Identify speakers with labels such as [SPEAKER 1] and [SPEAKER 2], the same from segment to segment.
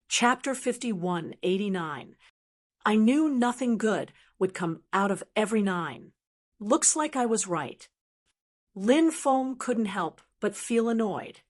[SPEAKER 1] Chapter 51:89. I knew nothing good would come out of every 9. Looks like I was right. Lin Feng couldn't help but feel annoyed.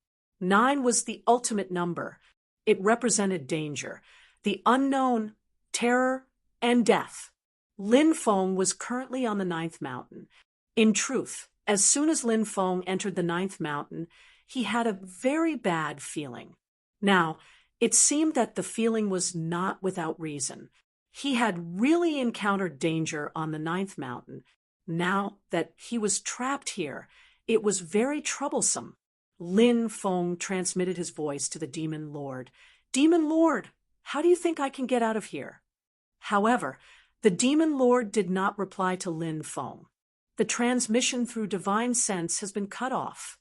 [SPEAKER 1] 9 was the ultimate number. It represented danger, the unknown, terror, and death. Lin Feng was currently on the 9th mountain. In truth, as soon as Lin Feng entered the 9th mountain, he had a very bad feeling. Now, it seemed that the feeling was not without reason. He had really encountered danger on the 9th mountain. Now that he was trapped here, it was very troublesome. Lin Feng transmitted his voice to the Demon Lord. Demon Lord, how do you think I can get out of here? However, the Demon Lord did not reply to Lin Feng. The transmission through divine sense has been cut off.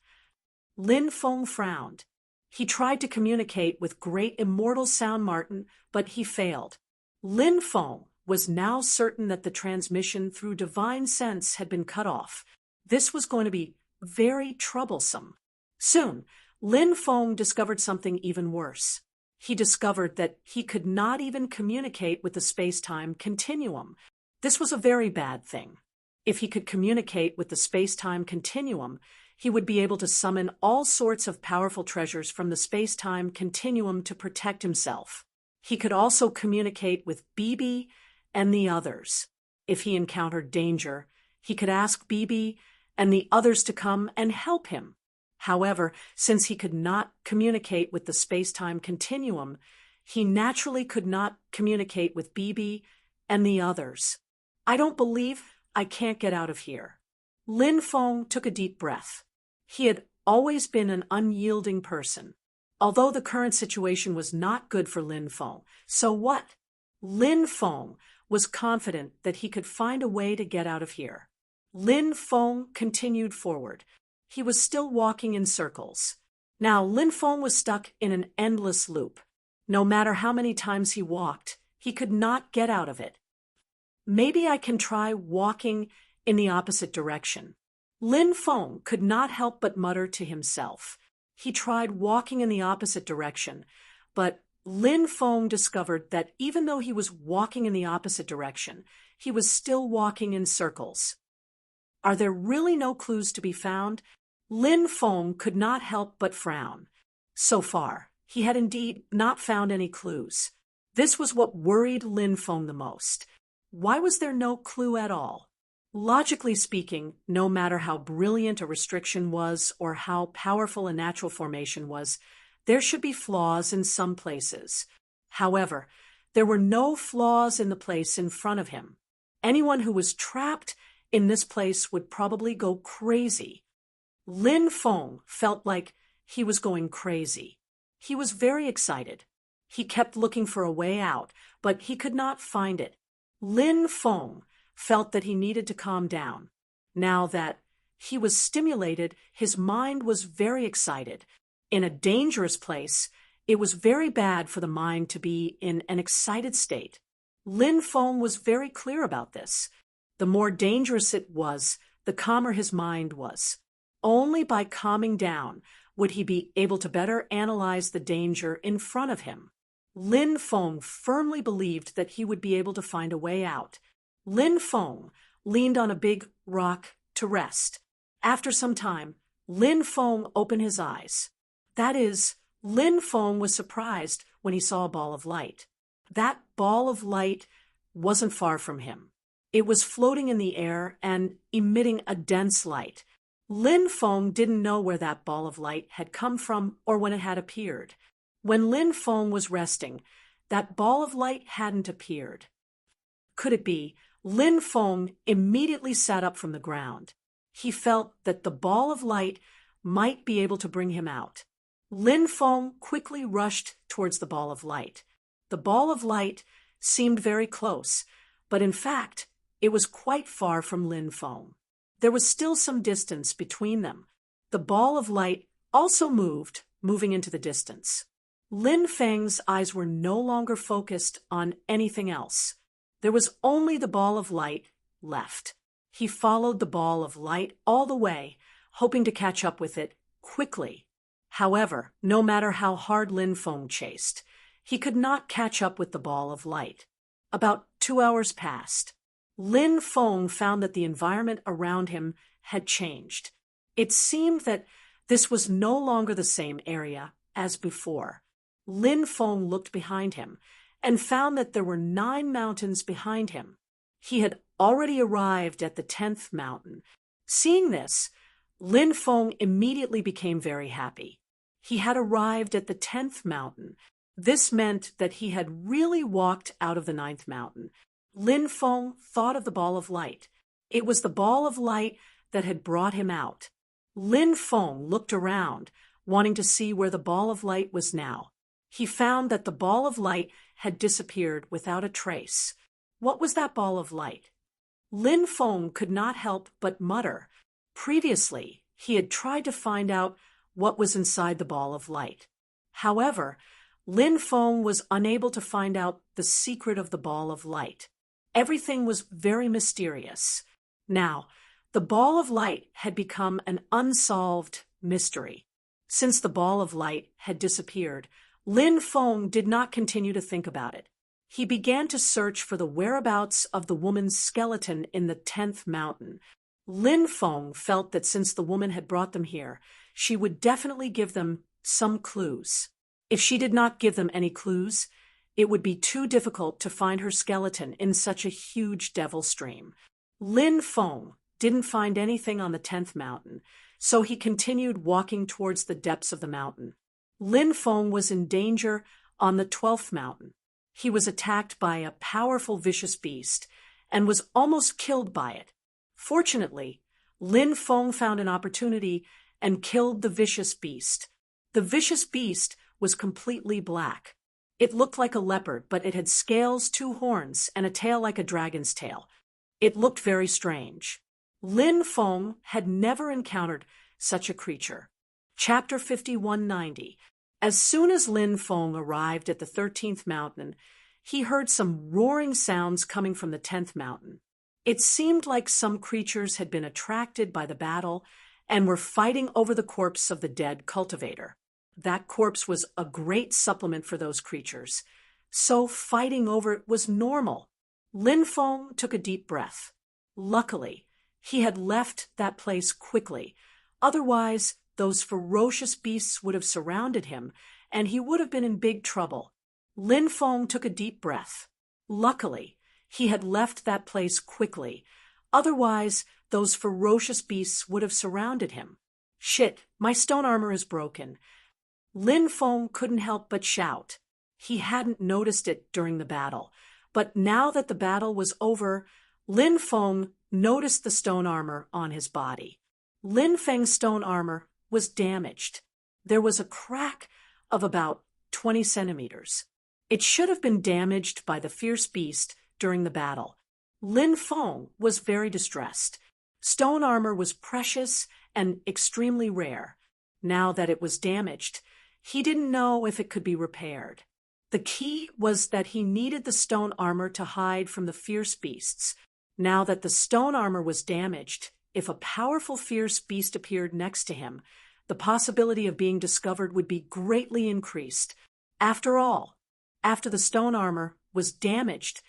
[SPEAKER 1] Lin Feng frowned. He tried to communicate with great immortal Sound Martin, but he failed. Lin Feng was now certain that the transmission through divine sense had been cut off. This was going to be very troublesome. Soon, Lin Feng discovered something even worse. He discovered that he could not even communicate with the space-time continuum. This was a very bad thing. If he could communicate with the space-time continuum, he would be able to summon all sorts of powerful treasures from the space-time continuum to protect himself. He could also communicate with BB and the others. If he encountered danger, he could ask BB and the others to come and help him. However, since he could not communicate with the space-time continuum, he naturally could not communicate with BB and the others. I don't believe I can't get out of here. Lin Feng took a deep breath. He had always been an unyielding person. Although the current situation was not good for Lin Feng, so what? Lin Feng was confident that he could find a way to get out of here. Lin Feng continued forward. He was still walking in circles. Now Lin Feng was stuck in an endless loop. No matter how many times he walked, he could not get out of it. Maybe I can try walking in the opposite direction. Lin Feng could not help but mutter to himself. He tried walking in the opposite direction, but Lin Feng discovered that even though he was walking in the opposite direction, he was still walking in circles. Are there really no clues to be found? Lin Feng could not help but frown. So far, he had indeed not found any clues. This was what worried Lin Feng the most. Why was there no clue at all? Logically speaking, no matter how brilliant a restriction was or how powerful a natural formation was, there should be flaws in some places. However, there were no flaws in the place in front of him. Anyone who was trapped in this place would probably go crazy. Lin Feng felt like he was going crazy. He was very excited. He kept looking for a way out, but he could not find it. Lin Feng felt that he needed to calm down. Now that he was stimulated, his mind was very excited. In a dangerous place, it was very bad for the mind to be in an excited state. Lin Feng was very clear about this. The more dangerous it was, the calmer his mind was. Only by calming down would he be able to better analyze the danger in front of him. Lin Feng firmly believed that he would be able to find a way out. Lin Feng leaned on a big rock to rest. After some time, Lin Feng opened his eyes. That is, Lin Feng was surprised when he saw a ball of light. That ball of light wasn't far from him. It was floating in the air and emitting a dense light. Lin Feng didn't know where that ball of light had come from or when it had appeared. When Lin Feng was resting, that ball of light hadn't appeared. Could it be? Lin Feng immediately sat up from the ground. He felt that the ball of light might be able to bring him out. Lin Feng quickly rushed towards the ball of light. The ball of light seemed very close, but in fact, it was quite far from Lin Feng. There was still some distance between them. The ball of light also moved, moving into the distance. Lin Feng's eyes were no longer focused on anything else. There was only the ball of light left. He followed the ball of light all the way, hoping to catch up with it quickly. However, no matter how hard Lin Feng chased, He could not catch up with the ball of light. About 2 hours passed. Lin Feng found that the environment around him had changed. It seemed that this was no longer the same area as before. Lin Feng looked behind him and found that there were 9 mountains behind him. He had already arrived at the 10th mountain. Seeing this, Lin Feng immediately became very happy. He had arrived at the 10th mountain. This meant that he had really walked out of the 9th mountain. Lin Feng thought of the ball of light. It was the ball of light that had brought him out. Lin Feng looked around, wanting to see where the ball of light was now. He found that the ball of light had disappeared without a trace. What was that ball of light? Lin Feng could not help but mutter. Previously, he had tried to find out what was inside the ball of light. However, Lin Feng was unable to find out the secret of the ball of light. Everything was very mysterious. Now, the ball of light had become an unsolved mystery. Since the ball of light had disappeared, Lin Feng did not continue to think about it. He began to search for the whereabouts of the woman's skeleton in the 10th mountain. Lin Feng felt that since the woman had brought them here, she would definitely give them some clues. If she did not give them any clues, it would be too difficult to find her skeleton in such a huge devil stream. Lin Feng didn't find anything on the 10th mountain, so he continued walking towards the depths of the mountain. Lin Feng was in danger on the 12th mountain. He was attacked by a powerful vicious beast and was almost killed by it. Fortunately, Lin Feng found an opportunity and killed the vicious beast. The vicious beast was completely black. It looked like a leopard, but it had scales, 2 horns, and a tail like a dragon's tail. It looked very strange. Lin Feng had never encountered such a creature. Chapter 5190. As soon as Lin Feng arrived at the 13th mountain, he heard some roaring sounds coming from the 10th mountain. It seemed like some creatures had been attracted by the battle and were fighting over the corpse of the dead cultivator. That corpse was a great supplement for those creatures, so fighting over it was normal. Lin Feng took a deep breath. Luckily, he had left that place quickly. Otherwise, those ferocious beasts would have surrounded him, and he would have been in big trouble. Lin Feng took a deep breath. Luckily, he had left that place quickly. Otherwise, those ferocious beasts would have surrounded him. Shit, my stone armor is broken. Lin Feng couldn't help but shout. He hadn't noticed it during the battle, but now that the battle was over, Lin Feng noticed the stone armor on his body. Lin Feng's stone armor was damaged. There was a crack of about 20 centimeters. It should have been damaged by the fierce beast during the battle. Lin Feng was very distressed. Stone armor was precious and extremely rare. Now that it was damaged, he didn't know if it could be repaired. The key was that he needed the stone armor to hide from the fierce beasts. Now that the stone armor was damaged, if a powerful fierce beast appeared next to him, the possibility of being discovered would be greatly increased. After all, after the stone armor was damaged,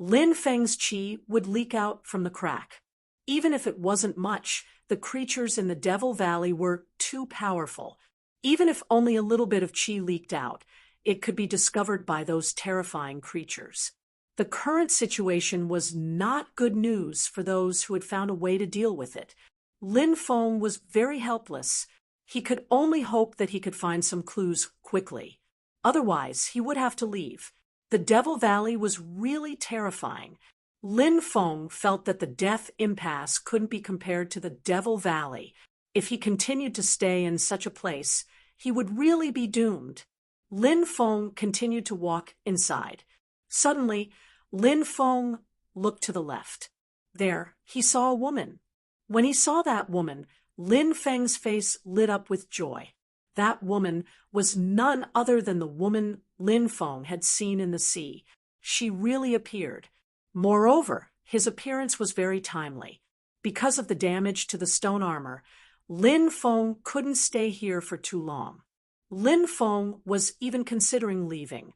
[SPEAKER 1] Lin Feng's qi would leak out from the crack. Even if it wasn't much, the creatures in the Devil Valley were too powerful. Even if only a little bit of qi leaked out, it could be discovered by those terrifying creatures. The current situation was not good news for those who had found a way to deal with it. Lin Feng was very helpless. He could only hope that he could find some clues quickly. Otherwise, he would have to leave. The Devil Valley was really terrifying. Lin Feng felt that the death impasse couldn't be compared to the Devil Valley. If he continued to stay in such a place, he would really be doomed. Lin Feng continued to walk inside. Suddenly, Lin Feng looked to the left. There, he saw a woman. When he saw that woman, Lin Feng's face lit up with joy. That woman was none other than the woman Lin Feng had seen in the sea. She really appeared. Moreover, his appearance was very timely. Because of the damage to the stone armor, Lin Feng couldn't stay here for too long. Lin Feng was even considering leaving.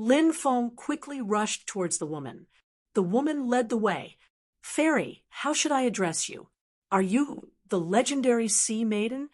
[SPEAKER 1] Lin Feng quickly rushed towards the woman. The woman led the way. "Fairy, how should I address you? Are you the legendary sea maiden?"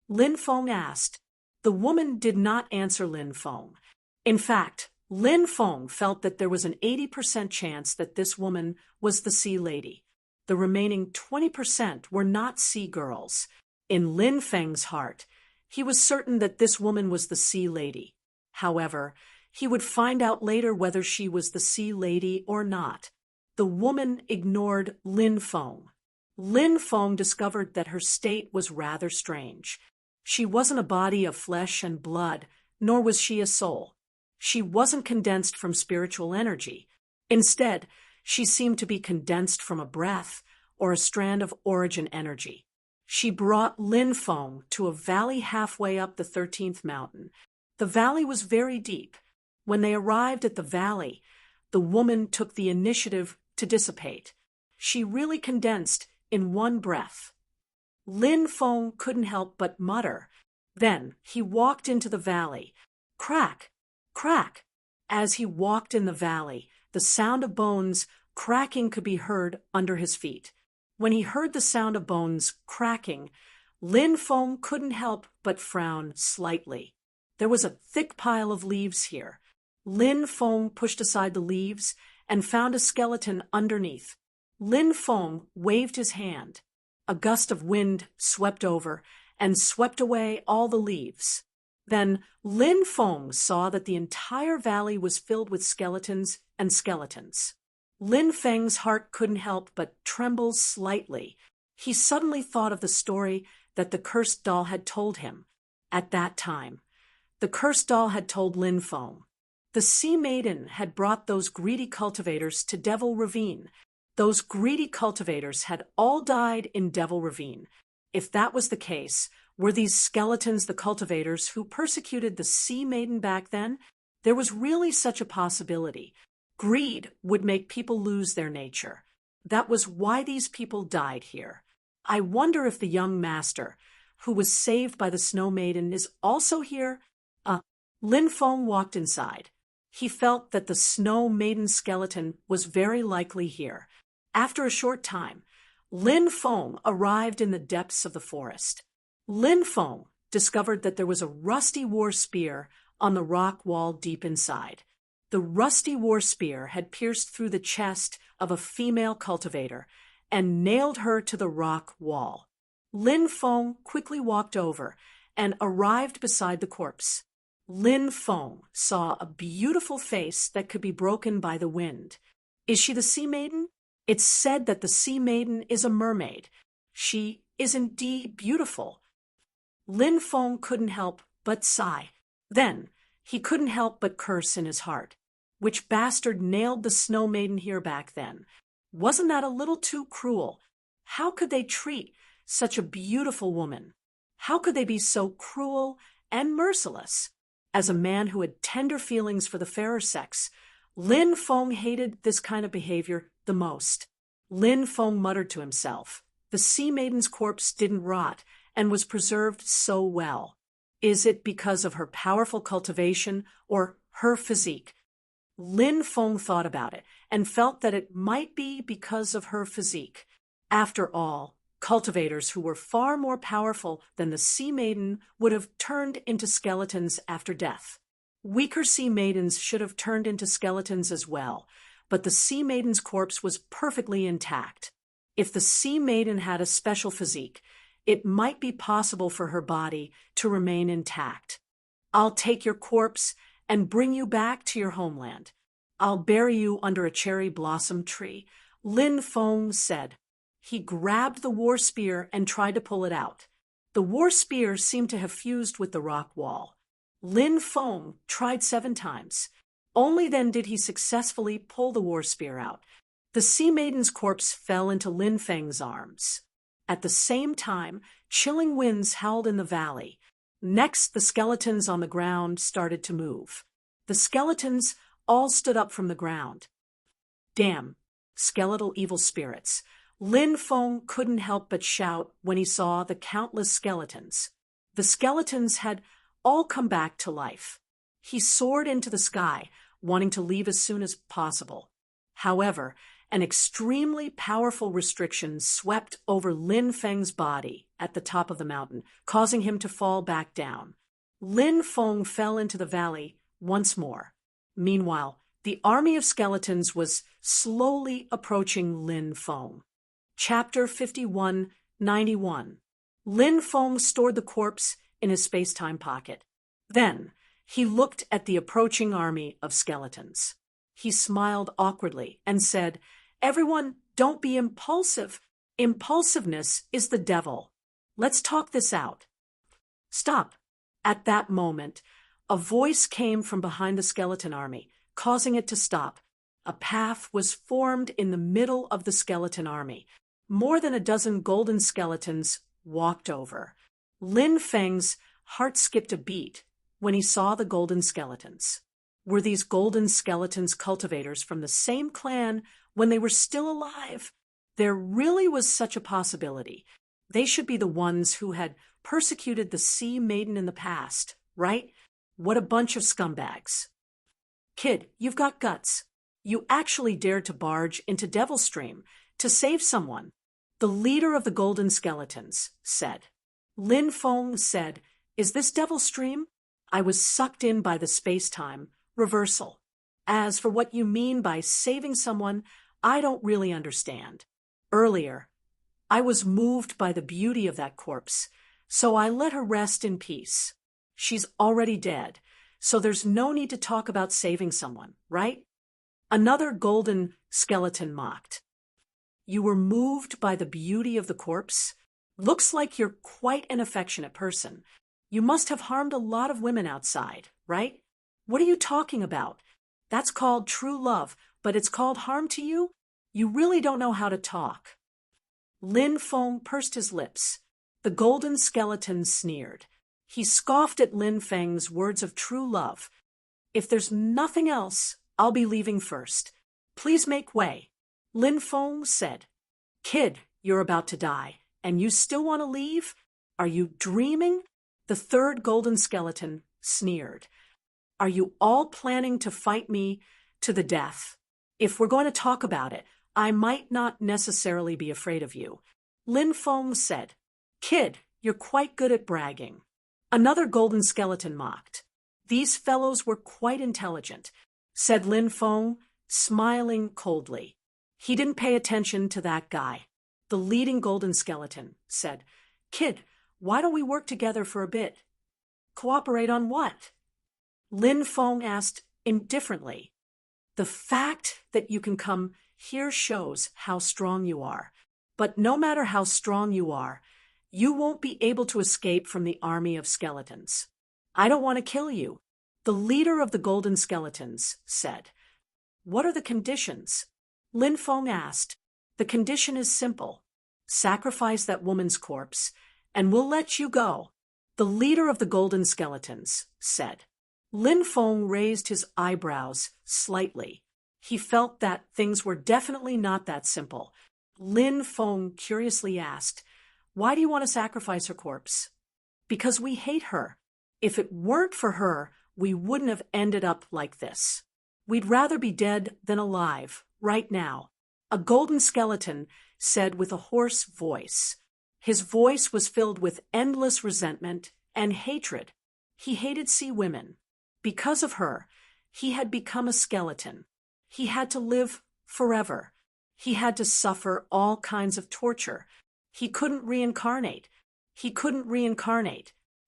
[SPEAKER 1] Lin Feng asked. The woman did not answer Lin Feng. In fact, Lin Feng felt that there was an 80% chance that this woman was the sea lady. The remaining 20% were not sea girls. In Lin Feng's heart, he was certain that this woman was the sea lady. However, he would find out later whether she was the sea lady or not. The woman ignored Lin Feng. Lin Feng discovered that her state was rather strange. She wasn't a body of flesh and blood, nor was she a soul. She wasn't condensed from spiritual energy. Instead, she seemed to be condensed from a breath or a strand of origin energy. She brought Lin Feng to a valley halfway up the 13th mountain. The valley was very deep. When they arrived at the valley, the woman took the initiative to dissipate. She really condensed in one breath. Lin Feng couldn't help but mutter. Then he walked into the valley. Crack! Crack! As he walked in the valley, the sound of bones cracking could be heard under his feet. When he heard the sound of bones cracking, Lin Feng couldn't help but frown slightly. There was a thick pile of leaves here. Lin Feng pushed aside the leaves and found a skeleton underneath. Lin Feng waved his hand. A gust of wind swept over and swept away all the leaves. Then Lin Feng saw that the entire valley was filled with skeletons and skeletons. Lin Feng's heart couldn't help but tremble slightly. He suddenly thought of the story that the cursed doll had told him. At that time, the cursed doll had told Lin Feng. The sea maiden had brought those greedy cultivators to Devil Ravine. Those greedy cultivators had all died in Devil Ravine. If that was the case, were these skeletons the cultivators who persecuted the sea maiden back then? There was really such a possibility. Greed would make people lose their nature. That was why these people died here. I wonder if the young master, who was saved by the snow maiden, is also here? Lin Feng walked inside. He felt that the snow maiden skeleton was very likely here. After a short time, Lin Feng arrived in the depths of the forest. Lin Feng discovered that there was a rusty war spear on the rock wall deep inside. The rusty war spear had pierced through the chest of a female cultivator and nailed her to the rock wall. Lin Feng quickly walked over and arrived beside the corpse. Lin Feng saw a beautiful face that could be broken by the wind. Is she the sea maiden? It's said that the sea maiden is a mermaid. She is indeed beautiful. Lin Feng couldn't help but sigh. Then he couldn't help but curse in his heart. Which bastard nailed the snow maiden here back then? Wasn't that a little too cruel? How could they treat such a beautiful woman? How could they be so cruel and merciless? As a man who had tender feelings for the fairer sex, Lin Feng hated this kind of behavior the most. Lin Feng muttered to himself. The sea maiden's corpse didn't rot and was preserved so well. Is it because of her powerful cultivation or her physique? Lin Feng thought about it and felt that it might be because of her physique. After all, cultivators who were far more powerful than the sea maiden would have turned into skeletons after death. Weaker sea maidens should have turned into skeletons as well, but the sea maiden's corpse was perfectly intact. If the sea maiden had a special physique, it might be possible for her body to remain intact. I'll take your corpse and bring you back to your homeland. I'll bury you under a cherry blossom tree, Lin Feng said. He grabbed the war spear and tried to pull it out. The war spear seemed to have fused with the rock wall. Lin Feng tried 7 times. Only then did he successfully pull the war spear out. The sea maiden's corpse fell into Lin Feng's arms. At the same time, chilling winds howled in the valley. Next, the skeletons on the ground started to move. The skeletons all stood up from the ground. Damn, skeletal evil spirits. Lin Feng couldn't help but shout when he saw the countless skeletons. The skeletons had all come back to life. He soared into the sky, wanting to leave as soon as possible. However, an extremely powerful restriction swept over Lin Feng's body at the top of the mountain, causing him to fall back down. Lin Feng fell into the valley once more. Meanwhile, the army of skeletons was slowly approaching Lin Feng. Chapter 5191. Lin Feng stored the corpse in his space-time pocket. Then, he looked at the approaching army of skeletons. He smiled awkwardly and said, "Everyone, don't be impulsive. Impulsiveness is the devil. Let's talk this out." Stop. At that moment, a voice came from behind the skeleton army, causing it to stop. A path was formed in the middle of the skeleton army. More than a dozen golden skeletons walked over. Lin Feng's heart skipped a beat when he saw the golden skeletons. Were these golden skeletons cultivators from the same clan when they were still alive? There really was such a possibility. They should be the ones who had persecuted the Sea Maiden in the past, right? What a bunch of scumbags. Kid, you've got guts. You actually dared to barge into Devil's Stream to save someone. The leader of the golden skeletons said. Lin Feng said, "Is this Devil's Stream? I was sucked in by the space-time reversal. As for what you mean by saving someone, I don't really understand. Earlier, I was moved by the beauty of that corpse, so I let her rest in peace. She's already dead, so there's no need to talk about saving someone, right?" Another golden skeleton mocked. "You were moved by the beauty of the corpse? Looks like you're quite an affectionate person. You must have harmed a lot of women outside, right? What are you talking about? That's called true love, but it's called harm to you? You really don't know how to talk." Lin Feng pursed his lips. The golden skeleton sneered. He scoffed at Lin Feng's words of true love. "If there's nothing else, I'll be leaving first. Please make way." Lin Feng said, "Kid, you're about to die, and you still want to leave? Are you dreaming?" The third golden skeleton sneered. "Are you all planning to fight me to the death? If we're going to talk about it, I might not necessarily be afraid of you." Lin Feng said, "Kid, you're quite good at bragging." Another golden skeleton mocked. "These fellows were quite intelligent," said Lin Feng, smiling coldly. He didn't pay attention to that guy. The leading golden skeleton said, "Kid, why don't we work together for a bit?" "Cooperate on what?" Lin Feng asked indifferently. "The fact that you can come here shows how strong you are. But no matter how strong you are, you won't be able to escape from the army of skeletons. I don't want to kill you." The leader of the golden skeletons said. "What are the conditions?" Lin Feng asked. "The condition is simple. Sacrifice that woman's corpse, and we'll let you go." The leader of the golden skeletons said. Lin Feng raised his eyebrows slightly. He felt that things were definitely not that simple. Lin Feng curiously asked, "Why do you want to sacrifice her corpse?" "Because we hate her. If it weren't for her, we wouldn't have ended up like this. We'd rather be dead than alive, right now," a golden skeleton said with a hoarse voice. His voice was filled with endless resentment and hatred. He hated sea women. Because of her, he had become a skeleton. He had to live forever. He had to suffer all kinds of torture. He couldn't reincarnate.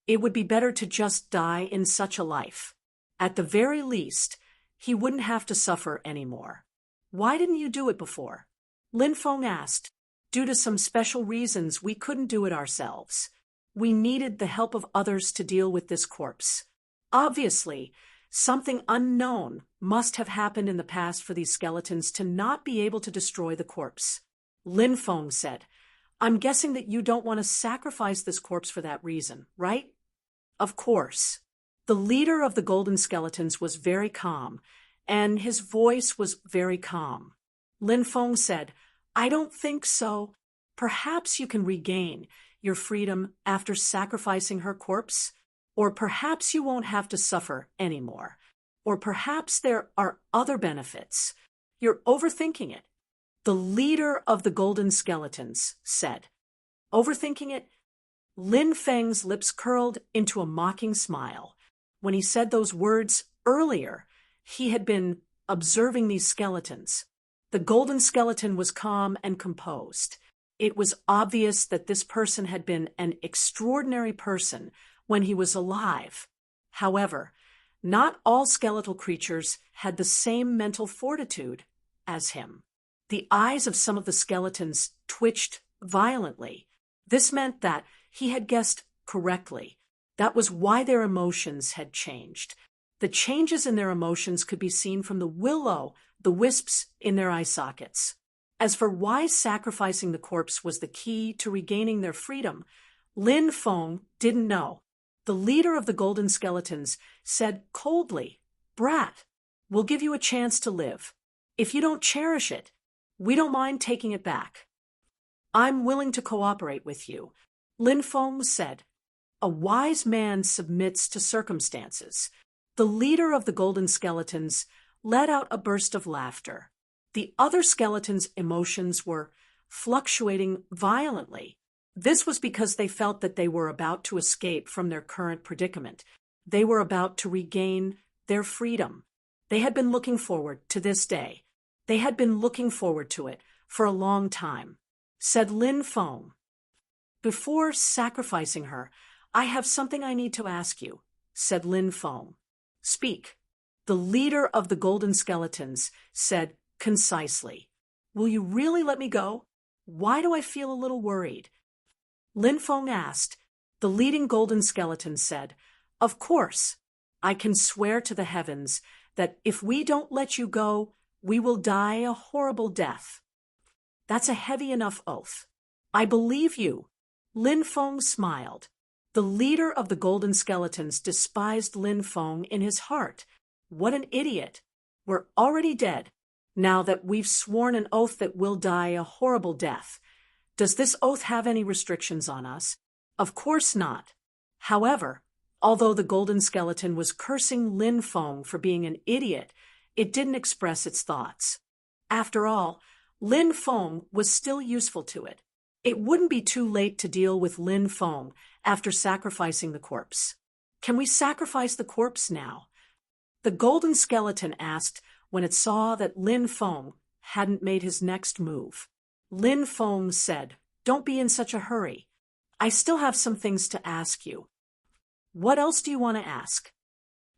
[SPEAKER 1] It would be better to just die in such a life. At the very least, he wouldn't have to suffer anymore. "Why didn't you do it before?" Lin Feng asked. "Due to some special reasons, we couldn't do it ourselves. We needed the help of others to deal with this corpse. Obviously, something unknown must have happened in the past for these skeletons to not be able to destroy the corpse." Lin Feng said, "I'm guessing that you don't want to sacrifice this corpse for that reason, right?" "Of course." The leader of the golden skeletons was very calm, and his voice was very calm. Lin Feng said, "I don't think so. Perhaps you can regain your freedom after sacrificing her corpse, or perhaps you won't have to suffer anymore. Or perhaps there are other benefits. You're overthinking it. The leader of the Golden Skeletons said. Overthinking it? Lin Feng's lips curled into a mocking smile. When he said those words earlier, he had been observing these skeletons. The golden skeleton was calm and composed. It was obvious that this person had been an extraordinary person when he was alive. However, not all skeletal creatures had the same mental fortitude as him. The eyes of some of the skeletons twitched violently. This meant that he had guessed correctly. That was why their emotions had changed. The changes in their emotions could be seen from the wisps in their eye sockets. As for why sacrificing the corpse was the key to regaining their freedom, Lin Feng didn't know. The leader of the Golden Skeletons said coldly, "Brat, we'll give you a chance to live. If you don't cherish it, we don't mind taking it back." "I'm willing to cooperate with you," Lin Feng said. A wise man submits to circumstances. The leader of the Golden Skeletons let out a burst of laughter. The other skeletons' emotions were fluctuating violently. This was because they felt that they were about to escape from their current predicament. They were about to regain their freedom. They had been looking forward to this day. They had been looking forward to it for a long time. Said Lin Feng. "Before sacrificing her, I have something I need to ask you," said Lin Feng. "Speak." The leader of the Golden Skeletons said concisely. "Will you really let me go? Why do I feel a little worried?" Lin Feng asked. The leading Golden Skeleton said, "Of course, I can swear to the heavens that if we don't let you go, we will die a horrible death." "That's a heavy enough oath. I believe you." Lin Feng smiled. The leader of the Golden Skeletons despised Lin Feng in his heart. What an idiot. We're already dead. Now that we've sworn an oath that we'll die a horrible death. Does this oath have any restrictions on us? Of course not. However, although the Golden Skeleton was cursing Lin Feng for being an idiot, it didn't express its thoughts. After all, Lin Feng was still useful to it. It wouldn't be too late to deal with Lin Feng after sacrificing the corpse. "Can we sacrifice the corpse now?" The Golden Skeleton asked when it saw that Lin Feng hadn't made his next move. Lin Feng said, "Don't be in such a hurry. I still have some things to ask you." "What else do you want to ask?"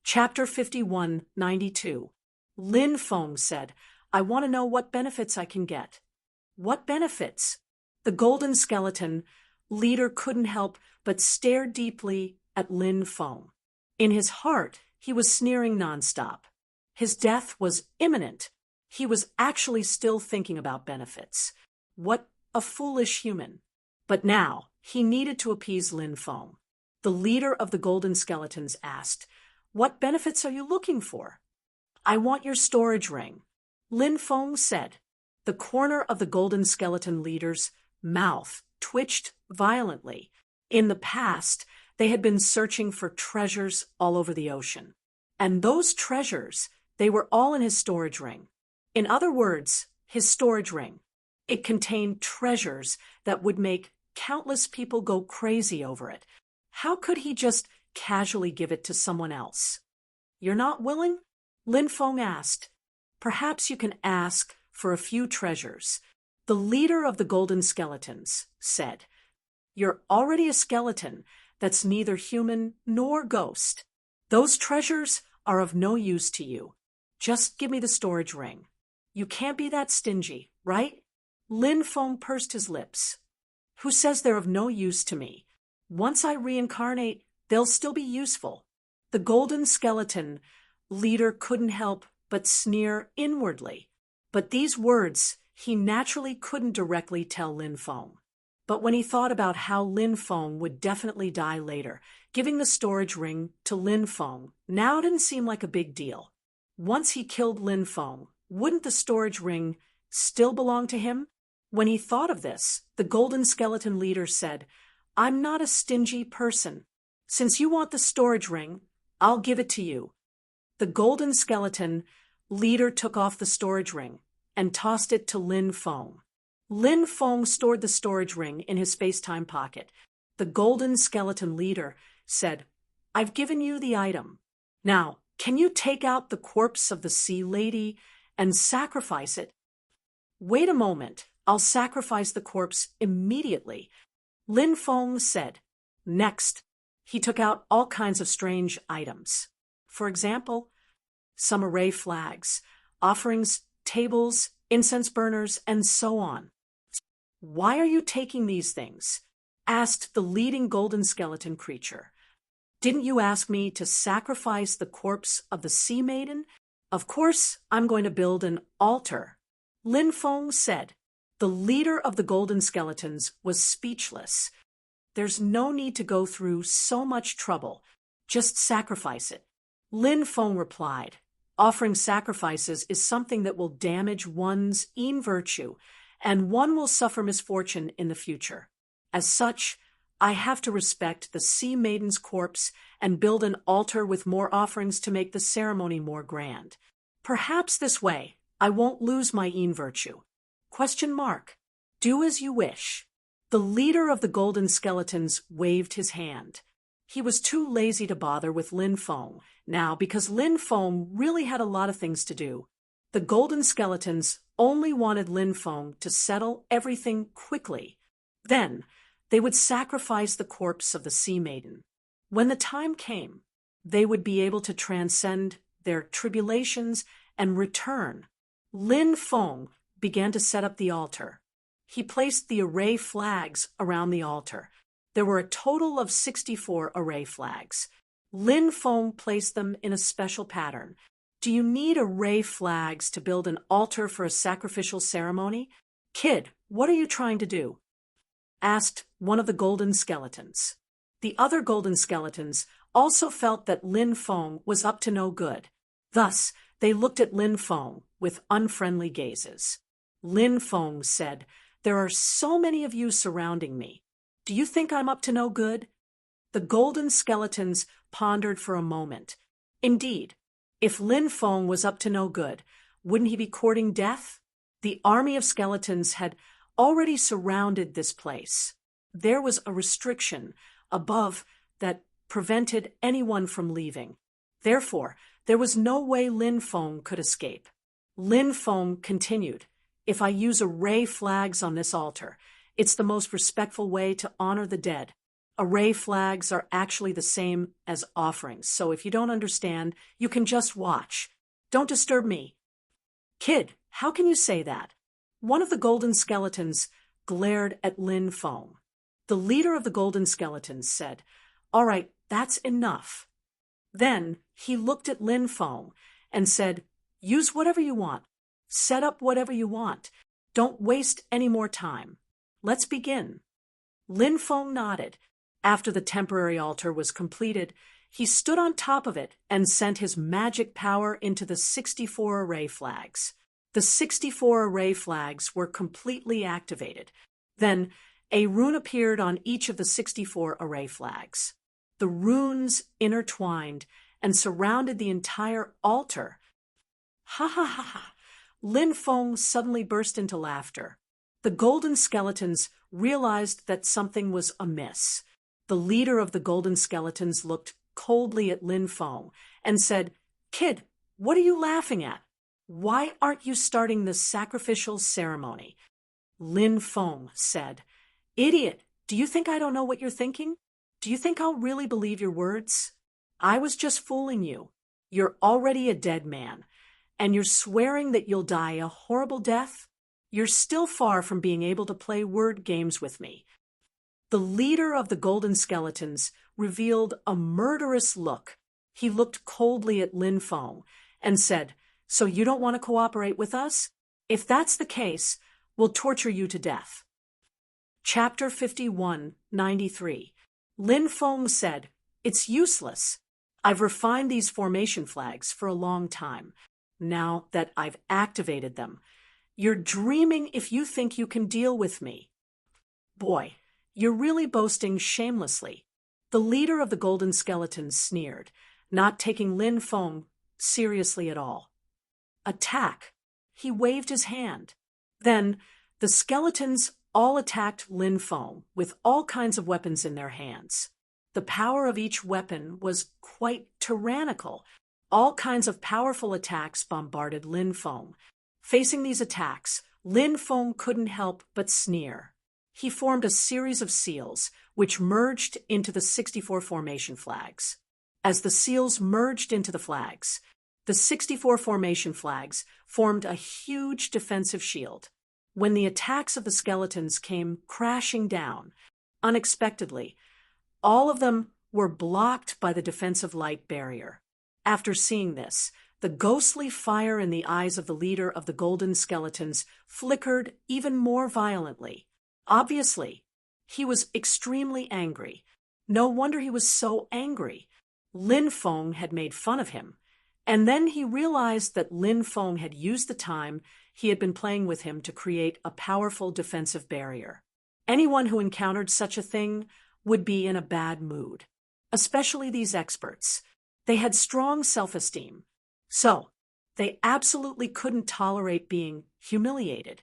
[SPEAKER 1] Chapter 5192. Lin Feng said, "I want to know what benefits I can get." "What benefits?" The Golden Skeleton leader couldn't help but stare deeply at Lin Feng. In his heart, he was sneering nonstop. His death was imminent. He was actually still thinking about benefits. What a foolish human. But now, he needed to appease Lin Feng. The leader of the Golden Skeletons asked, "What benefits are you looking for?" "I want your storage ring," Lin Feng said. The corner of the Golden Skeleton leader's mouth twitched violently. In the past, they had been searching for treasures all over the ocean. And those treasures, they were all in his storage ring. In other words, his storage ring. It contained treasures that would make countless people go crazy over it. How could he just casually give it to someone else? "You're not willing?" Lin Feng asked. "Perhaps you can ask for a few treasures." The leader of the Golden Skeletons said, "You're already a skeleton that's neither human nor ghost. Those treasures are of no use to you. Just give me the storage ring. You can't be that stingy, right?" Lin Feng pursed his lips. "Who says they're of no use to me? Once I reincarnate, they'll still be useful." The Golden Skeleton leader couldn't help but sneer inwardly. But these words he naturally couldn't directly tell Lin Feng. But when he thought about how Lin Feng would definitely die later, giving the storage ring to Lin Feng now didn't seem like a big deal. Once he killed Lin Feng, wouldn't the storage ring still belong to him? When he thought of this, the Golden Skeleton leader said, "I'm not a stingy person. Since you want the storage ring, I'll give it to you." The golden skeleton leader took off the storage ring and tossed it to Lin Feng. Lin Feng stored the storage ring in his space-time pocket. The golden skeleton leader said, "I've given you the item. Now, can you take out the corpse of the sea lady and sacrifice it?" "Wait a moment. I'll sacrifice the corpse immediately," Lin Feng said. Next, he took out all kinds of strange items. For example, some array flags, offerings, tables, incense burners, and so on. "Why are you taking these things?" asked the leading golden skeleton creature. "Didn't you ask me to sacrifice the corpse of the sea maiden? Of course, I'm going to build an altar," Lin Feng said. The leader of the golden skeletons was speechless. "There's no need to go through so much trouble. Just sacrifice it," Lin Feng replied. "Offering sacrifices is something that will damage one's yin virtue, and one will suffer misfortune in the future. As such, I have to respect the sea maiden's corpse and build an altar with more offerings to make the ceremony more grand. Perhaps this way I won't lose my yin virtue. ? Do as you wish." The leader of the golden skeletons waved his hand. He was too lazy to bother with Lin Feng now because Lin Feng really had a lot of things to do. The golden skeletons only wanted Lin Feng to settle everything quickly. Then they would sacrifice the corpse of the sea maiden. When the time came, they would be able to transcend their tribulations and return. Lin Feng began to set up the altar. He placed the array flags around the altar. There were a total of 64 array flags. Lin Feng placed them in a special pattern. "Do you need array flags to build an altar for a sacrificial ceremony? Kid, what are you trying to do?" asked one of the golden skeletons. The other golden skeletons also felt that Lin Feng was up to no good. Thus, they looked at Lin Feng with unfriendly gazes. Lin Feng said, "There are so many of you surrounding me. Do you think I'm up to no good?" The golden skeletons pondered for a moment. Indeed, if Lin Feng was up to no good, wouldn't he be courting death? The army of skeletons had already surrounded this place. There was a restriction above that prevented anyone from leaving. Therefore, there was no way Lin Feng could escape. Lin Feng continued, "If I use array flags on this altar, it's the most respectful way to honor the dead. Array flags are actually the same as offerings, so if you don't understand, you can just watch. Don't disturb me." "Kid, how can you say that?" One of the golden skeletons glared at Lin Feng. The leader of the golden skeletons said, "All right, that's enough." Then he looked at Lin Feng and said, "Use whatever you want. Set up whatever you want. Don't waste any more time. Let's begin." Lin Feng nodded. After the temporary altar was completed, he stood on top of it and sent his magic power into the 64 array flags. The 64 array flags were completely activated. Then a rune appeared on each of the 64 array flags. The runes intertwined and surrounded the entire altar. "Ha ha ha ha!" Lin Feng suddenly burst into laughter. The golden skeletons realized that something was amiss. The leader of the golden skeletons looked coldly at Lin Feng and said, "Kid, what are you laughing at? Why aren't you starting the sacrificial ceremony?" Lin Feng said, "Idiot, do you think I don't know what you're thinking? Do you think I'll really believe your words? I was just fooling you. You're already a dead man, and you're swearing that you'll die a horrible death? You're still far from being able to play word games with me." The leader of the golden skeletons revealed a murderous look. He looked coldly at Lin Feng and said, "So you don't want to cooperate with us? If that's the case, we'll torture you to death." Chapter 51:93. Lin Feng said, "It's useless. I've refined these formation flags for a long time. Now that I've activated them, you're dreaming if you think you can deal with me. Boy, you're really boasting shamelessly." The leader of the golden skeletons sneered, not taking Lin Feng seriously at all. Attack! He waved his hand. Then, the skeletons all attacked Lin Feng with all kinds of weapons in their hands. The power of each weapon was quite tyrannical. All kinds of powerful attacks bombarded Lin Feng. Facing these attacks, Lin Feng couldn't help but sneer. He formed a series of seals, which merged into the 64 formation flags. As the seals merged into the flags, the 64 formation flags formed a huge defensive shield. When the attacks of the skeletons came crashing down, unexpectedly, all of them were blocked by the defensive light barrier. After seeing this, the ghostly fire in the eyes of the leader of the golden skeletons flickered even more violently. Obviously, he was extremely angry. No wonder he was so angry. Lin Feng had made fun of him, and then he realized that Lin Feng had used the time he had been playing with him to create a powerful defensive barrier. Anyone who encountered such a thing would be in a bad mood, especially these experts. They had strong self-esteem, so they absolutely couldn't tolerate being humiliated.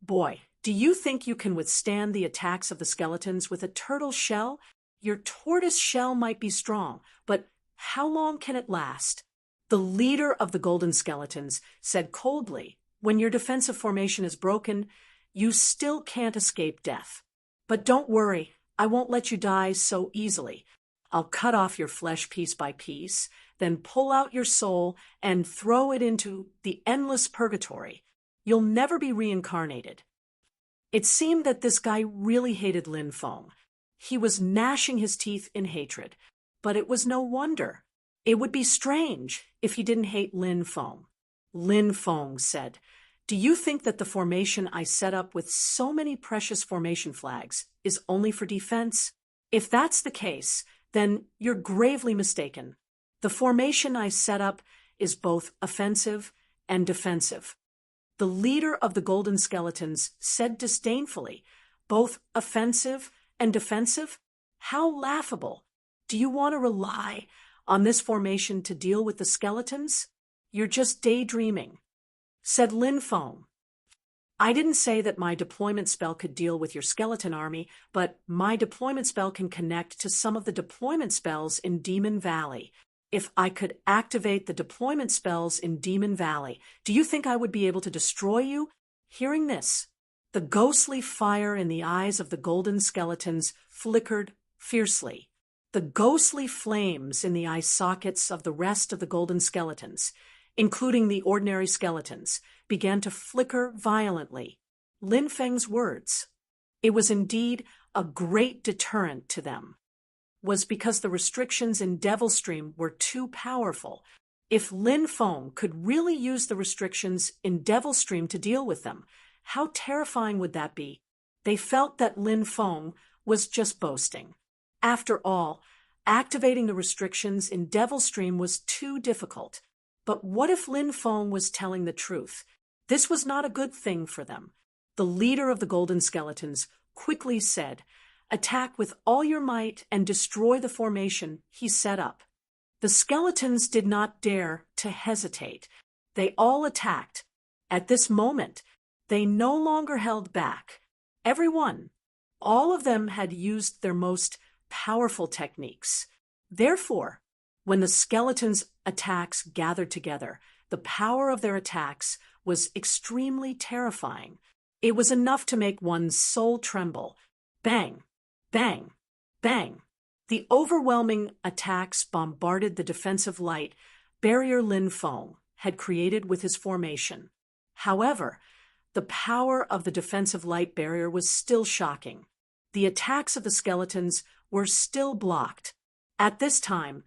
[SPEAKER 1] Boy, do you think you can withstand the attacks of the skeletons with a turtle shell? Your tortoise shell might be strong, but how long can it last? The leader of the golden skeletons said coldly, "When your defensive formation is broken, you still can't escape death. But don't worry, I won't let you die so easily. I'll cut off your flesh piece by piece, then pull out your soul and throw it into the endless purgatory. You'll never be reincarnated." It seemed that this guy really hated Lin Feng. He was gnashing his teeth in hatred, but it was no wonder. It would be strange if he didn't hate Lin Feng. Lin Feng said, "Do you think that the formation I set up with so many precious formation flags is only for defense? If that's the case, then you're gravely mistaken. The formation I set up is both offensive and defensive." The leader of the golden skeletons said disdainfully, "Both offensive and defensive? How laughable! Do you want to rely on this formation to deal with the skeletons? You're just daydreaming," said Lin Feng. "I didn't say that my deployment spell could deal with your skeleton army, but my deployment spell can connect to some of the deployment spells in Demon Valley. If I could activate the deployment spells in Demon Valley, do you think I would be able to destroy you?" Hearing this, the ghostly fire in the eyes of the golden skeletons flickered fiercely. The ghostly flames in the eye sockets of the rest of the golden skeletons, including the ordinary skeletons, began to flicker violently. Lin Feng's words, "It was indeed a great deterrent to them," was because the restrictions in Devilstream were too powerful. If Lin Feng could really use the restrictions in Devilstream to deal with them, how terrifying would that be? They felt that Lin Feng was just boasting. After all, activating the restrictions in Devilstream was too difficult. But what if Lin Feng was telling the truth? This was not a good thing for them. The leader of the golden skeletons quickly said, "Attack with all your might and destroy the formation he set up." The skeletons did not dare to hesitate. They all attacked. At this moment, they no longer held back. Everyone, all of them had used their most powerful techniques. Therefore, when the skeletons' attacks gathered together, the power of their attacks was extremely terrifying. It was enough to make one's soul tremble. Bang! Bang! Bang! The overwhelming attacks bombarded the defensive light barrier Lin Feng had created with his formation. However, the power of the defensive light barrier was still shocking. The attacks of the skeletons were still blocked. At this time,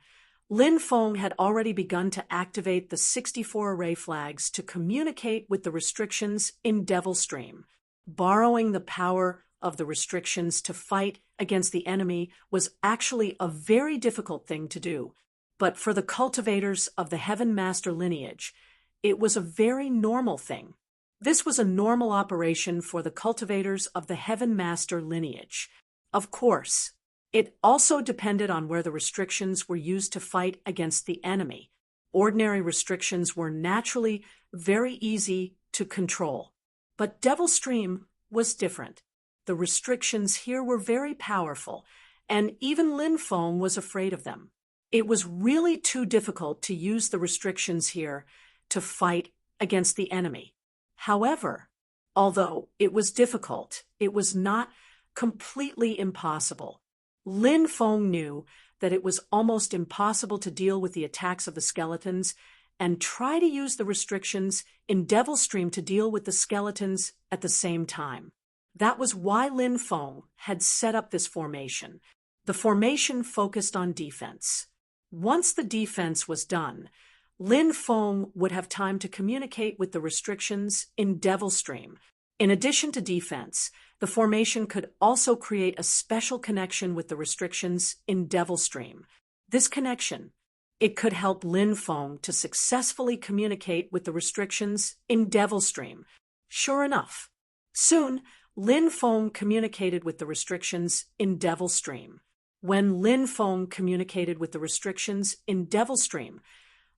[SPEAKER 1] Lin Feng had already begun to activate the 64 array flags to communicate with the restrictions in Devilstream. Borrowing the power of the restrictions to fight against the enemy was actually a very difficult thing to do, but for the cultivators of the Heaven Master lineage, it was a very normal thing. This was a normal operation for the cultivators of the Heaven Master lineage. Of course, it also depended on where the restrictions were used to fight against the enemy. ordinary restrictions were naturally very easy to control. But Devil Stream was different. The restrictions here were very powerful, and even Lin Feng was afraid of them. It was really too difficult to use the restrictions here to fight against the enemy. However, although it was difficult, it was not completely impossible. Lin Feng knew that it was almost impossible to deal with the attacks of the skeletons and try to use the restrictions in Devil Stream to deal with the skeletons at the same time. That was why Lin Feng had set up this formation. The formation focused on defense. Once the defense was done, Lin Feng would have time to communicate with the restrictions in Devil Stream. In addition to defense, the formation could also create a special connection with the restrictions in Devil Stream. This connection, it could help Lin Feng to successfully communicate with the restrictions in Devil Stream. Sure enough, soon Lin Feng communicated with the restrictions in Devil Stream. When Lin Feng communicated with the restrictions in Devil Stream,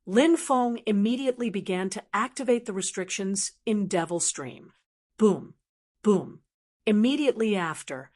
[SPEAKER 1] Lin Feng immediately began to activate the restrictions in Devil Stream. Boom, boom. Immediately after,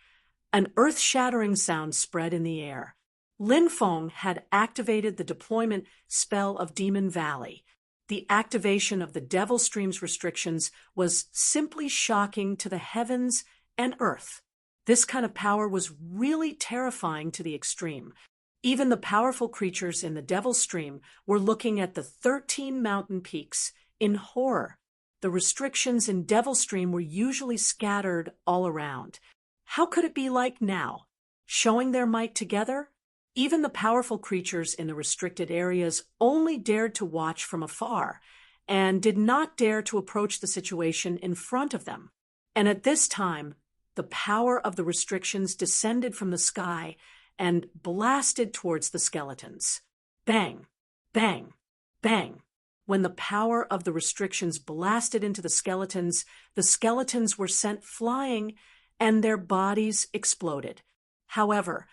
[SPEAKER 1] an earth-shattering sound spread in the air. Lin Feng had activated the deployment spell of Demon Valley. The activation of the Devil Stream's restrictions was simply shocking to the heavens and earth. This kind of power was really terrifying to the extreme. Even the powerful creatures in the Devil Stream were looking at the 13 mountain peaks in horror. The restrictions in Devil Stream were usually scattered all around. How could it be like now? Showing their might together? Even the powerful creatures in the restricted areas only dared to watch from afar and did not dare to approach the situation in front of them. And at this time, the power of the restrictions descended from the sky and blasted towards the skeletons. Bang, bang, bang. When the power of the restrictions blasted into the skeletons were sent flying and their bodies exploded. However,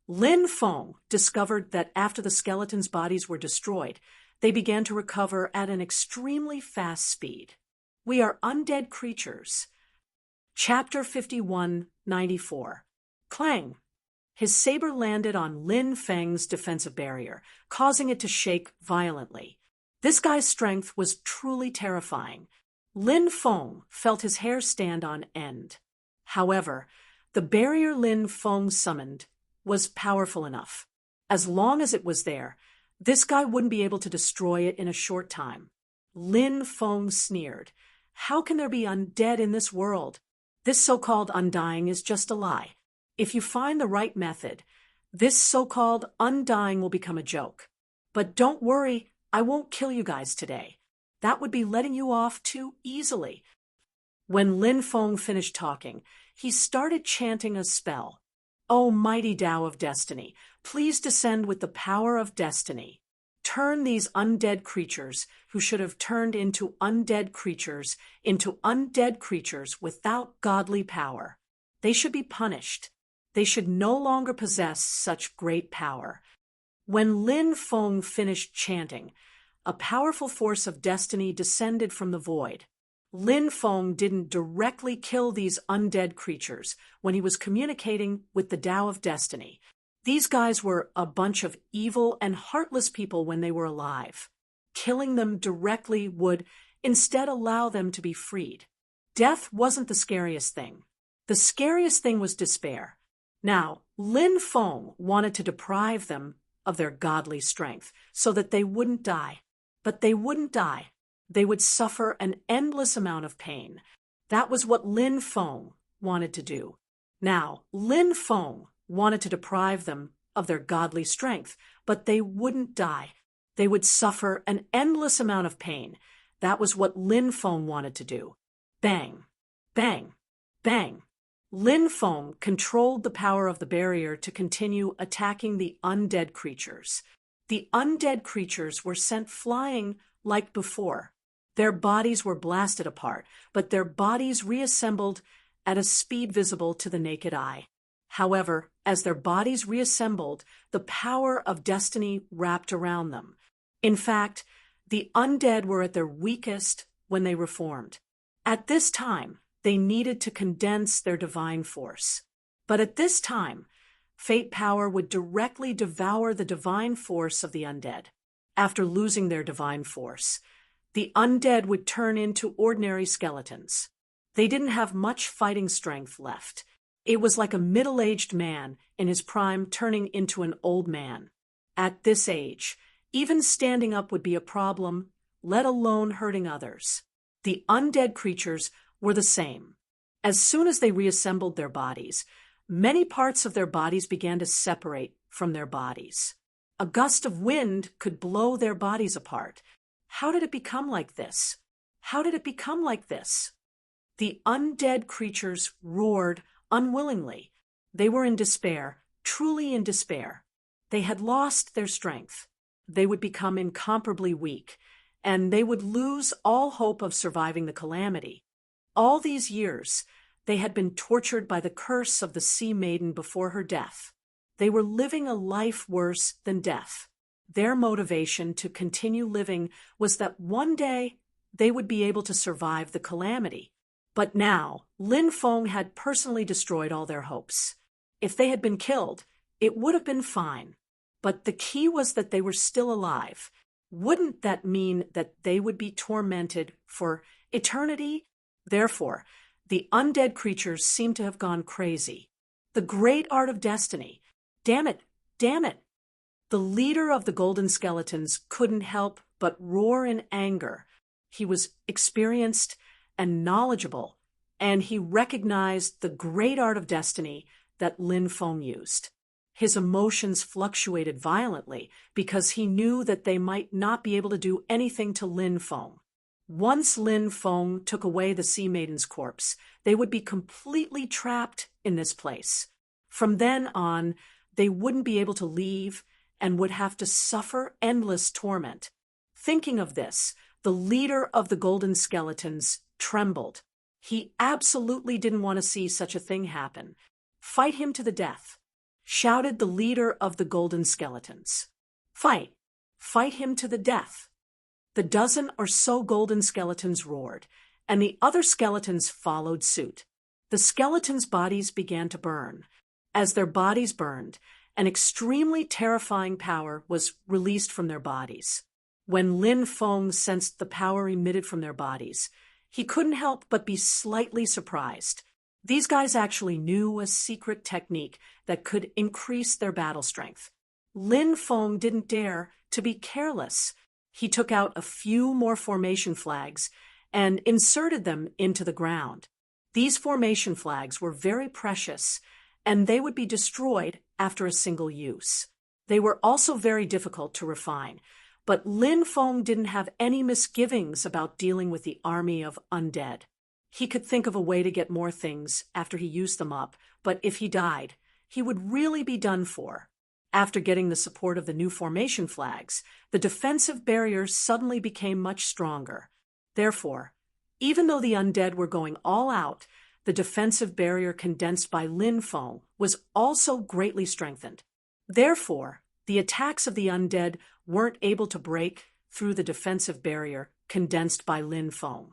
[SPEAKER 1] Lin Feng discovered that after the skeletons' bodies were destroyed, they began to recover at an extremely fast speed. We are undead creatures. Chapter 5194. Clang! His saber landed on Lin Feng's defensive barrier, causing it to shake violently. This guy's strength was truly terrifying. Lin Feng felt his hair stand on end. However, the barrier Lin Feng summoned was powerful enough. As long as it was there, this guy wouldn't be able to destroy it in a short time. Lin Feng sneered. How can there be undead in this world? This so-called undying is just a lie. If you find the right method, this so-called undying will become a joke. But don't worry, I won't kill you guys today. That would be letting you off too easily. When Lin Feng finished talking, he started chanting a spell. O mighty Tao of Destiny, please descend with the power of destiny. Turn these undead creatures, who should have turned into undead creatures without godly power. They should be punished. They should no longer possess such great power. When Lin Feng finished chanting, a powerful force of destiny descended from the void. Lin Feng didn't directly kill these undead creatures when he was communicating with the Tao of Destiny. These guys were a bunch of evil and heartless people when they were alive. Killing them directly would instead allow them to be freed. Death wasn't the scariest thing. The scariest thing was despair. Now, Lin Feng wanted to deprive them of their godly strength so that they wouldn't die. But they wouldn't die. They would suffer an endless amount of pain. That was what Lin Feng wanted to do. Now, Lin Feng wanted to deprive them of their godly strength, but they wouldn't die. They would suffer an endless amount of pain. That was what Lin Feng wanted to do. Bang, bang, bang. Lin Feng controlled the power of the barrier to continue attacking the undead creatures. The undead creatures were sent flying like before. Their bodies were blasted apart, but their bodies reassembled at a speed visible to the naked eye. However, as their bodies reassembled, the power of destiny wrapped around them. In fact, The undead were at their weakest when they reformed. At this time, they needed to condense their divine force. But at this time, fate power would directly devour the divine force of the undead. After losing their divine force, the undead would turn into ordinary skeletons. They didn't have much fighting strength left. It was like a middle-aged man in his prime turning into an old man. At this age, even standing up would be a problem, let alone hurting others. The undead creatures were the same. As soon as they reassembled their bodies, many parts of their bodies began to separate from their bodies. A gust of wind could blow their bodies apart. How did it become like this? How did it become like this? The undead creatures roared unwillingly. They were in despair, truly in despair. They had lost their strength. They would become incomparably weak, and they would lose all hope of surviving the calamity. All these years, they had been tortured by the curse of the Sea Maiden before her death. They were living a life worse than death. Their motivation to continue living was that one day they would be able to survive the calamity. But now, Lin Feng had personally destroyed all their hopes. If they had been killed, it would have been fine. But the key was that they were still alive. Wouldn't that mean that they would be tormented for eternity? Therefore, the undead creatures seemed to have gone crazy. The great art of destiny. Damn it, damn it. The leader of the golden skeletons couldn't help but roar in anger. He was experienced and knowledgeable, and he recognized the great art of destiny that Lin Feng used. His emotions fluctuated violently because he knew that they might not be able to do anything to Lin Feng. Once Lin Feng took away the Sea Maiden's corpse, they would be completely trapped in this place. From then on, they wouldn't be able to leave and would have to suffer endless torment. Thinking of this, the leader of the golden skeletons trembled. He absolutely didn't want to see such a thing happen. "Fight him to the death," shouted the leader of the golden skeletons. "Fight! Fight him to the death!" The dozen or so golden skeletons roared, and the other skeletons followed suit. The skeletons' bodies began to burn. As their bodies burned, an extremely terrifying power was released from their bodies. When Lin Feng sensed the power emitted from their bodies, he couldn't help but be slightly surprised. These guys actually knew a secret technique that could increase their battle strength. Lin Feng didn't dare to be careless. He took out a few more formation flags and inserted them into the ground. These formation flags were very precious, and they would be destroyed after a single use. They were also very difficult to refine, but Lin Feng didn't have any misgivings about dealing with the army of undead. He could think of a way to get more things after he used them up, but if he died, he would really be done for. After getting the support of the new formation flags, the defensive barrier suddenly became much stronger. Therefore, even though the undead were going all out, the defensive barrier condensed by Lin Feng was also greatly strengthened. Therefore, the attacks of the undead weren't able to break through the defensive barrier condensed by Lin Feng.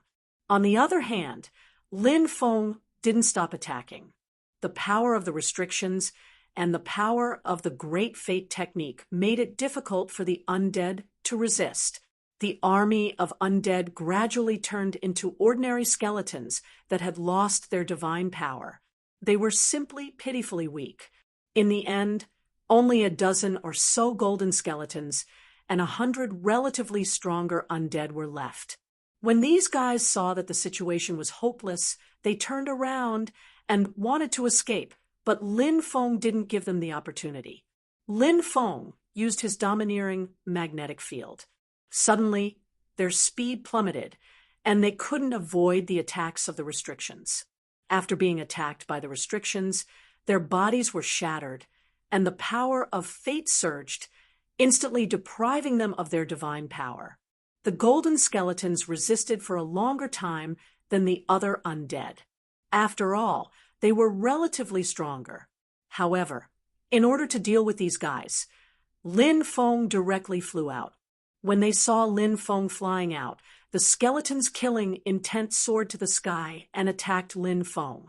[SPEAKER 1] On the other hand, Lin Feng didn't stop attacking. The power of the restrictions and the power of the Great Fate technique made it difficult for the undead to resist. The army of undead gradually turned into ordinary skeletons that had lost their divine power. They were simply pitifully weak. In the end, only a dozen or so golden skeletons and 100 relatively stronger undead were left. When these guys saw that the situation was hopeless, they turned around and wanted to escape, but Lin Feng didn't give them the opportunity. Lin Feng used his domineering magnetic field. Suddenly, their speed plummeted, and they couldn't avoid the attacks of the restrictions. After being attacked by the restrictions, their bodies were shattered, and the power of fate surged, instantly depriving them of their divine power. The golden skeletons resisted for a longer time than the other undead. After all, they were relatively stronger. However, in order to deal with these guys, Lin Feng directly flew out. When they saw Lin Feng flying out, the skeleton's killing intent soared to the sky and attacked Lin Feng.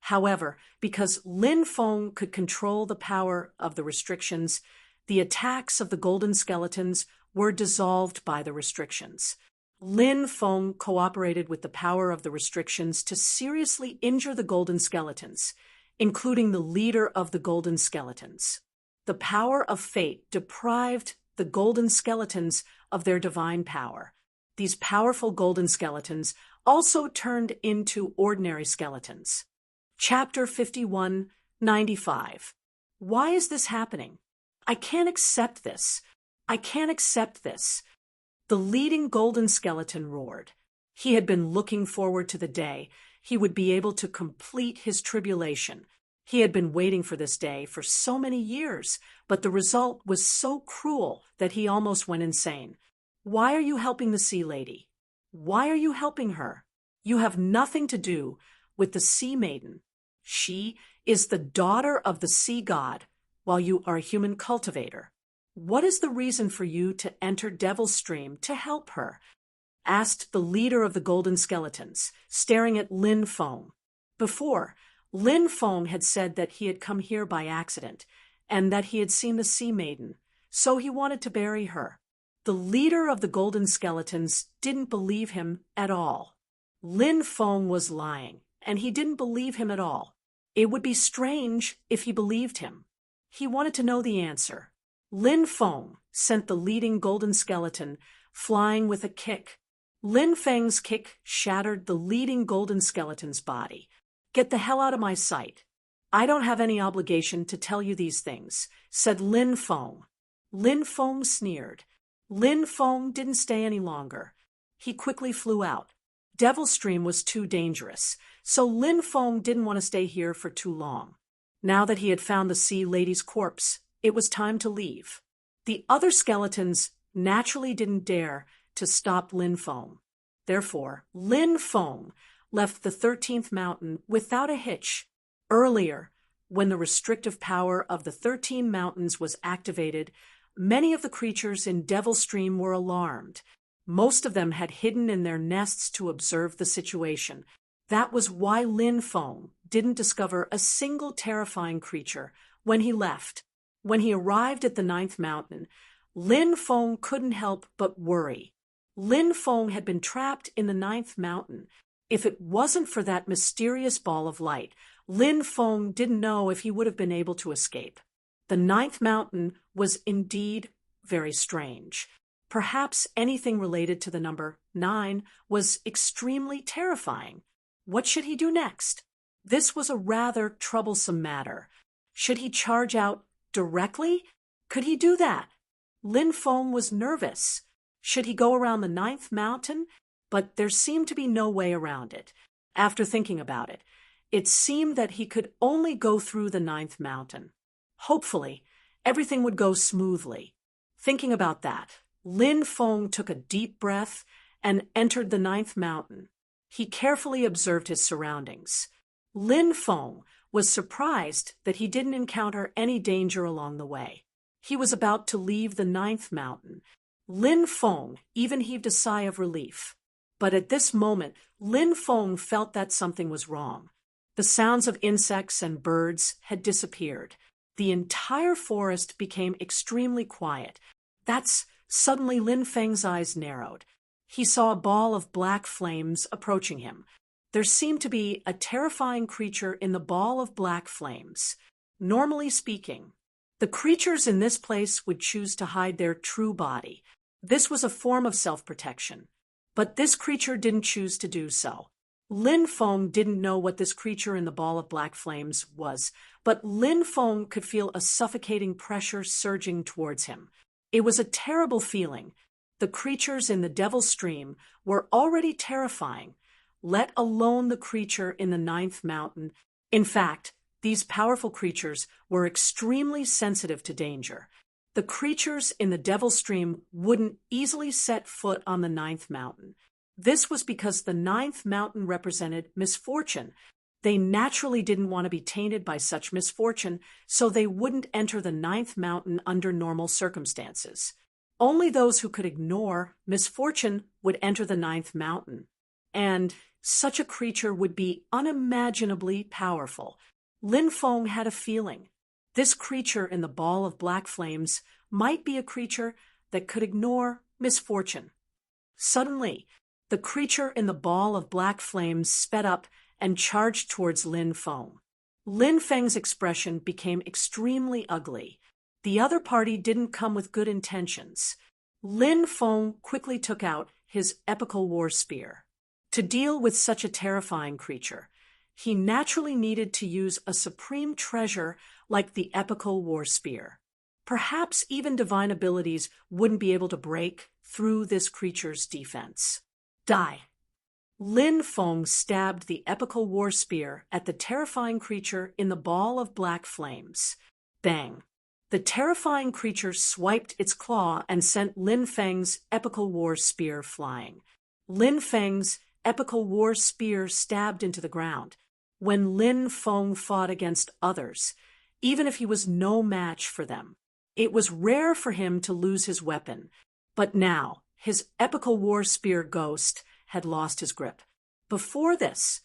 [SPEAKER 1] However, because Lin Feng could control the power of the restrictions, the attacks of the golden skeletons were dissolved by the restrictions. Lin Feng cooperated with the power of the restrictions to seriously injure the golden skeletons, including the leader of the golden skeletons. The power of fate deprived the golden skeletons of their divine power. These powerful golden skeletons also turned into ordinary skeletons. Chapter 51:95. Why is this happening? I can't accept this. I can't accept this. The leading golden skeleton roared. He had been looking forward to the day he would be able to complete his tribulation. He had been waiting for this day for so many years, but the result was so cruel that he almost went insane. Why are you helping the sea lady? Why are you helping her? You have nothing to do with the sea maiden. She is the daughter of the sea god, while you are a human cultivator. What is the reason for you to enter Devil's Stream to help her? Asked the leader of the golden skeletons, staring at Lin Feng. Before, Lin Feng had said that he had come here by accident, and that he had seen the sea maiden, so he wanted to bury her. The leader of the golden skeletons didn't believe him at all. Lin Feng was lying, and he didn't believe him at all. It would be strange if he believed him. He wanted to know the answer. Lin Feng sent the leading golden skeleton flying with a kick. Lin Feng's kick shattered the leading golden skeleton's body. Get the hell out of my sight. I don't have any obligation to tell you these things, said Lin Feng. Lin Feng sneered. Lin Feng didn't stay any longer. He quickly flew out. Devil's Stream was too dangerous, so Lin Feng didn't want to stay here for too long. Now that he had found the sea lady's corpse, it was time to leave. The other skeletons naturally didn't dare to stop Lin Feng. Therefore, Lin Feng left the 13th mountain without a hitch. Earlier, when the restrictive power of the 13 mountains was activated, many of the creatures in Devil's Stream were alarmed. Most of them had hidden in their nests to observe the situation. That was why Lin Feng didn't discover a single terrifying creature when he left. When he arrived at the 9th mountain, Lin Feng couldn't help but worry. Lin Feng had been trapped in the 9th mountain. If it wasn't for that mysterious ball of light, Lin Feng didn't know if he would have been able to escape. The 9th mountain was indeed very strange. Perhaps anything related to the number 9 was extremely terrifying. What should he do next? This was a rather troublesome matter. Should he charge out directly? Could he do that? Lin Feng was nervous. Should he go around the 9th mountain? But there seemed to be no way around it. After thinking about it, it seemed that he could only go through the 9th mountain. Hopefully, everything would go smoothly. Thinking about that, Lin Feng took a deep breath and entered the 9th mountain. He carefully observed his surroundings. Lin Feng was surprised that he didn't encounter any danger along the way. He was about to leave the 9th mountain. Lin Feng even heaved a sigh of relief. But at this moment, Lin Feng felt that something was wrong. The sounds of insects and birds had disappeared. The entire forest became extremely quiet. Suddenly Lin Feng's eyes narrowed. He saw a ball of black flames approaching him. There seemed to be a terrifying creature in the ball of black flames. Normally speaking, the creatures in this place would choose to hide their true body. This was a form of self-protection. But this creature didn't choose to do so. Lin Feng didn't know what this creature in the ball of black flames was, but Lin Feng could feel a suffocating pressure surging towards him. It was a terrible feeling. The creatures in the Devil's Stream were already terrifying, let alone the creature in the 9th mountain. In fact, these powerful creatures were extremely sensitive to danger. The creatures in the Devil's Stream wouldn't easily set foot on the 9th mountain. This was because the 9th mountain represented misfortune. They naturally didn't want to be tainted by such misfortune, so they wouldn't enter the 9th mountain under normal circumstances. Only those who could ignore misfortune would enter the ninth mountain. And such a creature would be unimaginably powerful. Lin Feng had a feeling. This creature in the ball of black flames might be a creature that could ignore misfortune. Suddenly, the creature in the ball of black flames sped up and charged towards Lin Feng. Lin Feng's expression became extremely ugly. The other party didn't come with good intentions. Lin Feng quickly took out his epical war spear. To deal with such a terrifying creature, he naturally needed to use a supreme treasure like the epical war spear. Perhaps even divine abilities wouldn't be able to break through this creature's defense. Die! Lin Feng stabbed the epical war spear at the terrifying creature in the ball of black flames. Bang! The terrifying creature swiped its claw and sent Lin Feng's epical war spear flying. Lin Feng's epical war spear stabbed into the ground. When Lin Feng fought against others, even if he was no match for them, it was rare for him to lose his weapon. But now, his epical war spear ghost had lost his grip. Before this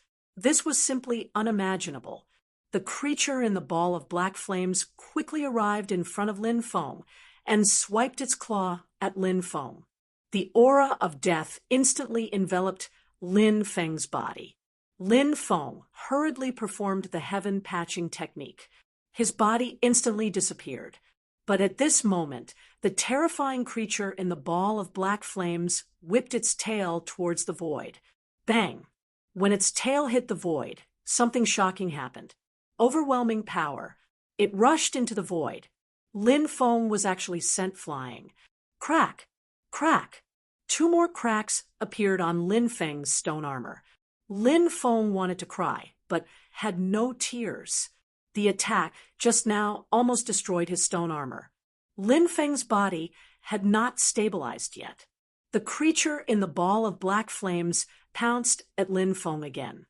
[SPEAKER 1] was simply unimaginable. The creature in the ball of black flames quickly arrived in front of Lin Feng and swiped its claw at Lin Feng. The aura of death instantly enveloped Lin Feng's body. Lin Feng hurriedly performed the heaven patching technique. His body instantly disappeared. But at this moment, the terrifying creature in the ball of black flames whipped its tail towards the void. Bang! When its tail hit the void, something shocking happened. Overwhelming power. It rushed into the void. Lin Feng was actually sent flying. Crack! Crack! 2 more cracks appeared on Lin Feng's stone armor. Lin Feng wanted to cry, but had no tears. The attack just now almost destroyed his stone armor. Lin Feng's body had not stabilized yet. The creature in the ball of black flames pounced at Lin Feng again.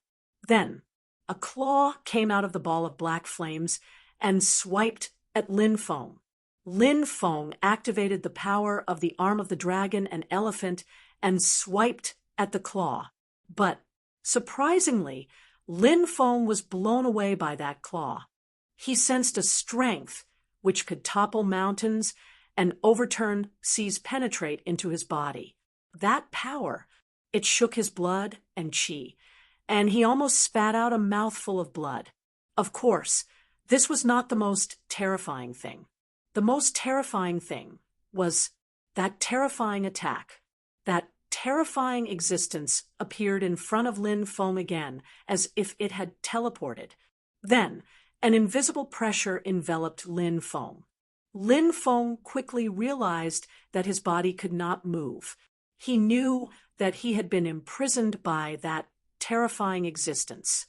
[SPEAKER 1] Then, a claw came out of the ball of black flames and swiped at Lin Feng. Lin Feng activated the power of the arm of the dragon and elephant and swiped at the claw. But, surprisingly, Lin Feng was blown away by that claw. He sensed a strength which could topple mountains and overturn seas penetrate into his body. That power, it shook his blood and qi, and he almost spat out a mouthful of blood. Of course, this was not the most terrifying thing. The most terrifying thing was that terrifying attack. That terrifying existence appeared in front of Lin Feng again, as if it had teleported. Then, an invisible pressure enveloped Lin Feng. Lin Feng quickly realized that his body could not move. He knew that he had been imprisoned by that terrifying existence.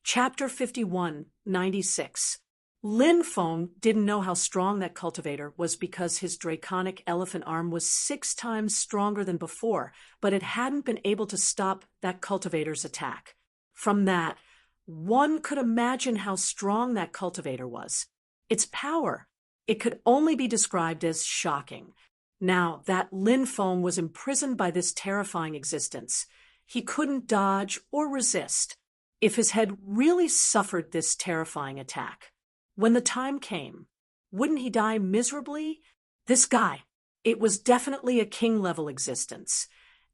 [SPEAKER 1] Chapter 51:96. Lin Feng didn't know how strong that cultivator was because his draconic elephant arm was 6 times stronger than before, but it hadn't been able to stop that cultivator's attack. From that, one could imagine how strong that cultivator was. Its power, it could only be described as shocking. Now that Lin Feng was imprisoned by this terrifying existence, he couldn't dodge or resist. If his head really suffered this terrifying attack, when the time came, wouldn't he die miserably? This guy, it was definitely a king-level existence,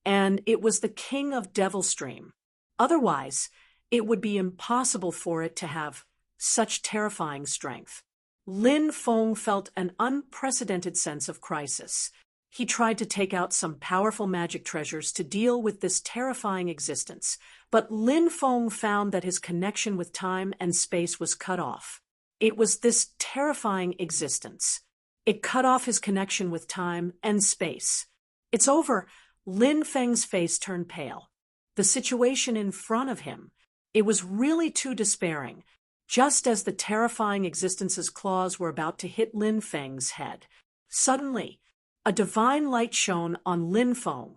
[SPEAKER 1] and it was the king of Devilstream. Otherwise, it would be impossible for it to have such terrifying strength. Lin Feng felt an unprecedented sense of crisis. He tried to take out some powerful magic treasures to deal with this terrifying existence, but Lin Feng found that his connection with time and space was cut off. It was this terrifying existence. It cut off his connection with time and space. It's over. Lin Feng's face turned pale. The situation in front of him, it was really too despairing. Just as the terrifying existence's claws were about to hit Lin Feng's head, suddenly, a divine light shone on Lin Feng.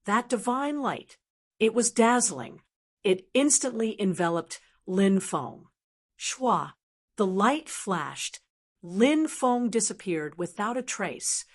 [SPEAKER 1] That divine light, it was dazzling. It instantly enveloped Lin Feng. Shwa! The light flashed. Lin Feng disappeared without a trace.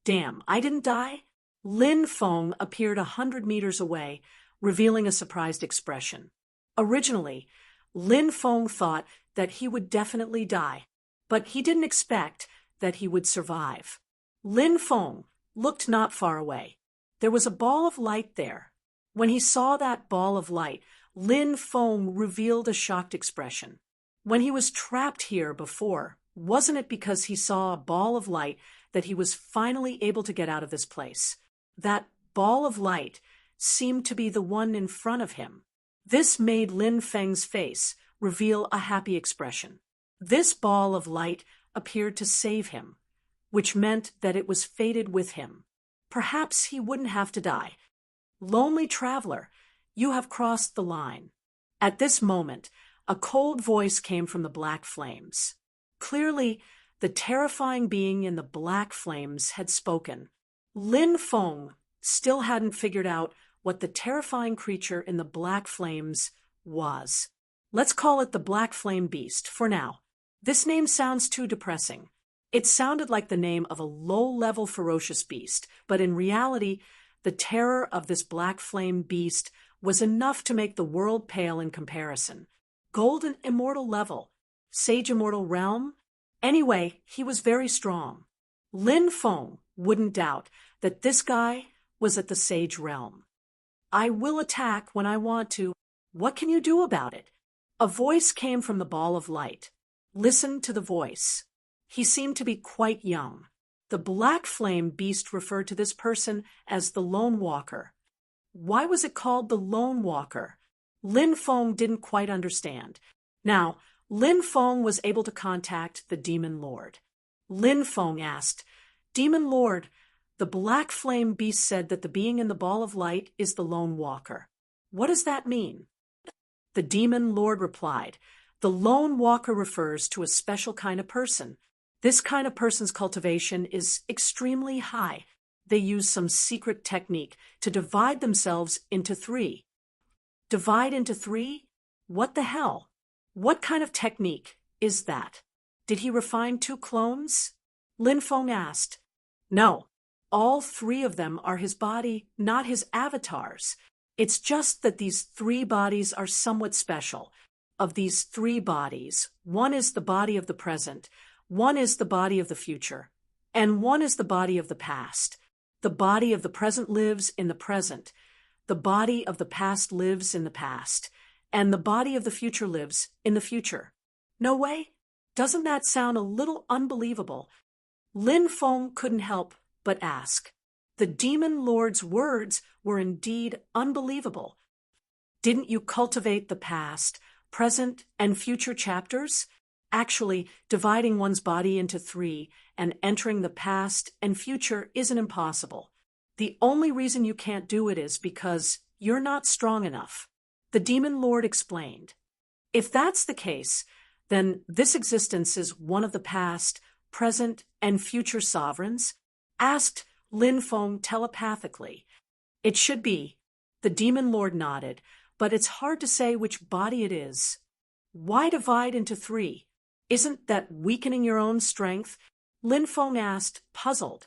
[SPEAKER 1] Damn, I didn't die? Lin Feng appeared 100 meters away, revealing a surprised expression. Originally, Lin Feng thought that he would definitely die, but he didn't expect that he would survive. Lin Feng looked not far away. There was a ball of light there. When he saw that ball of light, Lin Feng revealed a shocked expression. When he was trapped here before, wasn't it because he saw a ball of light that he was finally able to get out of this place? That ball of light seemed to be the one in front of him. This made Lin Feng's face reveal a happy expression. This ball of light appeared to save him, which meant that it was fated with him. Perhaps he wouldn't have to die. Lonely traveler, you have crossed the line. At this moment, a cold voice came from the black flames. Clearly, the terrifying being in the black flames had spoken. Lin Feng still hadn't figured out what the terrifying creature in the black flames was. Let's call it the Black Flame Beast for now. This name sounds too depressing. It sounded like the name of a low-level ferocious beast, but in reality, the terror of this Black Flame Beast was enough to make the world pale in comparison. Golden Immortal level, Sage Immortal realm? Anyway, he was very strong. Lin Feng wouldn't doubt that this guy was at the Sage realm. I will attack when I want to. What can you do about it? A voice came from the ball of light. Listen to the voice. He seemed to be quite young. The Black Flame Beast referred to this person as the Lone Walker. Why was it called the Lone Walker? Lin Feng didn't quite understand. Now, Lin Feng was able to contact the Demon Lord. Lin Feng asked, "Demon Lord, the Black Flame Beast said that the being in the ball of light is the Lone Walker. What does that mean?" The Demon Lord replied, "The Lone Walker refers to a special kind of person. This kind of person's cultivation is extremely high. They use some secret technique to divide themselves into three." Divide into three? What the hell? What kind of technique is that? Did he refine 2 clones? Lin Feng asked. No, all 3 of them are his body, not his avatars. It's just that these 3 bodies are somewhat special. Of these 3 bodies, one is the body of the present, one is the body of the future, and one is the body of the past. The body of the present lives in the present, the body of the past lives in the past, and the body of the future lives in the future. No way? Doesn't that sound a little unbelievable? Lin Feng couldn't help but ask. The Demon Lord's words were indeed unbelievable. Didn't you cultivate the past, present, and future chapters? Actually, dividing one's body into 3 and entering the past and future isn't impossible. The only reason you can't do it is because you're not strong enough. The Demon Lord explained. If that's the case, then this existence is one of the past, present, and future sovereigns? Asked Lin Feng telepathically. It should be. The Demon Lord nodded, but it's hard to say which body it is. Why divide into 3? Isn't that weakening your own strength? Lin Feng asked, puzzled.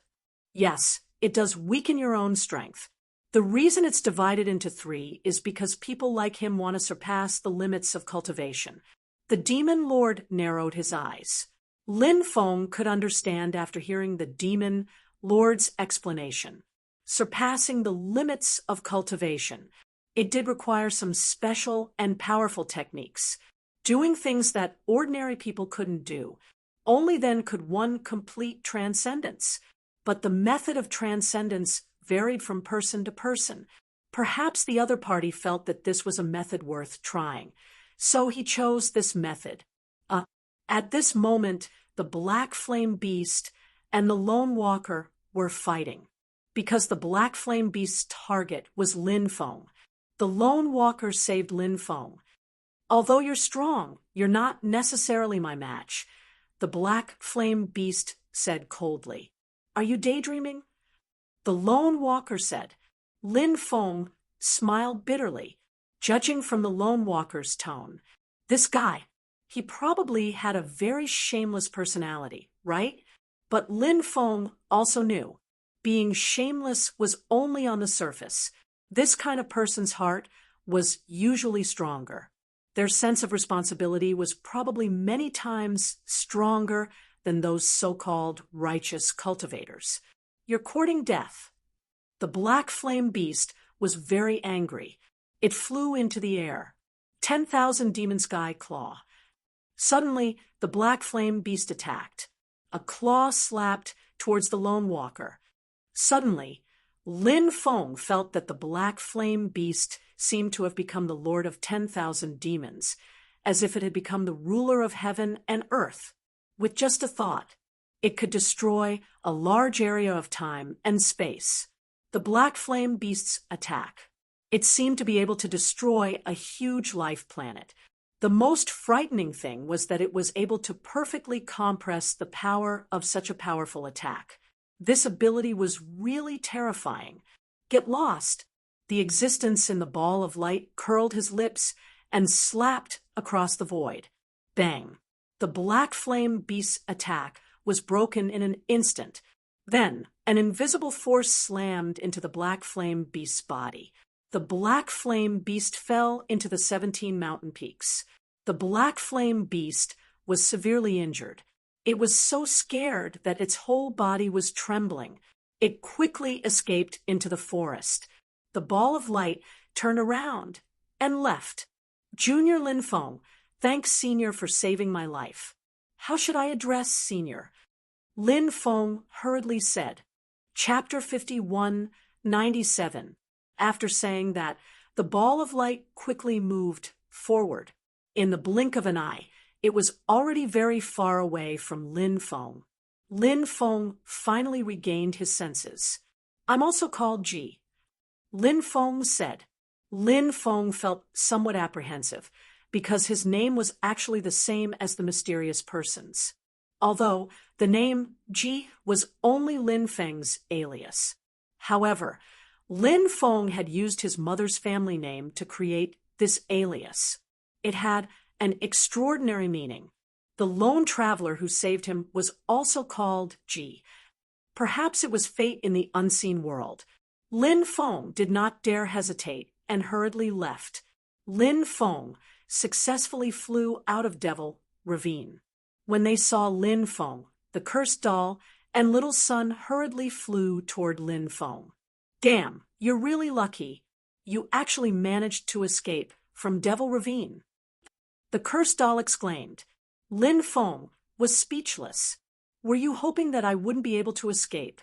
[SPEAKER 1] Yes, it does weaken your own strength. The reason it's divided into 3 is because people like him want to surpass the limits of cultivation. The Demon Lord narrowed his eyes. Lin Feng could understand after hearing the Demon Lord's explanation. Surpassing the limits of cultivation. It did require some special and powerful techniques. Doing things that ordinary people couldn't do. Only then could one complete transcendence. But the method of transcendence varied from person to person. Perhaps the other party felt that this was a method worth trying. So he chose this method. At this moment, the Black Flame Beast and the Lone Walker were fighting. Because the Black Flame Beast's target was Lin Feng. The Lone Walker saved Lin Feng. Although you're strong, you're not necessarily my match, the Black Flame Beast said coldly. Are you daydreaming? The Lone Walker said. Lin Feng smiled bitterly, judging from the Lone Walker's tone. This guy, he probably had a very shameless personality, right? But Lin Feng also knew being shameless was only on the surface. This kind of person's heart was usually stronger. Their sense of responsibility was probably many times stronger than those so-called righteous cultivators. You're courting death. The black flame beast was very angry. It flew into the air. 10,000 demon sky claw. Suddenly, the black flame beast attacked. A claw slapped towards the lone walker. Suddenly, Lin Feng felt that the black flame beast seemed to have become the lord of 10,000 demons, as if it had become the ruler of heaven and earth. With just a thought, it could destroy a large area of time and space. The black flame beast's attack. It seemed to be able to destroy a huge life planet. The most frightening thing was that it was able to perfectly compress the power of such a powerful attack. This ability was really terrifying. Get lost. The existence in the ball of light curled his lips and slapped across the void. Bang! The black flame beast's attack was broken in an instant. Then, an invisible force slammed into the black flame beast's body. The black flame beast fell into the 17 mountain peaks. The black flame beast was severely injured. It was so scared that its whole body was trembling. It quickly escaped into the forest. The ball of light turned around and left. Junior Lin Feng, thanks Senior for saving my life. How should I address Senior? Lin Feng hurriedly said. Chapter 51:97. After saying that, the ball of light quickly moved forward. In the blink of an eye, it was already very far away from Lin Feng. Lin Feng finally regained his senses. I'm also called Ji. Lin Feng said. Lin Feng felt somewhat apprehensive, because his name was actually the same as the mysterious person's, although the name Ji was only Lin Feng's alias. However, Lin Feng had used his mother's family name to create this alias. It had an extraordinary meaning. The lone traveler who saved him was also called Ji. Perhaps it was fate in the unseen world. Lin Feng did not dare hesitate and hurriedly left. Lin Feng successfully flew out of Devil Ravine. When they saw Lin Feng, the cursed doll and little son hurriedly flew toward Lin Feng. Damn, you're really lucky. You actually managed to escape from Devil Ravine. The cursed doll exclaimed. Lin Feng was speechless. Were you hoping that I wouldn't be able to escape?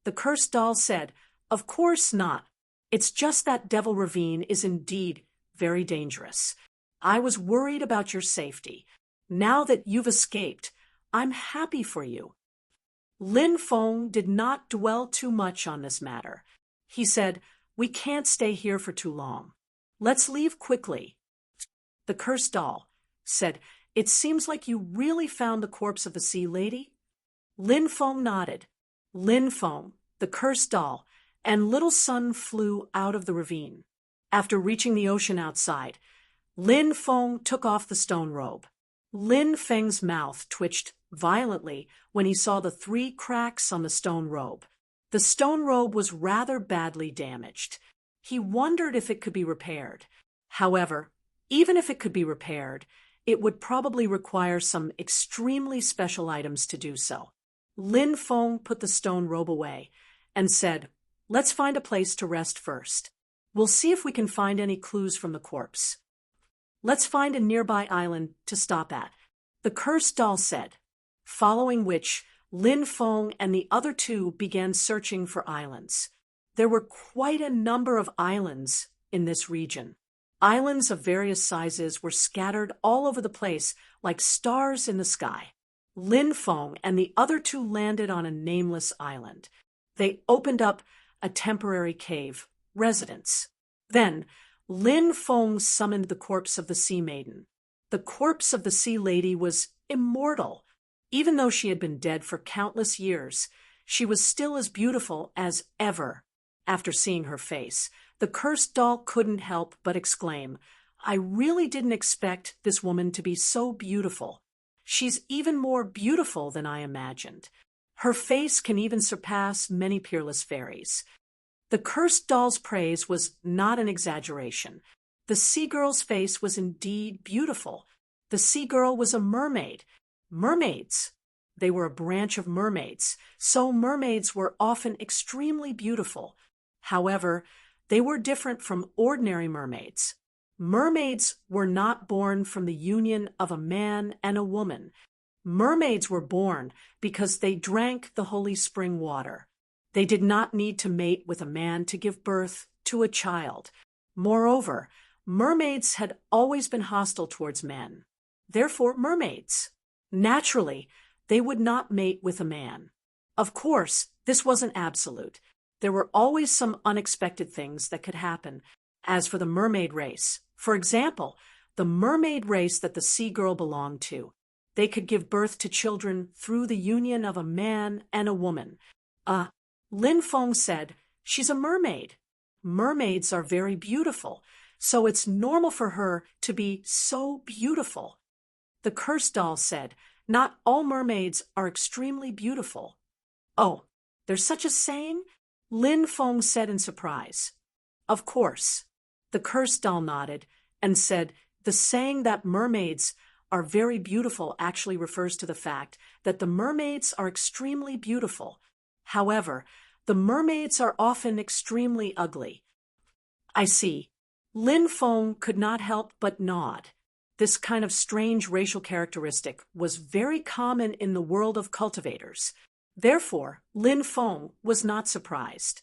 [SPEAKER 1] The cursed doll said, Of course not. It's just that Devil Ravine is indeed very dangerous. I was worried about your safety. Now that you've escaped, I'm happy for you. Lin Feng did not dwell too much on this matter. He said, We can't stay here for too long. Let's leave quickly. The cursed doll said, It seems like you really found the corpse of the sea lady? Lin Feng nodded. Lin Feng, the cursed doll, and little son flew out of the ravine. After reaching the ocean outside, Lin Feng took off the stone robe. Lin Feng's mouth twitched violently when he saw the 3 cracks on the stone robe. The stone robe was rather badly damaged. He wondered if it could be repaired. However, even if it could be repaired, it would probably require some extremely special items to do so. Lin Feng put the stone robe away and said, Let's find a place to rest first. We'll see if we can find any clues from the corpse. Let's find a nearby island to stop at, the cursed doll said, following which Lin Feng and the other 2 began searching for islands. There were quite a number of islands in this region. Islands of various sizes were scattered all over the place like stars in the sky. Lin Feng and the other 2 landed on a nameless island. They opened up a temporary cave residence. Then, Lin Feng summoned the corpse of the sea maiden. The corpse of the sea lady was immortal. Even though she had been dead for countless years, she was still as beautiful as ever. After seeing her face, the cursed doll couldn't help but exclaim, I really didn't expect this woman to be so beautiful. She's even more beautiful than I imagined. Her face can even surpass many peerless fairies. The cursed doll's praise was not an exaggeration. The sea girl's face was indeed beautiful. The sea girl was a mermaid. Mermaids. They were a branch of mermaids, so mermaids were often extremely beautiful. However, they were different from ordinary mermaids. Mermaids were not born from the union of a man and a woman. Mermaids were born because they drank the holy spring water. They did not need to mate with a man to give birth to a child. Moreover, mermaids had always been hostile towards men. Therefore, mermaids. Naturally, they would not mate with a man. Of course, this wasn't absolute. There were always some unexpected things that could happen. As for the mermaid race, for example, the mermaid race that the sea girl belonged to, they could give birth to children through the union of a man and a woman. Lin Feng said, "She's a mermaid. Mermaids are very beautiful, so it's normal for her to be so beautiful." The cursed doll said, "Not all mermaids are extremely beautiful." "Oh, there's such a saying?" Lin Feng said in surprise. "Of course." The cursed doll nodded and said, "The saying that mermaids are very beautiful actually refers to the fact that the mermaids are extremely beautiful. However, the mermaids are often extremely ugly." "I see." Lin Feng could not help but nod. This kind of strange racial characteristic was very common in the world of cultivators. Therefore, Lin Feng was not surprised.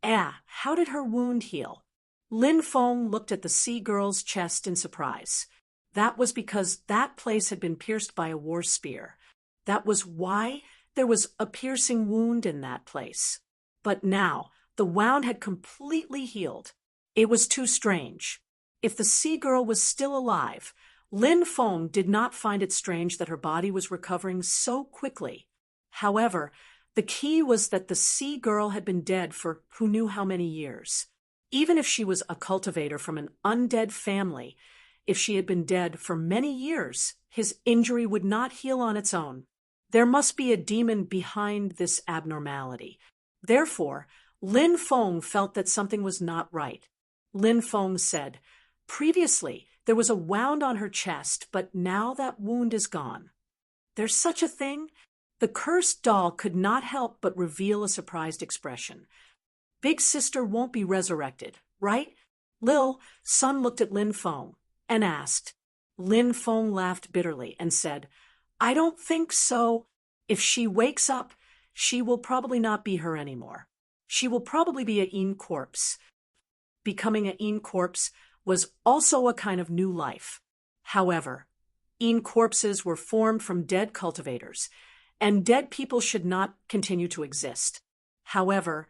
[SPEAKER 1] How did her wound heal? Lin Feng looked at the sea girl's chest in surprise. That was because that place had been pierced by a war spear. That was why there was a piercing wound in that place. But now, the wound had completely healed. It was too strange. If the sea girl was still alive, Lin Feng did not find it strange that her body was recovering so quickly. However, the key was that the sea girl had been dead for who knew how many years. Even if she was a cultivator from an undead family, if she had been dead for many years, his injury would not heal on its own. There must be a demon behind this abnormality. Therefore, Lin Feng felt that something was not right. Lin Feng said, "Previously, there was a wound on her chest, but now that wound is gone." "There's such a thing?" The cursed doll could not help but reveal a surprised expression. "Big sister won't be resurrected, right?" Lil Sun looked at Lin Feng and asked. Lin Feng laughed bitterly and said, "I don't think so. If she wakes up, she will probably not be her anymore. She will probably be a Yin corpse." Becoming a Yin corpse was also a kind of new life. However, Yin corpses were formed from dead cultivators, and dead people should not continue to exist. However,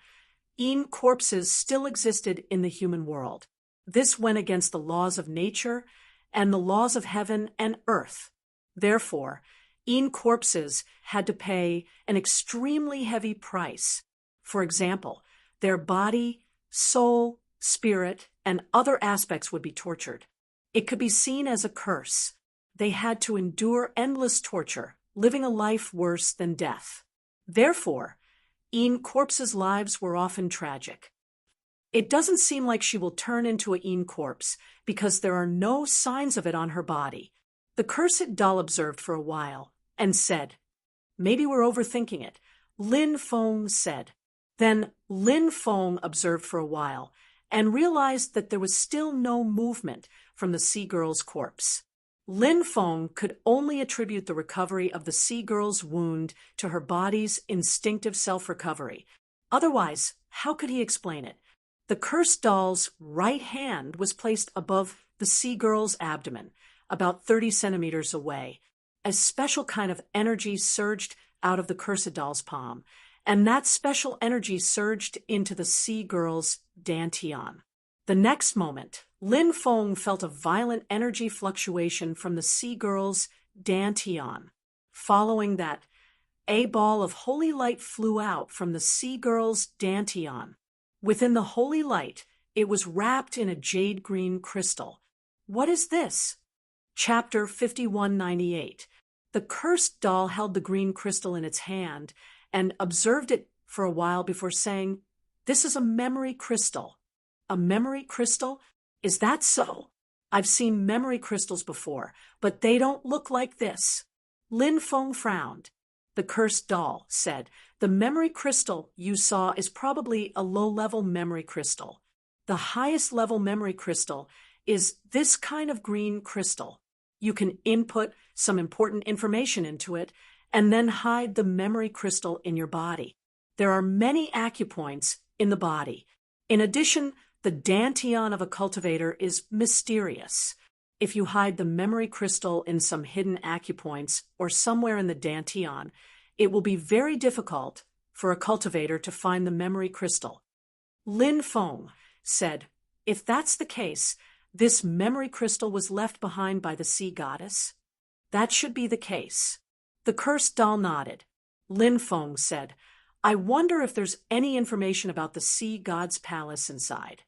[SPEAKER 1] Yin corpses still existed in the human world. This went against the laws of nature and the laws of heaven and earth. Therefore, Yin corpses had to pay an extremely heavy price. For example, their body, soul, spirit, and other aspects would be tortured. It could be seen as a curse. They had to endure endless torture, living a life worse than death. Therefore, Yin corpses' lives were often tragic. It doesn't seem like she will turn into a Yin corpse because there are no signs of it on her body. The cursed doll observed for a while and said, "Maybe we're overthinking it." Lin Feng said. Then Lin Feng observed for a while and realized that there was still no movement from the sea girl's corpse. Lin Feng could only attribute the recovery of the sea girl's wound to her body's instinctive self-recovery. Otherwise, how could he explain it? The cursed doll's right hand was placed above the sea girl's abdomen, about 30 centimeters away. A special kind of energy surged out of the cursed doll's palm, and that special energy surged into the sea girl's dantian. The next moment, Lin Feng felt a violent energy fluctuation from the sea girl's dantian. Following that, a ball of holy light flew out from the sea girl's dantian. Within the holy light, it was wrapped in a jade green crystal. What is this? Chapter 5198. The cursed doll held the green crystal in its hand and observed it for a while before saying, "This is a memory crystal." "A memory crystal? Is that so? I've seen memory crystals before, but they don't look like this." Lin Feng frowned. The cursed doll said, "The memory crystal you saw is probably a low-level memory crystal. The highest level memory crystal is this kind of green crystal. You can input some important information into it and then hide the memory crystal in your body. There are many acupoints in the body. In addition, the dantian of a cultivator is mysterious. If you hide the memory crystal in some hidden acupoints or somewhere in the dantian, it will be very difficult for a cultivator to find the memory crystal." Lin Feng said, "If that's the case, this memory crystal was left behind by the sea goddess?" "That should be the case." The cursed doll nodded. Lin Feng said, "I wonder if there's any information about the sea god's palace inside."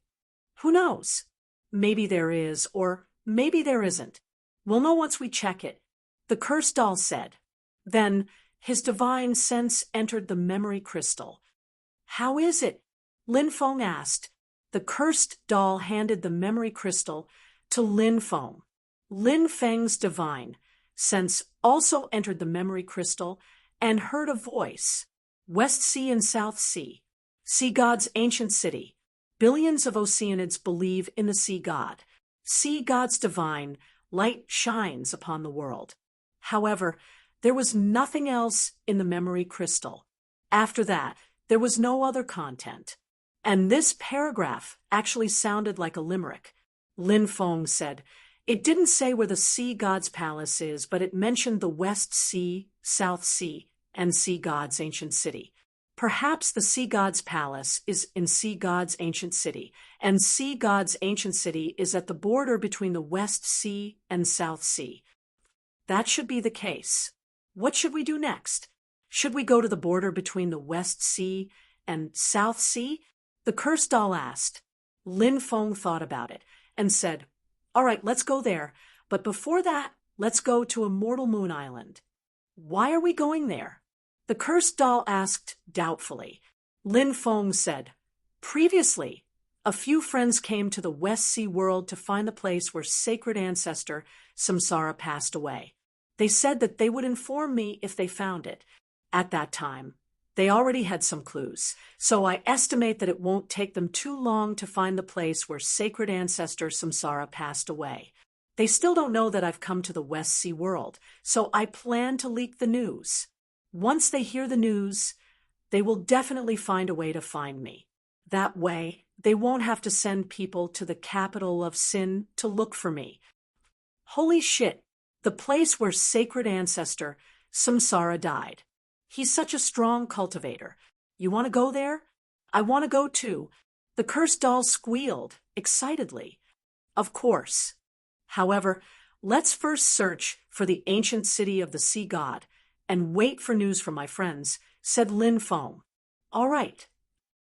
[SPEAKER 1] "Who knows? Maybe there is, or maybe there isn't. We'll know once we check it," the cursed doll said. Then his divine sense entered the memory crystal. "How is it?" Lin Feng asked. The cursed doll handed the memory crystal to Lin Feng. Lin Feng's divine sense also entered the memory crystal and heard a voice. "West Sea and South Sea, sea god's ancient city. Billions of Oceanids believe in the sea god. Sea god's divine light shines upon the world." However, there was nothing else in the memory crystal. After that, there was no other content. And this paragraph actually sounded like a limerick. Lin Feng said, "It didn't say where the sea god's palace is, but it mentioned the West Sea, South Sea, and sea god's ancient city. Perhaps the sea god's palace is in sea god's ancient city, and sea god's ancient city is at the border between the West Sea and South Sea. That should be the case. What should we do next? Should we go to the border between the West Sea and South Sea?" the cursed doll asked. Lin Feng thought about it and said, "All right, let's go there. But before that, let's go to Immortal Moon Island." "Why are we going there?" the cursed doll asked doubtfully. Lin Feng said, "Previously, a few friends came to the West Sea world to find the place where sacred ancestor Samsara passed away. They said that they would inform me if they found it. At that time, they already had some clues, so I estimate that it won't take them too long to find the place where sacred ancestor Samsara passed away. They still don't know that I've come to the West Sea world, so I plan to leak the news. Once they hear the news, they will definitely find a way to find me. That way, they won't have to send people to the capital of Sin to look for me." Holy shit, the place where sacred ancestor Samsara died. He's such a strong cultivator. You want to go there? I want to go too. The cursed doll squealed excitedly. Of course. However, let's first search for the ancient city of the sea god and wait for news from my friends, said Lin Feng. All right.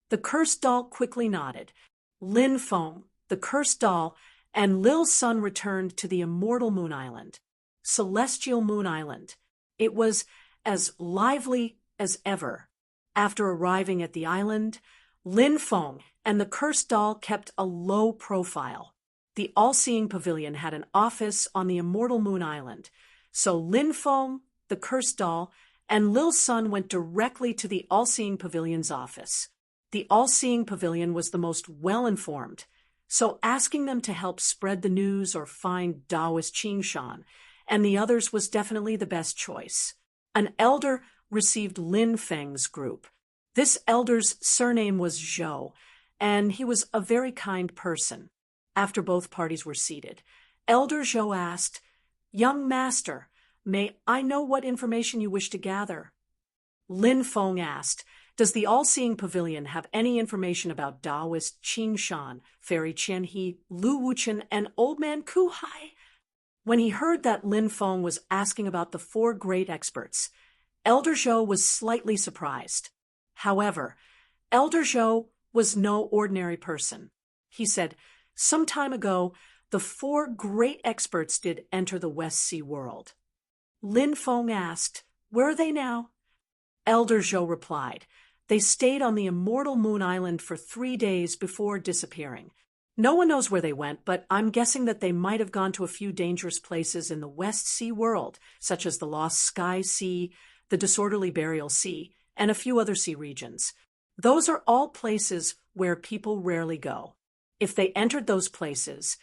[SPEAKER 1] The cursed doll quickly nodded. Lin Feng, the cursed doll, and Lil Sun returned to the Immortal Moon Island, Celestial Moon Island. It was as lively as ever. After arriving at the island, Lin Feng and the cursed doll kept a low profile. The all-seeing pavilion had an office on the Immortal Moon Island, so Lin Feng, the cursed doll, and Lil Sun went directly to the all-seeing pavilion's office. The all-seeing pavilion was the most well-informed, so asking them to help spread the news or find Taoist Qingshan and the others was definitely the best choice. An elder received Lin Feng's group. This elder's surname was Zhou, and he was a very kind person. After both parties were seated, Elder Zhou asked, "Young master, may I know what information you wish to gather?" Lin Feng asked, "Does the all-seeing pavilion have any information about Taoist Qingshan, Fairy Qianhe, Lu Wuchen, and Old Man Ku Hai?" When he heard that Lin Feng was asking about the four great experts, Elder Zhou was slightly surprised. However, Elder Zhou was no ordinary person. He said, "Some time ago, the four great experts did enter the West Sea world." Lin Feng asked, "Where are they now?" Elder Zhou replied, "They stayed on the immortal Moon Island for 3 days before disappearing. No one knows where they went, but I'm guessing that they might have gone to a few dangerous places in the West Sea world, such as the Lost Sky Sea, the Disorderly Burial Sea, and a few other sea regions. Those are all places where people rarely go. If they entered those places,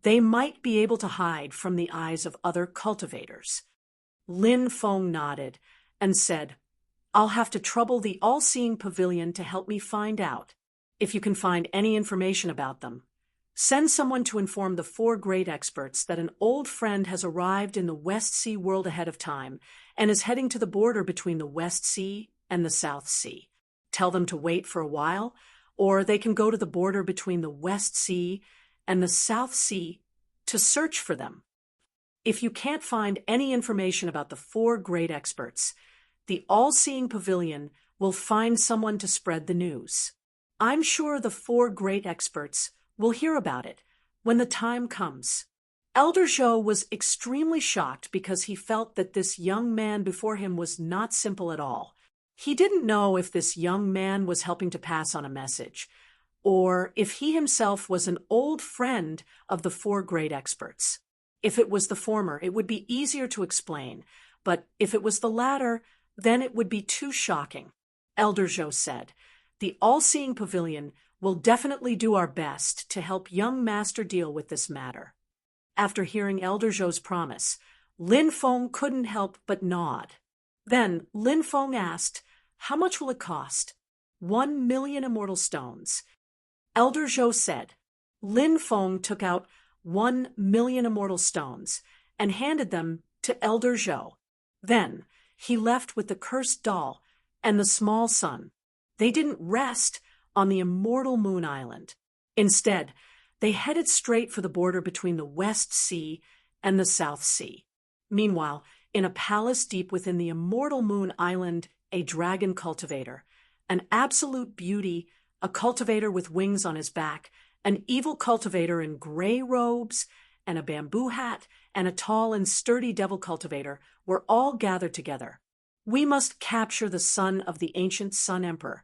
[SPEAKER 1] they might be able to hide from the eyes of other cultivators." Lin Feng nodded and said, "I'll have to trouble the All-Seeing Pavilion to help me find out. If you can find any information about them, send someone to inform the 4 great experts that an old friend has arrived in the West Sea world ahead of time and is heading to the border between the West Sea and the South Sea. Tell them to wait for a while, or they can go to the border between the West Sea and the South Sea to search for them. If you can't find any information about the 4 great experts, the All-Seeing Pavilion will find someone to spread the news. I'm sure the 4 great experts will hear about it when the time comes." Elder Zhou was extremely shocked because he felt that this young man before him was not simple at all. He didn't know if this young man was helping to pass on a message, or if he himself was an old friend of the 4 great experts. If it was the former, it would be easier to explain, but if it was the latter, then it would be too shocking. Elder Zhou said, "The All-Seeing Pavilion will definitely do our best to help young master deal with this matter." After hearing Elder Zhou's promise, Lin Feng couldn't help but nod. Then Lin Feng asked, "How much will it cost?" 1,000,000 immortal stones. Elder Zhou said. Lin Feng took out 1,000,000 immortal stones and handed them to Elder Zhou. Then he left with the cursed doll and the small son. They didn't rest on the immortal Moon Island. Instead, they headed straight for the border between the West Sea and the South Sea. Meanwhile, in a palace deep within the immortal Moon Island, a dragon cultivator, an absolute beauty, a cultivator with wings on his back, an evil cultivator in gray robes, and a bamboo hat, and a tall and sturdy devil cultivator were all gathered together. "We must capture the son of the ancient Sun Emperor.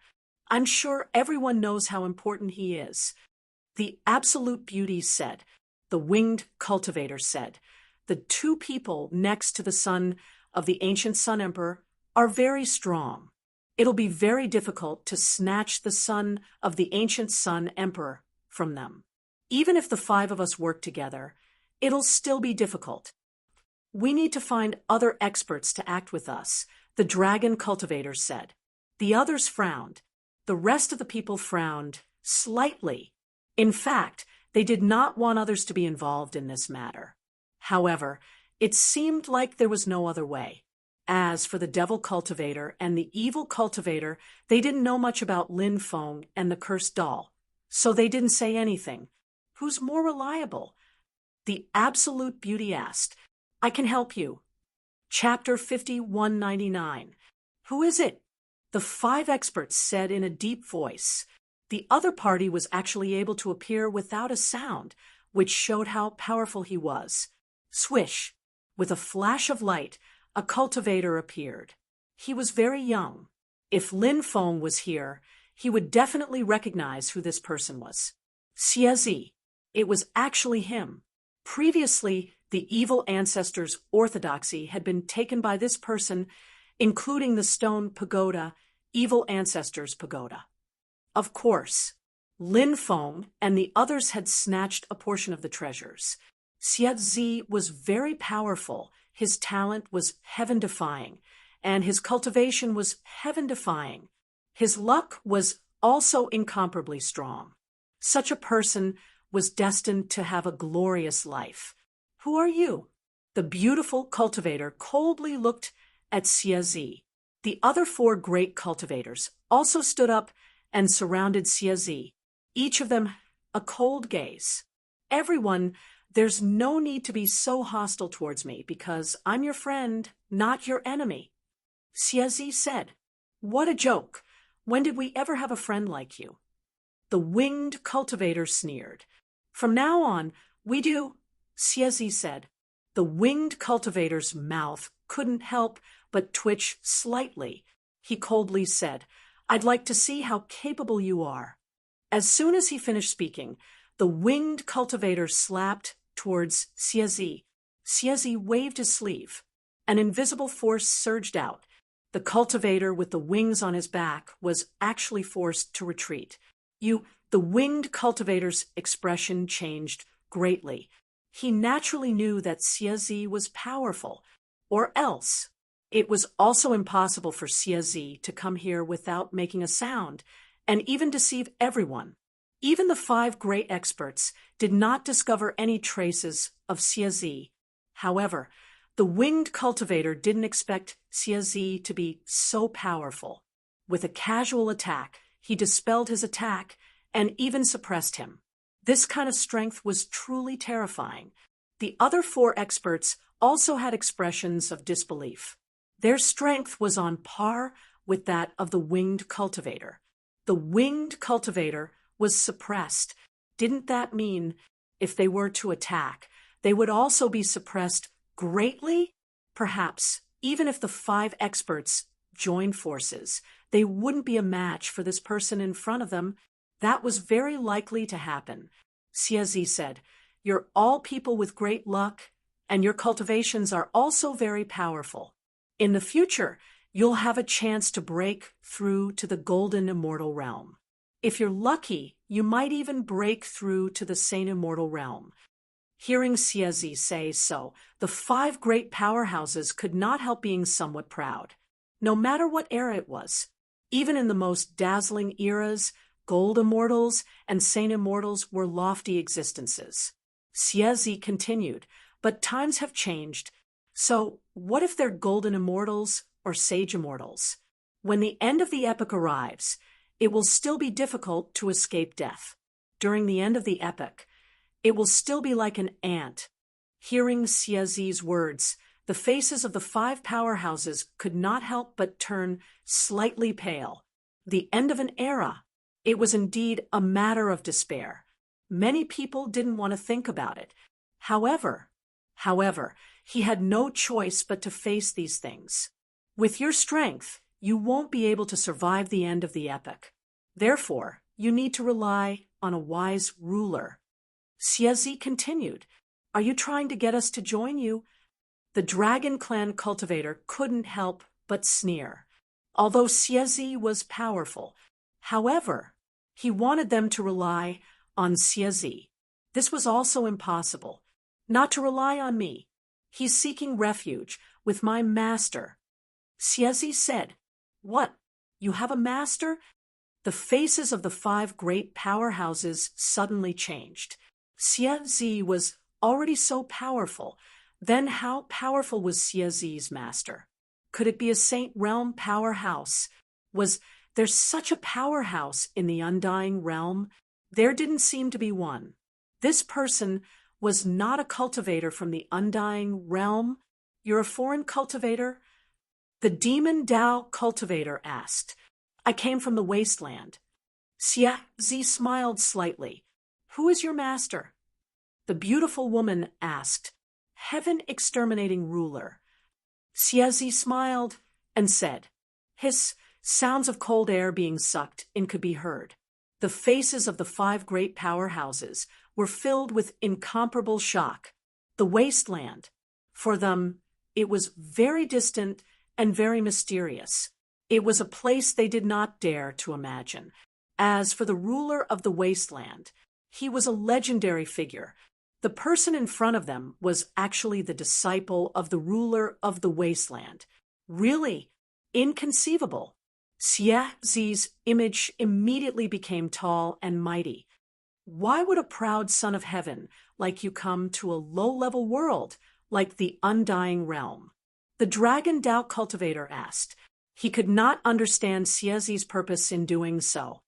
[SPEAKER 1] I'm sure everyone knows how important he is," the absolute beauty said. The winged cultivator said, "The 2 people next to the son of the ancient Sun Emperor are very strong. It'll be very difficult to snatch the son of the ancient Sun Emperor from them. Even if the 5 of us work together, it'll still be difficult. We need to find other experts to act with us," the dragon cultivator said. The others frowned. The rest of the people frowned slightly. In fact, they did not want others to be involved in this matter. However, it seemed like there was no other way. As for the devil cultivator and the evil cultivator, they didn't know much about Lin Feng and the cursed doll, so they didn't say anything. "Who's more reliable?" the absolute beauty asked. "I can help you." Chapter 5199. "Who is it?" the 5 experts said in a deep voice. The other party was actually able to appear without a sound, which showed how powerful he was. Swish! With a flash of light, a cultivator appeared. He was very young. If Lin Feng was here, he would definitely recognize who this person was. Xiezi. It was actually him. Previously, the evil ancestor's orthodoxy had been taken by this person, including the stone pagoda, evil ancestor's pagoda. Of course, Lin Feng and the others had snatched a portion of the treasures. Xiezi was very powerful, his talent was heaven-defying, and his cultivation was heaven-defying. His luck was also incomparably strong. Such a person was destined to have a glorious life. "Who are you?" The beautiful cultivator coldly looked at Xiezi. The other 4 great cultivators also stood up and surrounded Xiezi, each of them a cold gaze. "Everyone, there's no need to be so hostile towards me because I'm your friend, not your enemy," Xiezi said. "What a joke! When did we ever have a friend like you?" The winged cultivator sneered. "From now on, we do," Xiezi said. The winged cultivator's mouth couldn't help but twitch slightly. He coldly said, "I'd like to see how capable you are." As soon as he finished speaking, the winged cultivator slapped towards Xiezi. Xiezi waved his sleeve. An invisible force surged out. The cultivator with the wings on his back was actually forced to retreat. The winged cultivator's expression changed greatly. He naturally knew that Xiezi was powerful, or else it was also impossible for Xiezi to come here without making a sound and even deceive everyone. Even the 5 great experts did not discover any traces of Xiezi. However, the winged cultivator didn't expect Xiezi to be so powerful. With a casual attack, he dispelled his attack and even suppressed him. This kind of strength was truly terrifying. The other 4 experts also had expressions of disbelief. Their strength was on par with that of the winged cultivator. The winged cultivator was suppressed. Didn't that mean if they were to attack, they would also be suppressed greatly? Perhaps, even if the 5 experts joined forces, they wouldn't be a match for this person in front of them. That was very likely to happen. Xiezi said, "You're all people with great luck, and your cultivations are also very powerful. In the future, you'll have a chance to break through to the golden immortal realm. If you're lucky, you might even break through to the sane immortal realm." Hearing Xiezi say so, the 5 great powerhouses could not help being somewhat proud. No matter what era it was, even in the most dazzling eras, gold immortals and sane immortals were lofty existences. Xiezi continued, "But times have changed. So what if they're golden immortals or sage immortals? When the end of the epic arrives, it will still be difficult to escape death. During the end of the epic, it will still be like an ant." Hearing Xiezi's words, the faces of the 5 powerhouses could not help but turn slightly pale. The end of an era. It was indeed a matter of despair. Many people didn't want to think about it. However, he had no choice but to face these things. With your strength, you won't be able to survive the end of the epic. Therefore, you need to rely on a wise ruler. Xiezi continued, "Are you trying to get us to join you?" The Dragon Clan cultivator couldn't help but sneer. Although Xiezi was powerful, however, he wanted them to rely on Xiezi. This was also impossible. Not to rely on me. He's seeking refuge with my master. Xiezi said, "What? You have a master?" The faces of the 5 great powerhouses suddenly changed. Xiezi was already so powerful. Then how powerful was Xiezi's master? Could it be a Saint Realm powerhouse? Was there such a powerhouse in the Undying Realm? There didn't seem to be one. This person was not a cultivator from the Undying Realm. "You're a foreign cultivator?" The Demon Tao cultivator asked. "I came from the wasteland." Xiezi smiled slightly. "Who is your master?" The beautiful woman asked. "Heaven exterminating ruler." Xiezi smiled and said, "Hiss." Sounds of cold air being sucked in could be heard. The faces of the 5 great powerhouses were filled with incomparable shock. The wasteland. For them, it was very distant and very mysterious. It was a place they did not dare to imagine. As for the ruler of the wasteland, he was a legendary figure. The person in front of them was actually the disciple of the ruler of the wasteland. Really inconceivable. Xiezi's image immediately became tall and mighty. Why would a proud son of heaven like you come to a low-level world like the Undying Realm? The Dragon Tao cultivator asked. He could not understand Xiezi's purpose in doing so.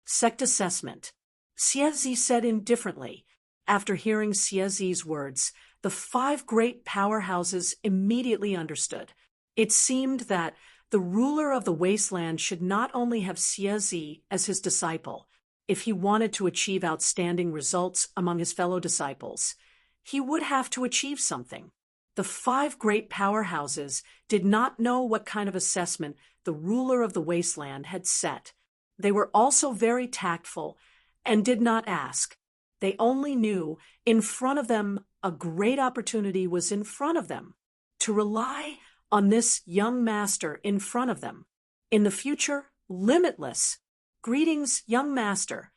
[SPEAKER 1] Sect assessment. Xiezi said indifferently. After hearing Xiezi's words, the 5 great powerhouses immediately understood. It seemed that the ruler of the wasteland should not only have Xiezi as his disciple, if he wanted to achieve outstanding results among his fellow disciples, he would have to achieve something. The 5 great powerhouses did not know what kind of assessment the ruler of the wasteland had set. They were also very tactful and did not ask. They only knew in front of them a great opportunity was in front of them. To rely on this young master in front of them. In the future, limitless. Greetings, young master.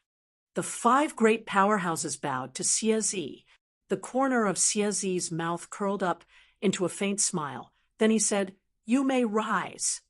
[SPEAKER 1] The 5 great powerhouses bowed to Xie. The corner of Xie's mouth curled up into a faint smile. Then he said, "You may rise."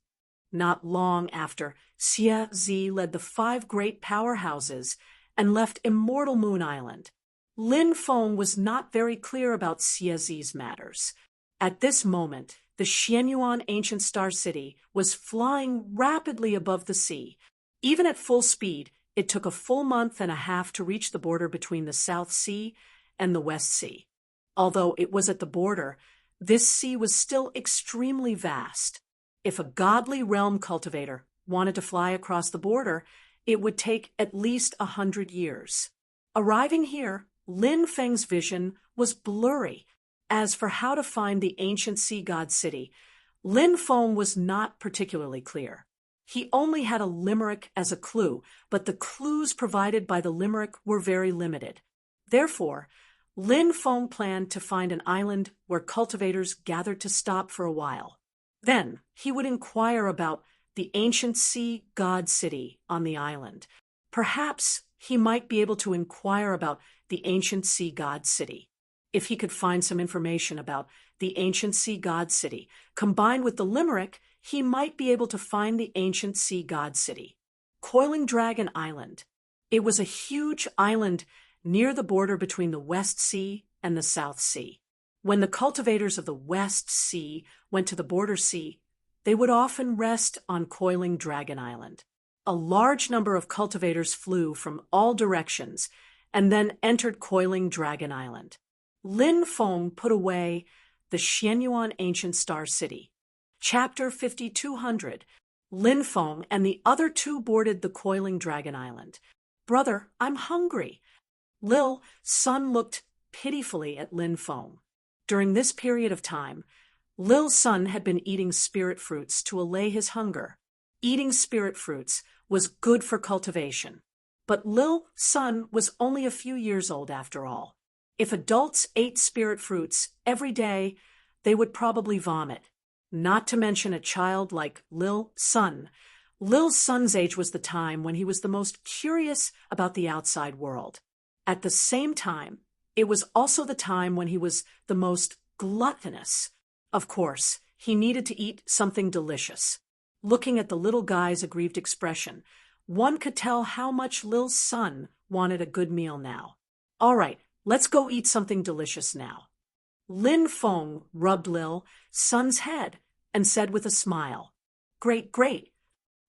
[SPEAKER 1] Not long after, Xie led the 5 great powerhouses and left Immortal Moon Island. Lin Feng was not very clear about Xie's matters. At this moment, the Xianyuan ancient star city was flying rapidly above the sea. Even at full speed, it took a full month and a half to reach the border between the South Sea and the West Sea. Although it was at the border, this sea was still extremely vast. If a godly realm cultivator wanted to fly across the border, it would take at least 100 years. Arriving here, Lin Feng's vision was blurry. As for how to find the ancient sea god city, Lin Feng was not particularly clear. He only had a limerick as a clue, but the clues provided by the limerick were very limited. Therefore, Lin Feng planned to find an island where cultivators gathered to stop for a while. Then he would inquire about the ancient sea god city on the island. Perhaps he might be able to inquire about the ancient sea god city. If he could find some information about the ancient sea god city, combined with the limerick, he might be able to find the ancient sea god city. Coiling Dragon Island. It was a huge island near the border between the West Sea and the South Sea. When the cultivators of the West Sea went to the border sea, they would often rest on Coiling Dragon Island. A large number of cultivators flew from all directions and then entered Coiling Dragon Island. Lin Feng put away the Xianyuan ancient star city. Chapter 5200. Lin Feng and the other 2 boarded the Coiling Dragon Island. "Brother, I'm hungry." Lil Sun looked pitifully at Lin Feng. During this period of time, Lil Sun had been eating spirit fruits to allay his hunger. Eating spirit fruits was good for cultivation. But Lil Sun was only a few years old after all. If adults ate spirit fruits every day, they would probably vomit. Not to mention a child like Lil Sun. Lil Sun's age was the time when he was the most curious about the outside world. At the same time, it was also the time when he was the most gluttonous. Of course, he needed to eat something delicious. Looking at the little guy's aggrieved expression, one could tell how much Lil Sun wanted a good meal now. "All right, let's go eat something delicious now." Lin Feng rubbed Lil Sun's head and said with a smile, "Great, great."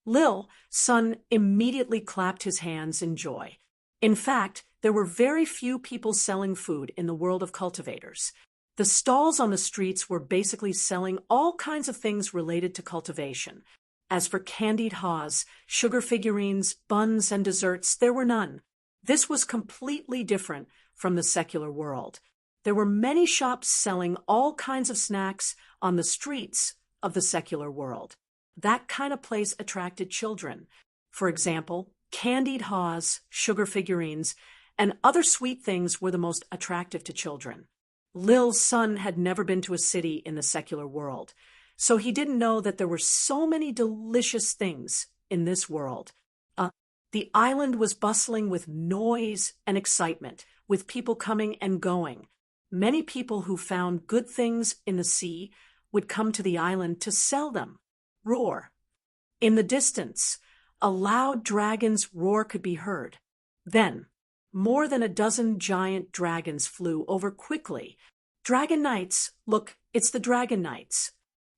[SPEAKER 1] Lil Sun immediately clapped his hands in joy. In fact, there were very few people selling food in the world of cultivators. The stalls on the streets were basically selling all kinds of things related to cultivation. As for candied haws, sugar figurines, buns, and desserts, there were none. This was completely different from the secular world. There were many shops selling all kinds of snacks on the streets of the secular world. That kind of place attracted children. For example, candied haws, sugar figurines, and other sweet things were the most attractive to children. Lil Sun had never been to a city in the secular world, so he didn't know that there were so many delicious things in this world. The island was bustling with noise and excitement, with people coming and going. Many people who found good things in the sea would come to the island to sell them. Roar. In the distance, a loud dragon's roar could be heard. Then, more than a dozen giant dragons flew over quickly. Dragon Knights, look, it's the Dragon Knights.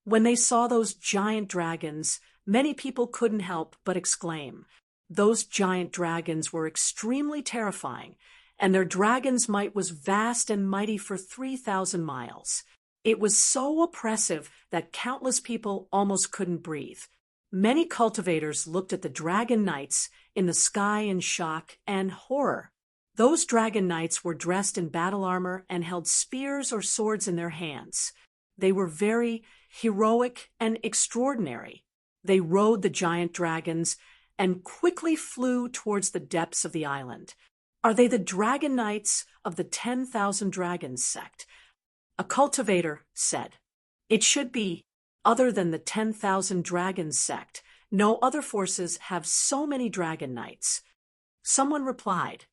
[SPEAKER 1] When they saw those giant dragons, many people couldn't help but exclaim. Those giant dragons were extremely terrifying, and their dragon's might was vast and mighty for 3,000 miles. It was so oppressive that countless people almost couldn't breathe. Many cultivators looked at the Dragon Knights in the sky in shock and horror. Those Dragon Knights were dressed in battle armor and held spears or swords in their hands. They were very heroic and extraordinary. They rode the giant dragons and quickly flew towards the depths of the island. Are they the dragon knights of the 10,000 Dragons sect? A cultivator said. It should be. Other than the 10,000 Dragons sect, no other forces have so many dragon knights. Someone replied,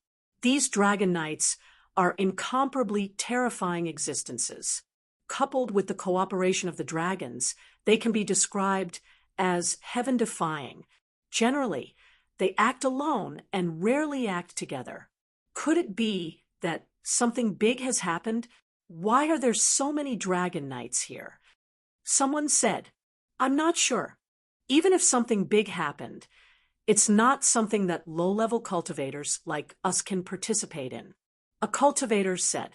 [SPEAKER 1] these dragon knights are incomparably terrifying existences. Coupled with the cooperation of the dragons, they can be described as heaven-defying. Generally, they act alone and rarely act together. Could it be that something big has happened? Why are there so many dragon knights here? Someone said, I'm not sure. Even if something big happened, it's not something that low-level cultivators like us can participate in. A cultivator said,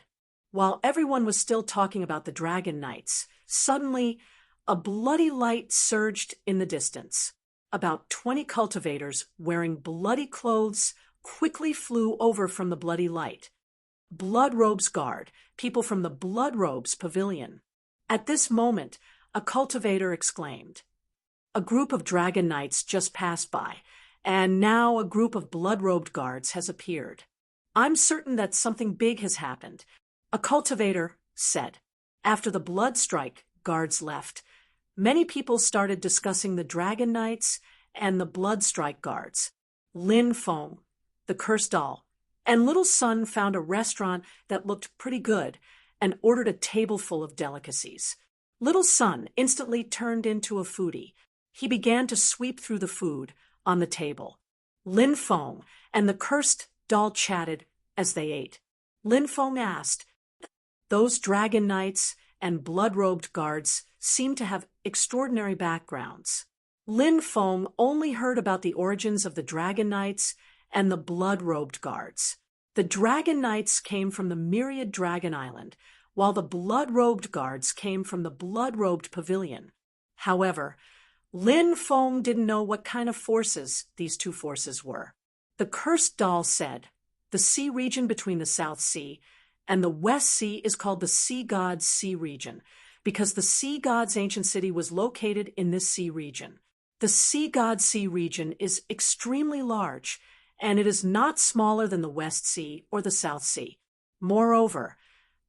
[SPEAKER 1] while everyone was still talking about the dragon knights, suddenly a bloody light surged in the distance. About 20 cultivators wearing bloody clothes quickly flew over from the bloody light. Blood Robes Guard, people from the Blood Robes Pavilion. At this moment, a cultivator exclaimed, a group of dragon knights just passed by, and now a group of blood-robed guards has appeared. I'm certain that something big has happened. A cultivator said. After the blood strike, guards left. Many people started discussing the dragon knights and the blood strike guards. Lin Feng, the cursed doll, and little son found a restaurant that looked pretty good and ordered a table full of delicacies. Little son instantly turned into a foodie. He began to sweep through the food on the table. Lin Feng and the cursed doll chatted as they ate. Lin Feng asked, those dragon knights and blood-robed guards seem to have extraordinary backgrounds. Lin Feng only heard about the origins of the dragon knights and the blood-robed guards. The dragon knights came from the myriad dragon island, while the blood-robed guards came from the blood-robed pavilion. However, Lin Feng didn't know what kind of forces these two forces were. The cursed doll said, the sea region between the South Sea and the West Sea is called the Sea God's Sea region, because the Sea God's ancient city was located in this sea region. The Sea God's Sea region is extremely large, and it is not smaller than the West Sea or the South Sea. Moreover,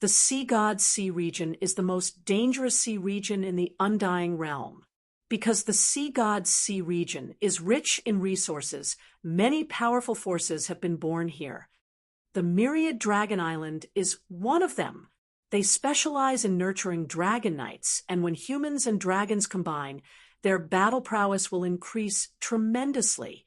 [SPEAKER 1] the Sea God's Sea region is the most dangerous sea region in the Undying Realm. Because the Sea God's Sea region is rich in resources, many powerful forces have been born here. The Myriad Dragon Island is one of them. They specialize in nurturing dragon knights, and when humans and dragons combine, their battle prowess will increase tremendously.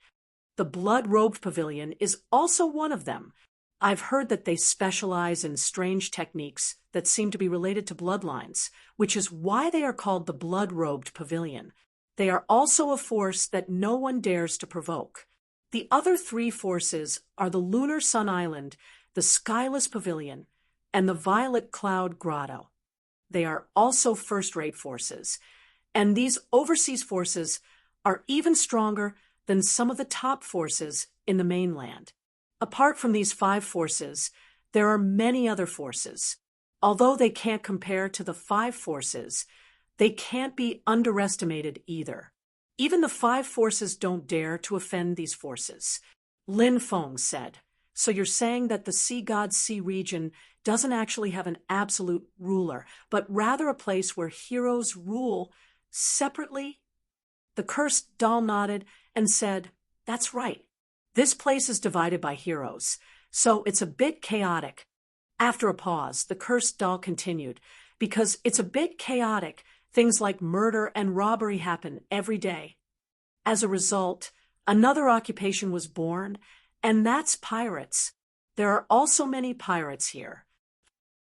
[SPEAKER 1] The Blood-Robed Pavilion is also one of them. I've heard that they specialize in strange techniques that seem to be related to bloodlines, which is why they are called the Blood-Robed Pavilion. They are also a force that no one dares to provoke. The other three forces are the Lunar Sun Island, the Skyless Pavilion, and the Violet Cloud Grotto. They are also first-rate forces, and these overseas forces are even stronger than some of the top forces in the mainland. Apart from these 5 forces, there are many other forces. Although they can't compare to the 5 forces, they can't be underestimated either. Even the 5 forces don't dare to offend these forces. Lin Feng said, so you're saying that the Sea God's Sea region doesn't actually have an absolute ruler, but rather a place where heroes rule separately? The cursed doll nodded and said, that's right. This place is divided by heroes, so it's a bit chaotic. After a pause, the cursed doll continued, because it's a bit chaotic, things like murder and robbery happen every day. As a result, another occupation was born, and that's pirates. There are also many pirates here.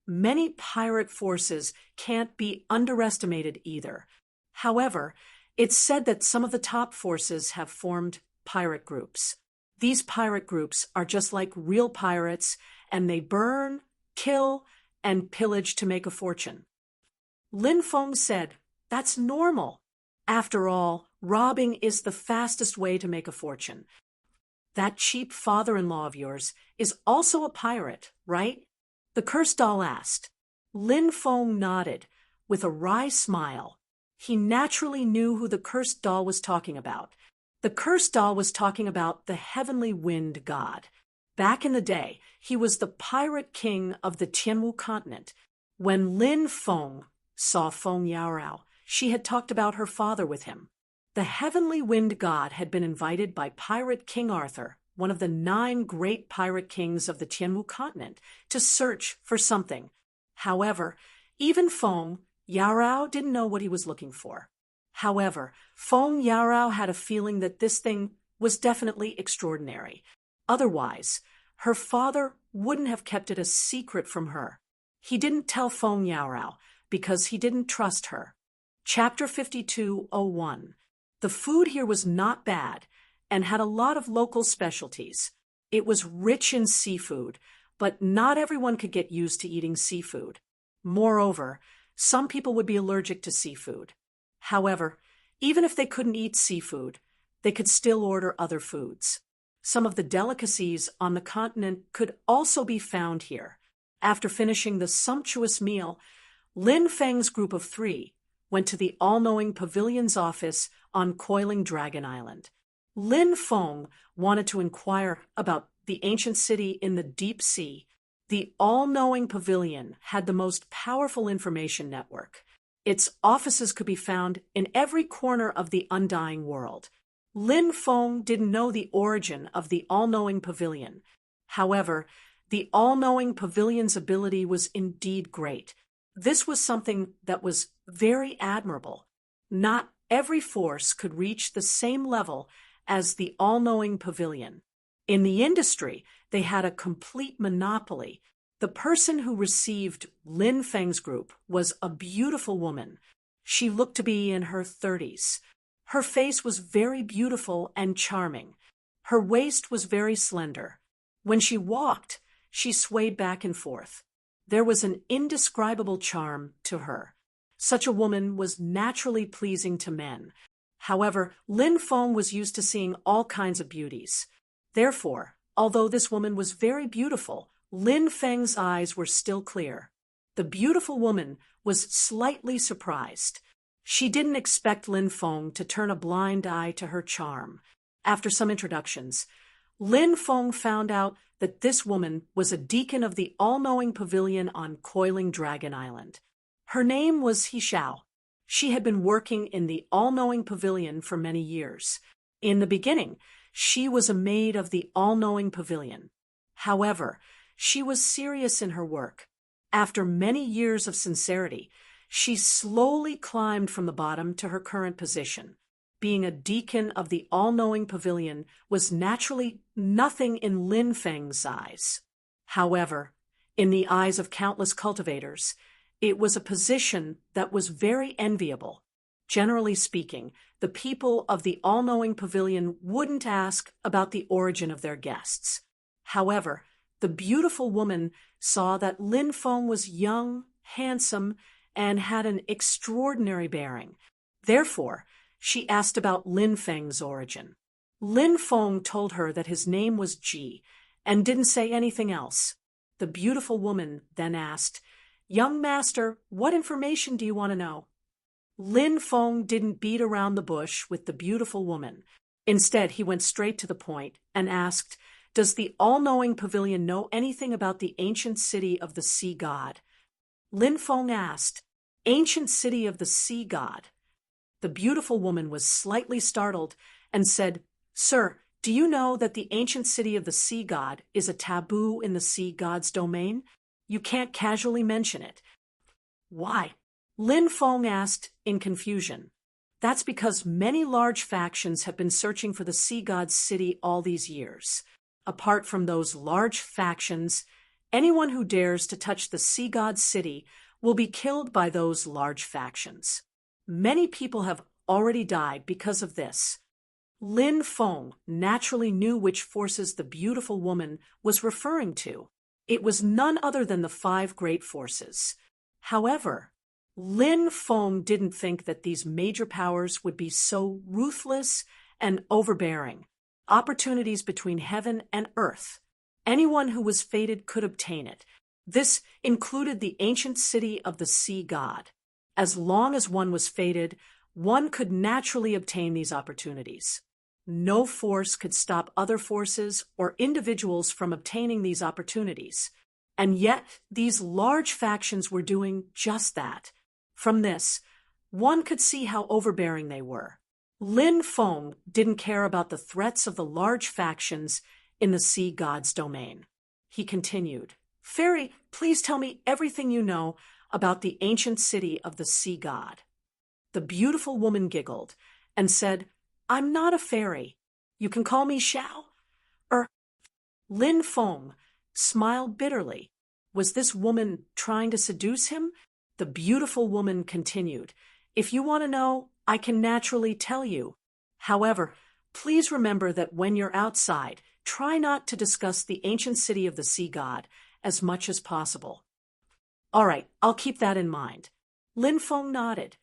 [SPEAKER 1] Many pirate forces can't be underestimated either. However, it's said that some of the top forces have formed pirate groups. These pirate groups are just like real pirates, and they burn, kill, and pillage to make a fortune. Lin Feng said, that's normal. After all, robbing is the fastest way to make a fortune. That cheap father-in-law of yours is also a pirate, right? The cursed doll asked. Lin Feng nodded. with a wry smile. He naturally knew who the cursed doll was talking about. The cursed doll was talking about the heavenly wind god. Back in the day, he was the pirate king of the Tianwu continent. When Lin Feng saw Feng Yaorao, she had talked about her father with him. The heavenly wind god had been invited by Pirate King Arthur, one of the 9 great pirate kings of the Tianwu continent, to search for something. However, even Feng Yaorao didn't know what he was looking for. However, Feng Yaorao had a feeling that this thing was definitely extraordinary. Otherwise, her father wouldn't have kept it a secret from her. He didn't tell Feng Yaorao because he didn't trust her. Chapter 52:01. The food here was not bad and had a lot of local specialties. It was rich in seafood, but not everyone could get used to eating seafood. Moreover, some people would be allergic to seafood. However, even if they couldn't eat seafood, they could still order other foods. Some of the delicacies on the continent could also be found here. After finishing the sumptuous meal, Lin Feng's group of 3 went to the all-knowing pavilion's office on Coiling Dragon Island. Lin Feng wanted to inquire about the ancient city in the deep sea. The all-knowing pavilion had the most powerful information network. Its offices could be found in every corner of the undying world. Lin Feng didn't know the origin of the all-knowing pavilion. However, the all-knowing pavilion's ability was indeed great. This was something that was very admirable. Not every force could reach the same level as the all-knowing pavilion. In the industry, they had a complete monopoly. The person who received Lin Feng's group was a beautiful woman. She looked to be in her 30s. Her face was very beautiful and charming. Her waist was very slender. When she walked, she swayed back and forth. There was an indescribable charm to her. Such a woman was naturally pleasing to men. However, Lin Feng was used to seeing all kinds of beauties. Therefore, although this woman was very beautiful, Lin Feng's eyes were still clear. The beautiful woman was slightly surprised. She didn't expect Lin Feng to turn a blind eye to her charm. After some introductions, Lin Feng found out that this woman was a deacon of the all-knowing pavilion on Coiling Dragon Island. Her name was Hishao. She had been working in the all-knowing pavilion for many years. In the beginning, she was a maid of the all-knowing pavilion. However, she was serious in her work. After many years of sincerity, she slowly climbed from the bottom to her current position. Being a deacon of the all-knowing pavilion was naturally nothing in Lin Feng's eyes. However, in the eyes of countless cultivators, it was a position that was very enviable. Generally speaking, the people of the all-knowing pavilion wouldn't ask about the origin of their guests. However, the beautiful woman saw that Lin Feng was young, handsome, and had an extraordinary bearing. Therefore, she asked about Lin Feng's origin. Lin Feng told her that his name was Ji, and didn't say anything else. The beautiful woman then asked, "Young master, what information do you want to know?" Lin Feng didn't beat around the bush with the beautiful woman. Instead, he went straight to the point and asked, "Does the all-knowing pavilion know anything about the ancient city of the sea god?" Lin Feng asked, "Ancient city of the sea god?" The beautiful woman was slightly startled and said, "Sir, do you know that the ancient city of the sea god is a taboo in the sea god's domain? You can't casually mention it." "Why?" Lin Feng asked in confusion. "That's because many large factions have been searching for the sea god's city all these years. Apart from those large factions, anyone who dares to touch the sea god's city will be killed by those large factions. Many people have already died because of this." Lin Feng naturally knew which forces the beautiful woman was referring to. It was none other than the 5 great forces. However, Lin Feng didn't think that these major powers would be so ruthless and overbearing. Opportunities between heaven and earth. Anyone who was fated could obtain it. This included the ancient city of the sea god. As long as one was fated, one could naturally obtain these opportunities. No force could stop other forces or individuals from obtaining these opportunities. And yet, these large factions were doing just that. From this, one could see how overbearing they were. Lin Feng didn't care about the threats of the large factions in the sea god's domain. He continued, "Fairy, please tell me everything you know about the ancient city of the sea god." The beautiful woman giggled and said, "I'm not a fairy. You can call me Xiao." Lin Feng smiled bitterly. Was this woman trying to seduce him? The beautiful woman continued, "If you want to know, I can naturally tell you. However, please remember that when you're outside, try not to discuss the ancient city of the sea god as much as possible." "All right, I'll keep that in mind." Lin Feng nodded.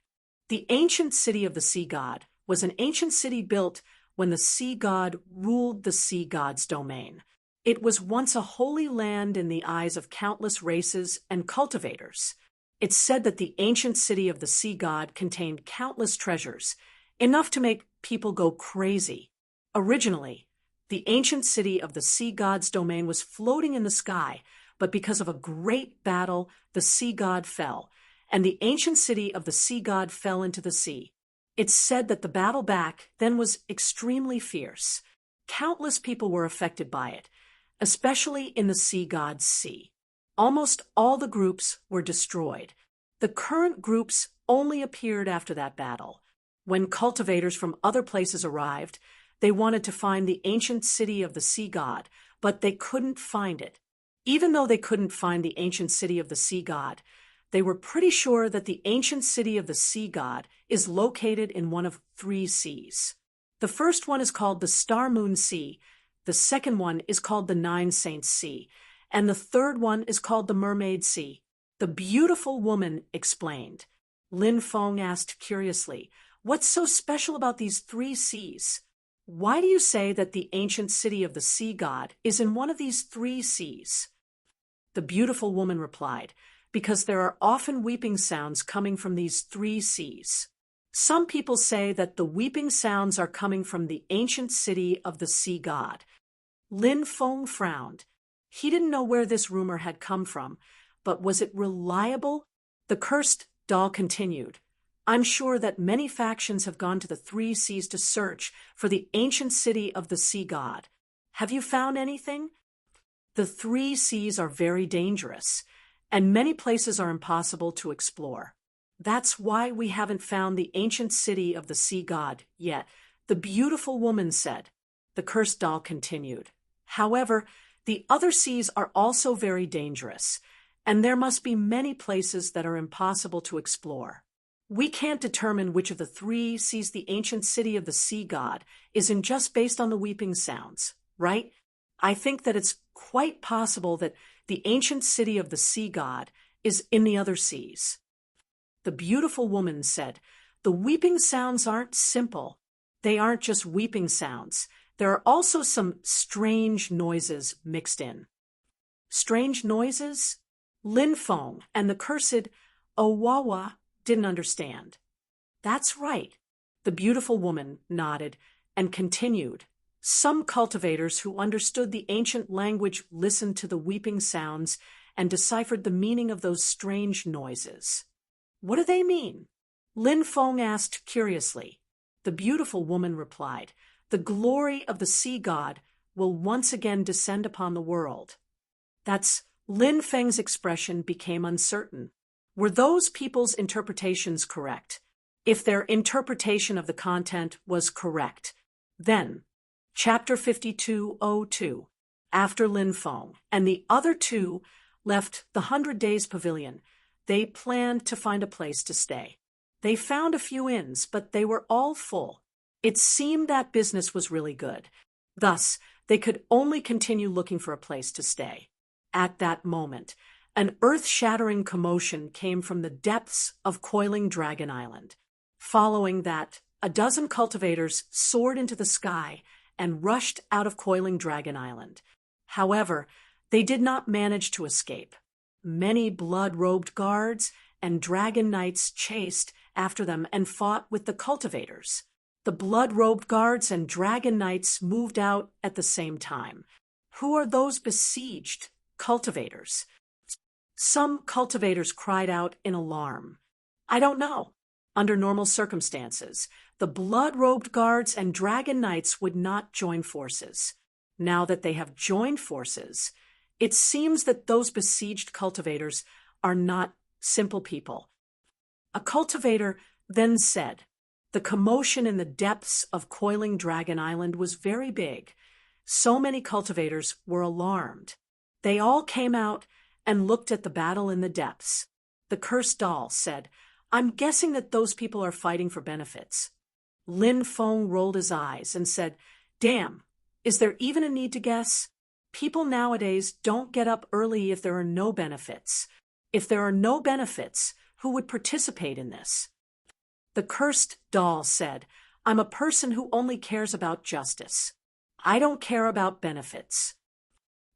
[SPEAKER 1] The ancient city of the sea god was an ancient city built when the sea god ruled the sea god's domain. It was once a holy land in the eyes of countless races and cultivators. It's said that the ancient city of the sea god contained countless treasures, enough to make people go crazy. Originally, the ancient city of the sea god's domain was floating in the sky, but because of a great battle, the sea god fell, and the ancient city of the sea god fell into the sea. It's said that the battle back then was extremely fierce. Countless people were affected by it, especially in the sea god's sea. Almost all the groups were destroyed. The current groups only appeared after that battle. When cultivators from other places arrived, they wanted to find the ancient city of the sea god, but they couldn't find it. Even though they couldn't find the ancient city of the sea god, they were pretty sure that the ancient city of the sea god is located in one of 3 seas. The first one is called the Star Moon Sea, the second one is called the Nine Saints Sea, and the third one is called the Mermaid Sea. The beautiful woman explained. Lin Feng asked curiously, "What's so special about these 3 seas? Why do you say that the ancient city of the sea god is in one of these 3 seas?" The beautiful woman replied, "Because there are often weeping sounds coming from these 3 seas. Some people say that the weeping sounds are coming from the ancient city of the sea god." Lin Feng frowned. He didn't know where this rumor had come from, but was it reliable? The cursed doll continued, "I'm sure that many factions have gone to the 3 seas to search for the ancient city of the sea god. Have you found anything? The 3 seas are very dangerous, and many places are impossible to explore. That's why we haven't found the ancient city of the sea god yet," the beautiful woman said. The cursed doll continued, "However, the other seas are also very dangerous, and there must be many places that are impossible to explore. We can't determine which of the 3 seas the ancient city of the sea god is in just based on the weeping sounds, right? I think that it's quite possible that the ancient city of the sea god is in the other seas." The beautiful woman said, "The weeping sounds aren't simple. They aren't just weeping sounds. There are also some strange noises mixed in." Strange noises? Lin Feng and the cursed Owawa didn't understand. "That's right." The beautiful woman nodded and continued. "Some cultivators who understood the ancient language listened to the weeping sounds and deciphered the meaning of those strange noises." "What do they mean?" Lin Feng asked curiously. The beautiful woman replied, "The glory of the sea god will once again descend upon the world." That's Lin Feng's expression became uncertain. Were those people's interpretations correct? If their interpretation of the content was correct, then Chapter 5202, after Lin Feng and the other 2 left the 100 Days Pavilion, they planned to find a place to stay. They found a few inns, but they were all full. It seemed that business was really good. Thus, they could only continue looking for a place to stay. At that moment, an earth-shattering commotion came from the depths of Coiling Dragon Island. Following that, a dozen cultivators soared into the sky and rushed out of Coiling Dragon Island. However, they did not manage to escape. Many blood-robed guards and dragon knights chased after them and fought with the cultivators. The blood-robed guards and dragon knights moved out at the same time. Who are those besieged cultivators? Some cultivators cried out in alarm. I don't know. Under normal circumstances, the blood-robed guards and dragon knights would not join forces. Now that they have joined forces, it seems that those besieged cultivators are not simple people. A cultivator then said, the commotion in the depths of Coiling Dragon Island was very big. So many cultivators were alarmed. They all came out and looked at the battle in the depths. The cursed doll said, I'm guessing that those people are fighting for benefits. Lin Feng rolled his eyes and said, Damn, is there even a need to guess? People nowadays don't get up early if there are no benefits. If there are no benefits, who would participate in this? The cursed doll said, I'm a person who only cares about justice. I don't care about benefits.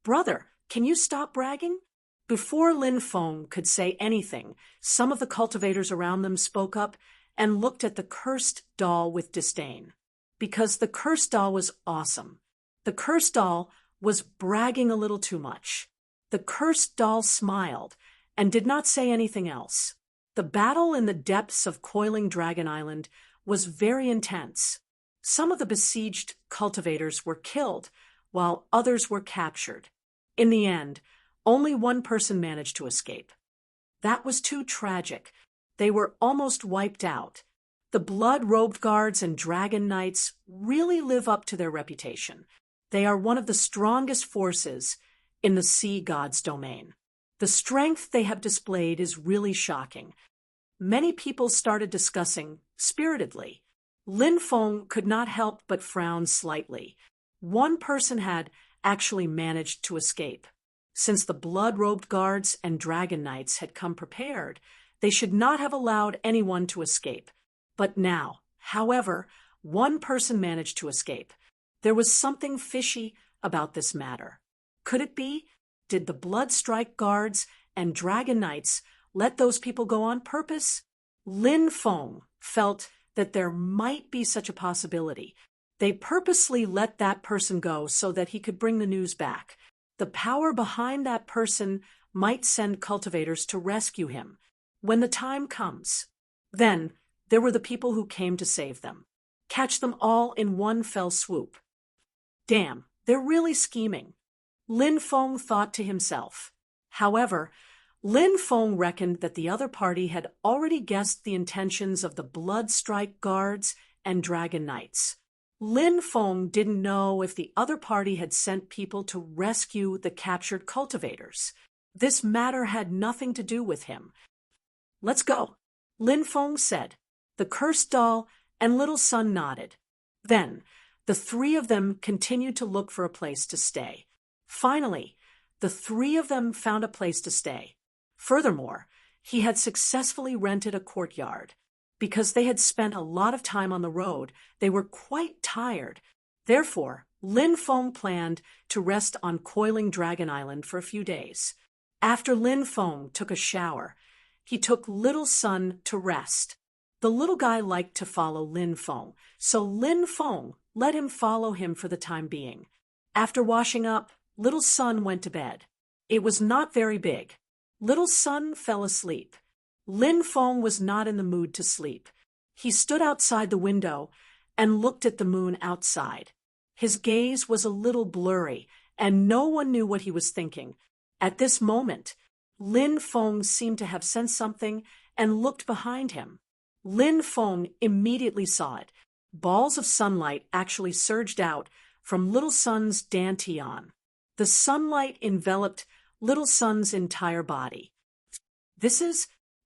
[SPEAKER 1] Brother, can you stop bragging? Before Lin Feng could say anything, some of the cultivators around them spoke up and looked at the cursed doll with disdain. Because the cursed doll was awesome. The cursed doll was bragging a little too much. The cursed doll smiled and did not say anything else. The battle in the depths of Coiling Dragon Island was very intense. Some of the besieged cultivators were killed, while others were captured. In the end, only one person managed to escape. That was too tragic. They were almost wiped out. The blood-robed guards and dragon knights really live up to their reputation. They are one of the strongest forces in the sea god's domain. The strength they have displayed is really shocking. Many people started discussing spiritedly. Lin Feng could not help but frown slightly. One person had actually managed to escape. Since the blood-robed guards and dragon knights had come prepared, they should not have allowed anyone to escape. But now, however, one person managed to escape. There was something fishy about this matter. Could it be? Did the Bloodstrike guards and dragon knights let those people go on purpose? Lin Feng felt that there might be such a possibility. They purposely let that person go so that he could bring the news back. The power behind that person might send cultivators to rescue him when the time comes. Then there were the people who came to save them. Catch them all in one fell swoop. Damn, they're really scheming. Lin Feng thought to himself. However, Lin Feng reckoned that the other party had already guessed the intentions of the Bloodstrike guards and dragon knights. Lin Feng didn't know if the other party had sent people to rescue the captured cultivators. This matter had nothing to do with him. Let's go, Lin Feng said. The cursed doll and little son nodded. Then, the three of them continued to look for a place to stay. Finally, the three of them found a place to stay. Furthermore, he had successfully rented a courtyard. Because they had spent a lot of time on the road, they were quite tired. Therefore, Lin Feng planned to rest on Coiling Dragon Island for a few days. After Lin Feng took a shower, he took little son to rest. The little guy liked to follow Lin Feng, so Lin Feng let him follow him for the time being. After washing up, little son went to bed. It was not very big. Little son fell asleep. Lin Feng was not in the mood to sleep. He stood outside the window and looked at the moon outside. His gaze was a little blurry, and no one knew what he was thinking. At this moment, Lin Feng seemed to have sensed something and looked behind him. Lin Feng immediately saw it. Balls of sunlight actually surged out from little son's dantian. The sunlight enveloped little son's entire body.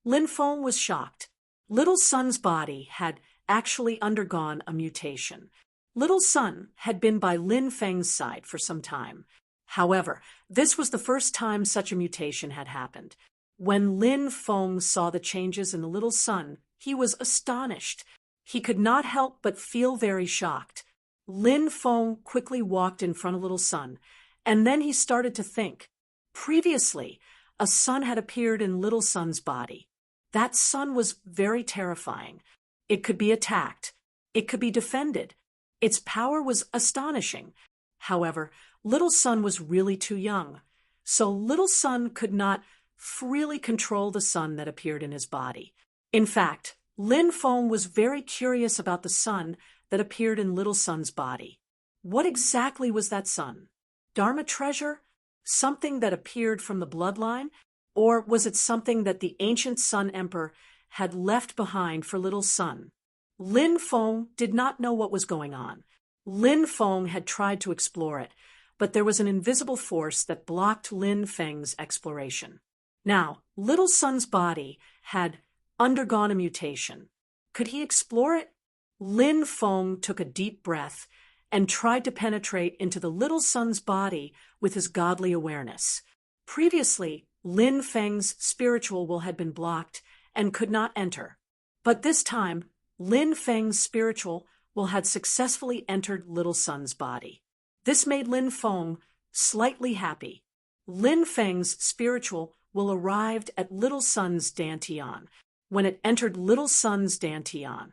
[SPEAKER 1] Lin Feng was shocked. Little son's body had actually undergone a mutation. Little son had been by Lin Feng's side for some time. However, this was the first time such a mutation had happened. When Lin Feng saw the changes in the little son, he was astonished. He could not help but feel very shocked. Lin Feng quickly walked in front of little son, and then he started to think. Previously, a son had appeared in little son's body. That sun was very terrifying. It could be attacked. It could be defended. Its power was astonishing. However, Little Sun was really too young, so Little Sun could not freely control the sun that appeared in his body. In fact, Lin Feng was very curious about the sun that appeared in Little Sun's body. What exactly was that sun? Dharma treasure? Something that appeared from the bloodline? Or was it something that the ancient Sun Emperor had left behind for Little Sun? Lin Feng did not know what was going on. Lin Feng had tried to explore it, but there was an invisible force that blocked Lin Feng's exploration. Now, Little Sun's body had undergone a mutation. Could he explore it? Lin Feng took a deep breath and tried to penetrate into the Little Sun's body with his godly awareness. Previously, Lin Feng's spiritual will had been blocked and could not enter. But this time, Lin Feng's spiritual will had successfully entered Little Sun's body. This made Lin Feng slightly happy. Lin Feng's spiritual will arrived at Little Sun's Dantian. When it entered Little Sun's Dantian,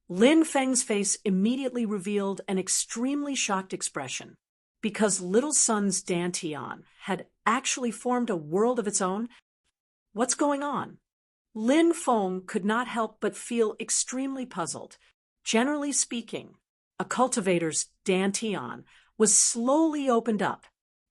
[SPEAKER 1] Lin Feng's face immediately revealed an extremely shocked expression. Because Little Sun's Dantian had actually formed a world of its own? What's going on? Lin Feng could not help but feel extremely puzzled. Generally speaking, a cultivator's Dantian was slowly opened up.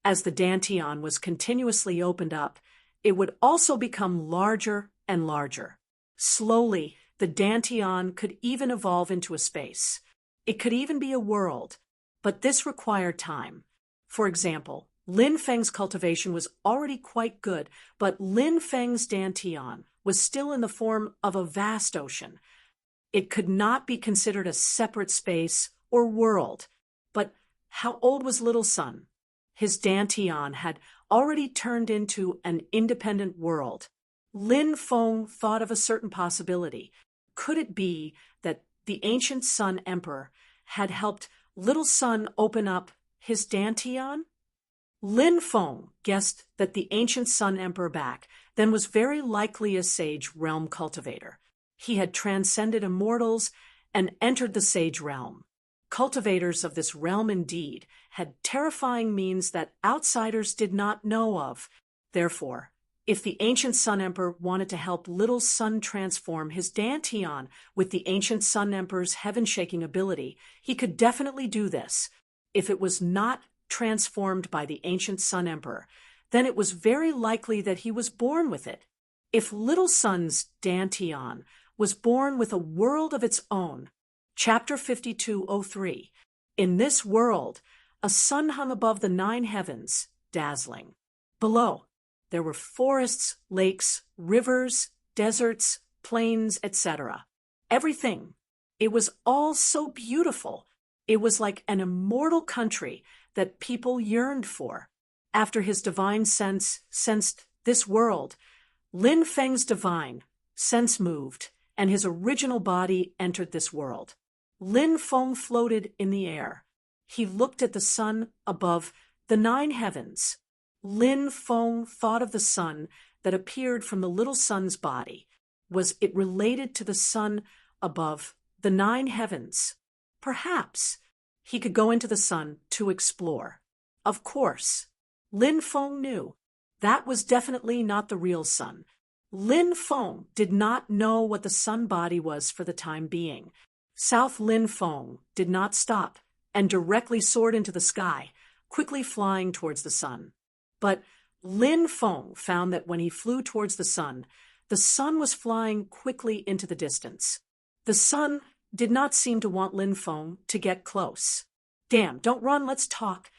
[SPEAKER 1] As the Dantian was continuously opened up, it would also become larger and larger. Slowly, the Dantian could even evolve into a space. It could even be a world, but this required time. For example, Lin Feng's cultivation was already quite good, but Lin Feng's Dantian was still in the form of a vast ocean. It could not be considered a separate space or world. But how old was Little Sun? His Dantian had already turned into an independent world. Lin Feng thought of a certain possibility. Could it be that the ancient Sun Emperor had helped Little Sun open up his Dantian? Lin Feng guessed that the ancient Sun Emperor back then was very likely a sage realm cultivator. He had transcended immortals and entered the sage realm. Cultivators of this realm indeed had terrifying means that outsiders did not know of. Therefore, if the ancient Sun Emperor wanted to help Little Sun transform his Dantian with the ancient Sun Emperor's heaven-shaking ability, he could definitely do this. If it was not transformed by the ancient Sun Emperor, then it was very likely that he was born with it. If Little Sun's Dantian was born with a world of its own, Chapter 5203, in this world, a sun hung above the 9 heavens, dazzling. Below, there were forests, lakes, rivers, deserts, plains, etc. Everything. It was all so beautiful. It was like an immortal country that people yearned for. After his divine sense sensed this world, Lin Feng's divine sense moved, and his original body entered this world. Lin Feng floated in the air. He looked at the sun above the 9 heavens. Lin Feng thought of the sun that appeared from the Little Sun's body. Was it related to the sun above the 9 heavens? Perhaps he could go into the sun to explore. Of course, Lin Feng knew that was definitely not the real sun. Lin Feng did not know what the sun body was for the time being. South Lin Feng did not stop and directly soared into the sky, quickly flying towards the sun. But Lin Feng found that when he flew towards the sun was flying quickly into the distance. The sun did not seem to want Lin Feng to get close. "Damn, don't run, let's talk."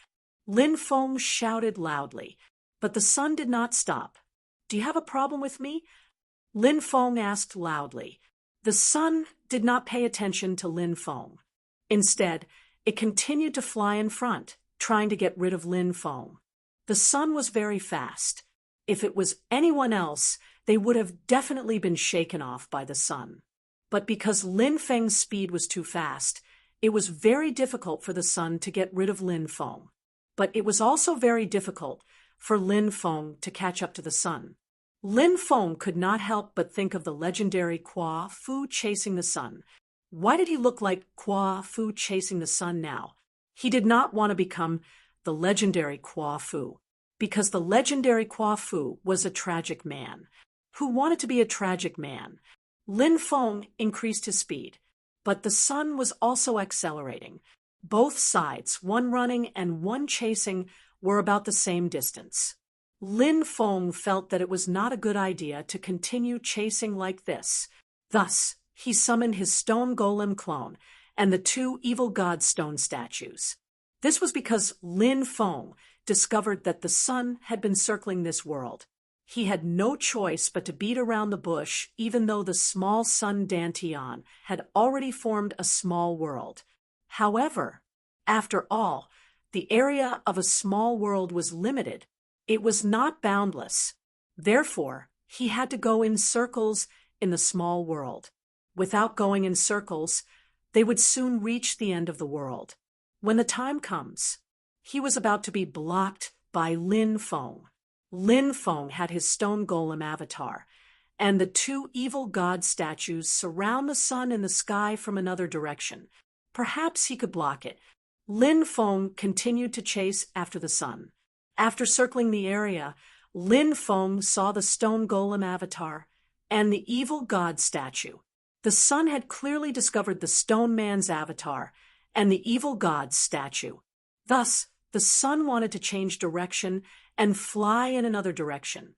[SPEAKER 1] Lin Feng shouted loudly, but the sun did not stop. "Do you have a problem with me?" Lin Feng asked loudly. The sun did not pay attention to Lin Feng. Instead, it continued to fly in front, trying to get rid of Lin Feng. The sun was very fast. If it was anyone else, they would have definitely been shaken off by the sun. But because Lin Feng's speed was too fast, it was very difficult for the sun to get rid of Lin Feng. But it was also very difficult for Lin Feng to catch up to the sun. Lin Feng could not help but think of the legendary Kwa Fu chasing the sun. Why did he look like Kwa Fu chasing the sun now? He did not want to become the legendary Kwa Fu, because the legendary Kwa Fu was a tragic man. Who wanted to be a tragic man? Lin Feng increased his speed, but the sun was also accelerating. Both sides, one running and one chasing, were about the same distance. Lin Feng felt that it was not a good idea to continue chasing like this. Thus, he summoned his stone golem clone and the two evil god stone statues. This was because Lin Feng discovered that the sun had been circling this world. He had no choice but to beat around the bush, even though the small sun Dantian had already formed a small world. However, after all, the area of a small world was limited. It was not boundless. Therefore, he had to go in circles in the small world. Without going in circles, they would soon reach the end of the world. When the time comes, he was about to be blocked by Lin Feng. Lin Feng had his stone golem avatar, and the two evil god statues surround the sun in the sky from another direction. Perhaps he could block it. Lin Feng continued to chase after the sun. After circling the area, Lin Feng saw the stone golem avatar and the evil god statue. The sun had clearly discovered the stone man's avatar and the evil god's statue. Thus, the sun wanted to change direction and fly in another direction.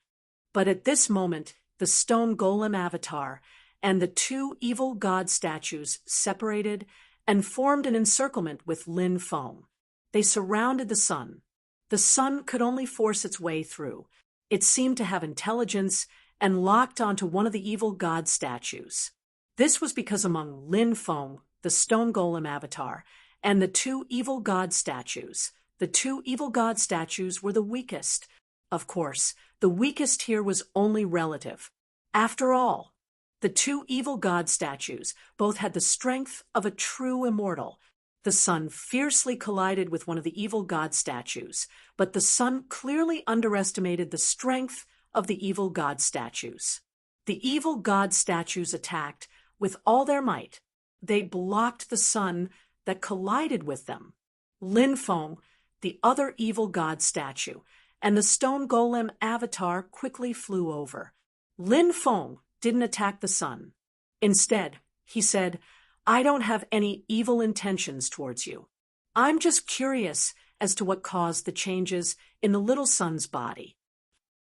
[SPEAKER 1] But at this moment, the stone golem avatar and the two evil god statues separated and formed an encirclement with Lin Feng. They surrounded the sun. The sun could only force its way through. It seemed to have intelligence and locked onto one of the evil god statues. This was because among Lin Feng, the stone golem avatar, and the two evil god statues, the two evil god statues were the weakest. Of course, the weakest here was only relative. After all, the two evil god statues both had the strength of a true immortal. The sun fiercely collided with one of the evil god statues, but the sun clearly underestimated the strength of the evil god statues. The evil god statues attacked with all their might. They blocked the sun that collided with them. Lin Feng, the other evil god statue, and the stone golem avatar quickly flew over. Lin Feng didn't attack the sun. Instead, he said, "I don't have any evil intentions towards you. I'm just curious as to what caused the changes in the little sun's body."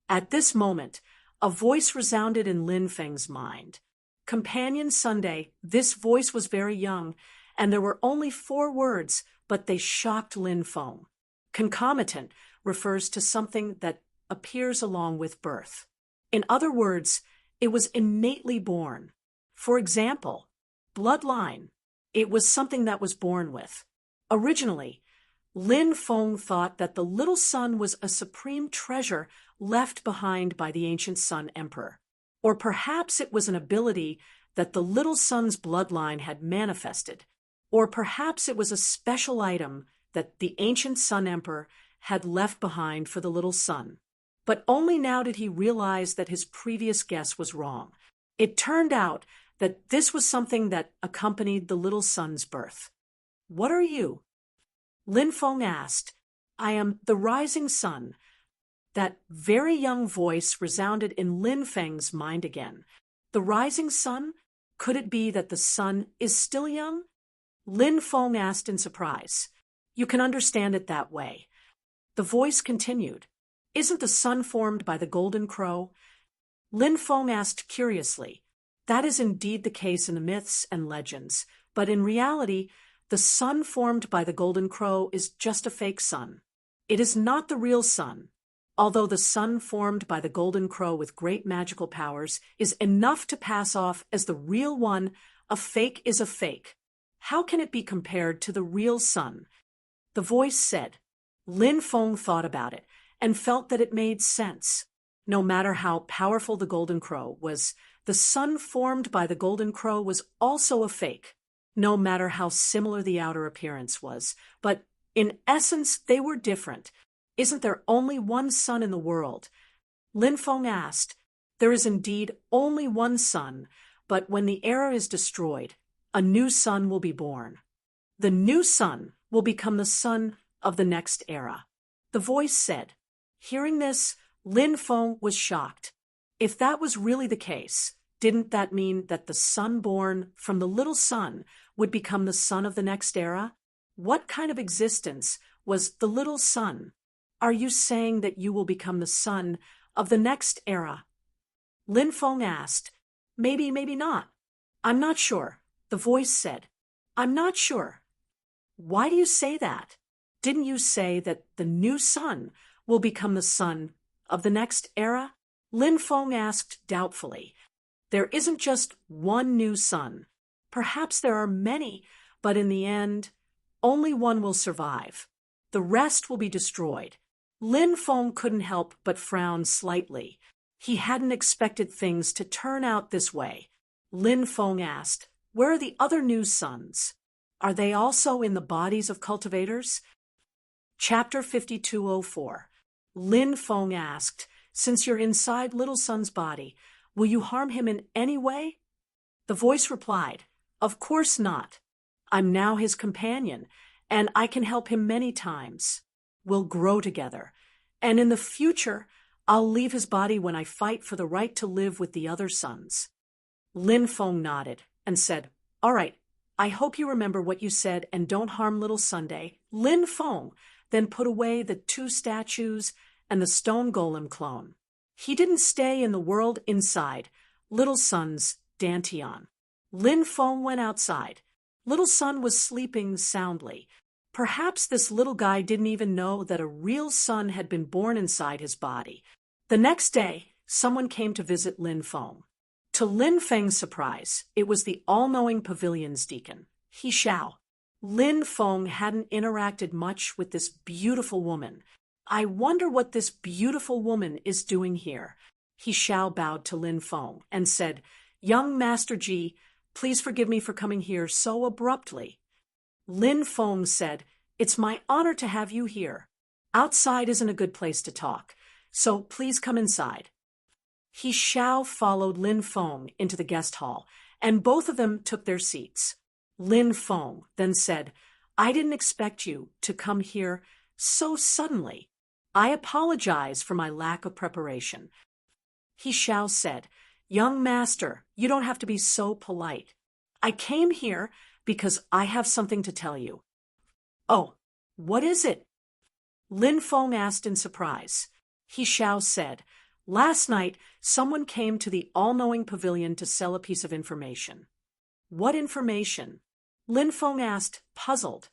[SPEAKER 1] At this moment, a voice resounded in Lin Feng's mind. "Companion Sunday." This voice was very young, and there were only 4 words, but they shocked Lin Feng. Concomitant refers to something that appears along with birth. In other words, it was innately born. For example, bloodline. It was something that was born with. Originally, Lin Feng thought that the little sun was a supreme treasure left behind by the ancient Sun Emperor. Or perhaps it was an ability that the little sun's bloodline had manifested. Or perhaps it was a special item that the ancient Sun Emperor had left behind for the little sun. But only now did he realize that his previous guess was wrong. It turned out that this was something that accompanied the little sun's birth. "What are you?" Lin Feng asked. "I am the rising sun." That very young voice resounded in Lin Feng's mind again. The rising sun? Could it be that the sun is still young? Lin Feng asked in surprise. "You can understand it that way." The voice continued. "Isn't the sun formed by the golden crow?" Lin Feng asked curiously. That is indeed the case in the myths and legends, but in reality, the sun formed by the golden crow is just a fake sun. It is not the real sun. Although the sun formed by the golden crow with great magical powers is enough to pass off as the real one, a fake is a fake. How can it be compared to the real sun? The voice said. Lin Feng thought about it and felt that it made sense. No matter how powerful the golden crow was, the sun formed by the golden crow was also a fake. No matter how similar the outer appearance was, but in essence they were different. Isn't there only one sun in the world? Lin Feng asked. There is indeed only one sun, but when the era is destroyed, a new sun will be born. The new sun will become the sun of the next era. The voice said. Hearing this, Lin Feng was shocked. If that was really the case, didn't that mean that the sun born from the little sun would become the sun of the next era? What kind of existence was the little sun? Are you saying that you will become the sun of the next era? Lin Feng asked. Maybe, maybe not. I'm not sure. The voice said. I'm not sure. Why do you say that? Didn't you say that the new sun will become the sun of the next era? Lin Feng asked doubtfully. There isn't just one new sun. Perhaps there are many, but in the end, only one will survive. The rest will be destroyed. Lin Feng couldn't help but frown slightly. He hadn't expected things to turn out this way. Lin Feng asked, where are the other new suns? Are they also in the bodies of cultivators? Chapter 5204. Lin Feng asked, since you're inside Little Sun's body, will you harm him in any way? The voice replied, of course not. I'm now his companion, and I can help him many times. We'll grow together, and in the future, I'll leave his body when I fight for the right to live with the other sons. Lin Feng nodded and said, all right, I hope you remember what you said and don't harm little Sunday. Lin Feng then put away the 2 statues and the stone golem clone. He didn't stay in the world inside Little Sun's Dantian. Lin Feng went outside. Little Sun was sleeping soundly. Perhaps this little guy didn't even know that a real sun had been born inside his body. The next day, someone came to visit Lin Feng. To Lin Feng's surprise, it was the all-knowing pavilion's deacon, He Xiao. Lin Feng hadn't interacted much with this beautiful woman. I wonder what this beautiful woman is doing here. He Xiao bowed to Lin Feng and said, young Master Ji, please forgive me for coming here so abruptly. Lin Feng said, it's my honor to have you here. Outside isn't a good place to talk, so please come inside. He Xiao followed Lin Feng into the guest hall, and both of them took their seats. Lin Feng then said, I didn't expect you to come here so suddenly. I apologize for my lack of preparation. He Xiao said, young master, you don't have to be so polite. I came here because I have something to tell you. Oh, what is it? Lin Feng asked in surprise. He Xiao said, last night someone came to the all-knowing pavilion to sell a piece of information. What information? Lin Feng asked, puzzled.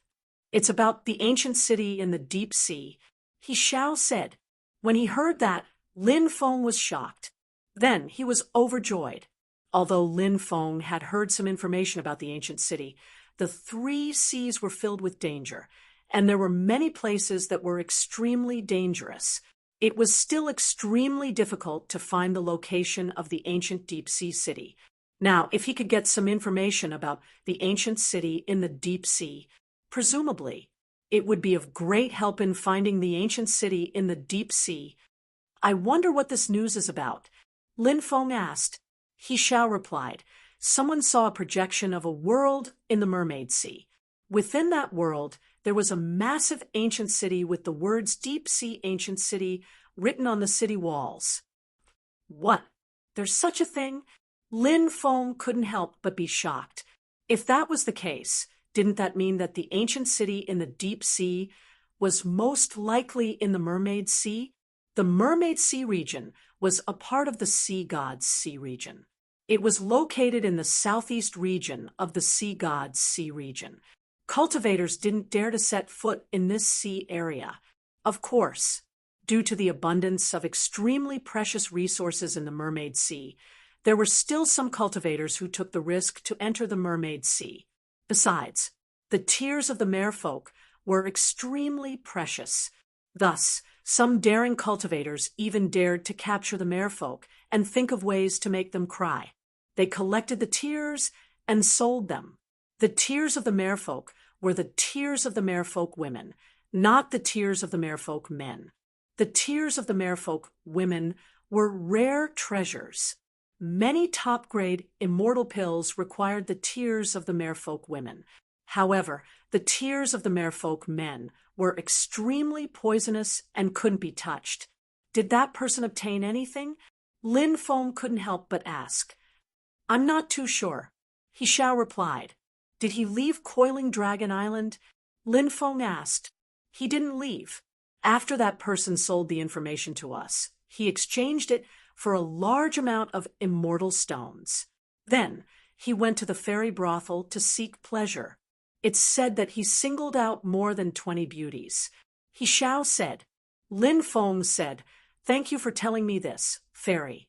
[SPEAKER 1] It's about the ancient city in the deep sea. He Xiao said. When he heard that, Lin Feng was shocked. Then he was overjoyed. Although Lin Feng had heard some information about the ancient city, the 3 seas were filled with danger, and there were many places that were extremely dangerous. It was still extremely difficult to find the location of the ancient deep sea city. Now, if he could get some information about the ancient city in the deep sea, presumably, it would be of great help in finding the ancient city in the deep sea. I wonder what this news is about. Lin Feng asked. He Xiao replied, someone saw a projection of a world in the Mermaid Sea. Within that world, there was a massive ancient city with the words Deep Sea Ancient City written on the city walls. What? There's such a thing? Lin Feng couldn't help but be shocked. If that was the case, didn't that mean that the ancient city in the deep sea was most likely in the Mermaid Sea? The Mermaid Sea region was a part of the Sea God's Sea region. It was located in the southeast region of the Sea God's Sea region. Cultivators didn't dare to set foot in this sea area. Of course, due to the abundance of extremely precious resources in the Mermaid Sea, there were still some cultivators who took the risk to enter the Mermaid Sea. Besides, the tears of the merfolk were extremely precious. Thus, some daring cultivators even dared to capture the merfolk and think of ways to make them cry. They collected the tears and sold them. The tears of the merfolk were the tears of the merfolk women, not the tears of the merfolk men. The tears of the merfolk women were rare treasures. Many top-grade immortal pills required the tears of the merfolk women. However, the tears of the merfolk men were extremely poisonous and couldn't be touched. Did that person obtain anything? Lin Feng couldn't help but ask. I'm not too sure. He Xiao replied. Did he leave Coiling Dragon Island? Lin Feng asked. He didn't leave. After that person sold the information to us, he exchanged it for a large amount of immortal stones. Then he went to the fairy brothel to seek pleasure. It's said that he singled out more than 20 beauties. He Xiao said. Lin Feng said, Thank you for telling me this, fairy.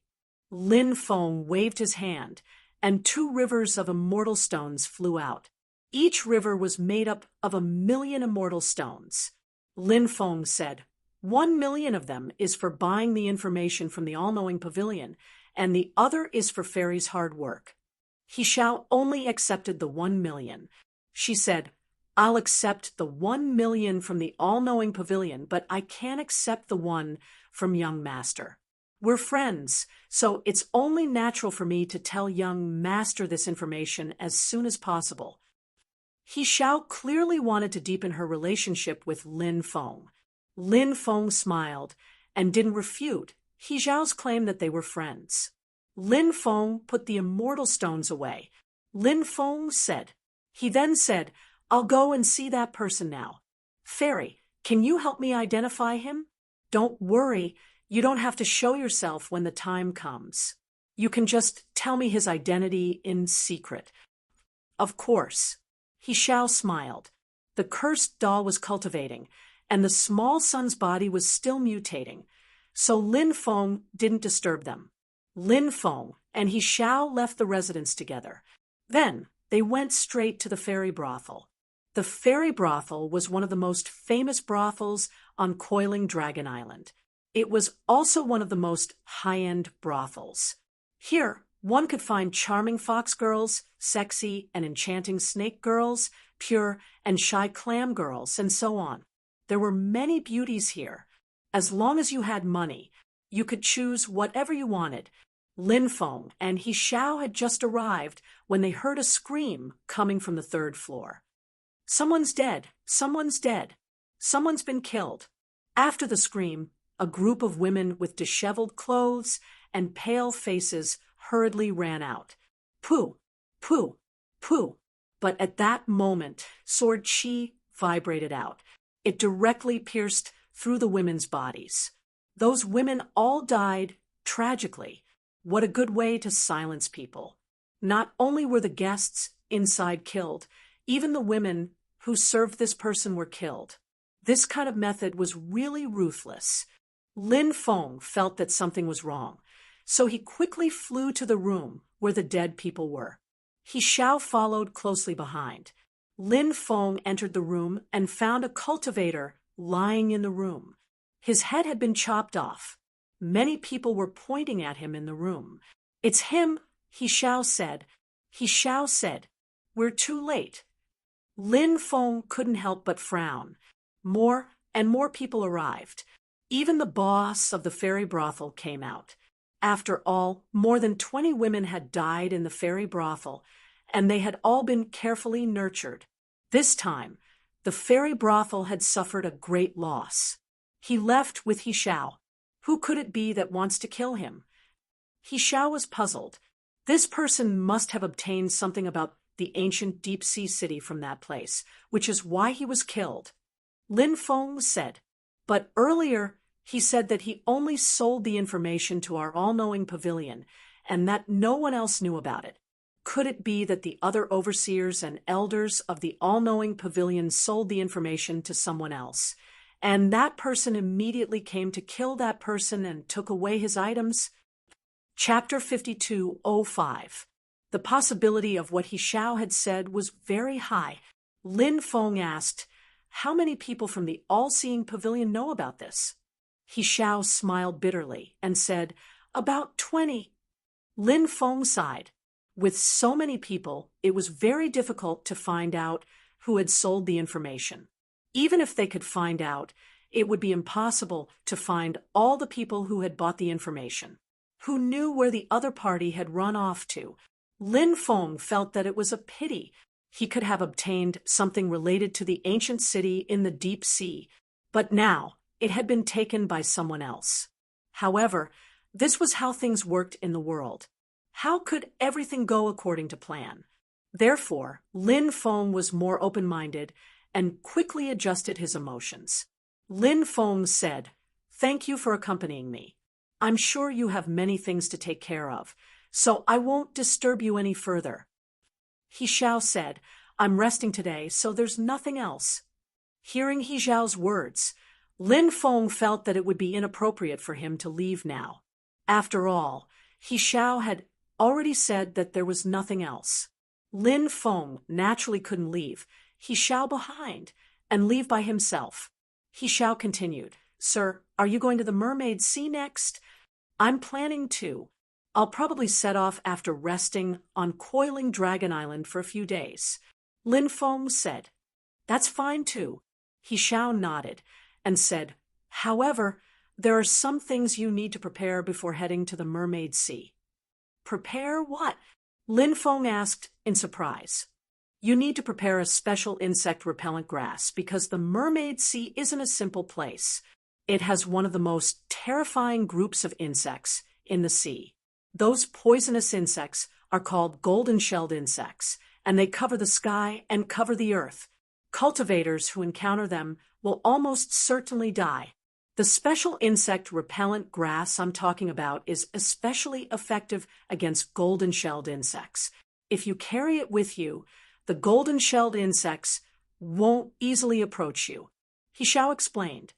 [SPEAKER 1] Lin Feng waved his hand, and 2 rivers of immortal stones flew out. Each river was made up of 1,000,000 immortal stones. Lin Feng said, 1,000,000 of them is for buying the information from the all-knowing pavilion, and the other is for fairy's hard work. He Xiao only accepted the 1,000,000. She said, I'll accept the 1,000,000 from the all-knowing pavilion, but I can't accept the one from young master. We're friends, so it's only natural for me to tell young master this information as soon as possible. He Xiao clearly wanted to deepen her relationship with Lin Feng. Lin Feng smiled and didn't refute He Xiao's claim that they were friends. Lin Feng put the immortal stones away. Lin Feng said. He then said, I'll go and see that person now. Fairy, can you help me identify him? Don't worry, you don't have to show yourself when the time comes. You can just tell me his identity in secret. Of course. He Xiao smiled. The cursed doll was cultivating, and the small son's body was still mutating, so Lin Feng didn't disturb them. Lin Feng and He Xiao left the residence together. Then they went straight to the fairy brothel. The fairy brothel was one of the most famous brothels on Coiling Dragon Island. It was also one of the most high-end brothels. Here, one could find charming fox girls, sexy and enchanting snake girls, pure and shy clam girls, and so on. There were many beauties here. As long as you had money, you could choose whatever you wanted. Lin Feng and He Xiao had just arrived when they heard a scream coming from the 3rd floor. Someone's dead, someone's dead, someone's been killed. After the scream, a group of women with disheveled clothes and pale faces hurriedly ran out. Pooh, pooh, pooh. But at that moment, sword chi vibrated out. It directly pierced through the women's bodies. Those women all died tragically. What a good way to silence people. Not only were the guests inside killed, even the women who served this person were killed. This kind of method was really ruthless. Lin Feng felt that something was wrong, so he quickly flew to the room where the dead people were. He Xiao followed closely behind. Lin Feng entered the room and found a cultivator lying in the room. His head had been chopped off. Many people were pointing at him in the room. It's him, He Xiao said. He Xiao said, We're too late. Lin Feng couldn't help but frown. More and more people arrived. Even the boss of the fairy brothel came out. After all, more than 20 women had died in the fairy brothel, and they had all been carefully nurtured. This time, the fairy brothel had suffered a great loss. He left with He Xiao. Who could it be that wants to kill him? He Xiao was puzzled. This person must have obtained something about the ancient deep-sea city from that place, which is why he was killed. Lin Feng said, but earlier he said that he only sold the information to our all-knowing pavilion, and that no one else knew about it. Could it be that the other overseers and elders of the all-knowing pavilion sold the information to someone else, and that person immediately came to kill that person and took away his items? Chapter 52:05. The possibility of what He Xiao had said was very high. Lin Feng asked, how many people from the all-seeing pavilion know about this? He Xiao smiled bitterly and said, about 20. Lin Feng sighed. With so many people, it was very difficult to find out who had sold the information. Even if they could find out, it would be impossible to find all the people who had bought the information, who knew where the other party had run off to. Lin Feng felt that it was a pity. He could have obtained something related to the ancient city in the deep sea, but now it had been taken by someone else. However, this was how things worked in the world. How could everything go according to plan? Therefore, Lin Feng was more open-minded and quickly adjusted his emotions. Lin Feng said, "Thank you for accompanying me. I'm sure you have many things to take care of, so I won't disturb you any further." He Xiao said, "I'm resting today, so there's nothing else." Hearing He Xiao's words, Lin Feng felt that it would be inappropriate for him to leave now. After all, He Xiao had already said that there was nothing else. Lin Feng naturally couldn't leave He Xiao behind and leave by himself. He Xiao continued, "Sir, are you going to the Mermaid Sea next?" "I'm planning to. I'll probably set off after resting on Coiling Dragon Island for a few days." Lin Feng said, "That's fine too." He Xiao nodded and said, "However, there are some things you need to prepare before heading to the Mermaid Sea." "Prepare what?" Lin Feng asked in surprise. "You need to prepare a special insect-repellent grass because the Mermaid Sea isn't a simple place. It has one of the most terrifying groups of insects in the sea. Those poisonous insects are called golden-shelled insects, and they cover the sky and cover the earth. Cultivators who encounter them will almost certainly die. The special insect-repellent grass I'm talking about is especially effective against golden-shelled insects. If you carry it with you, the golden-shelled insects won't easily approach you." He Xiao explained.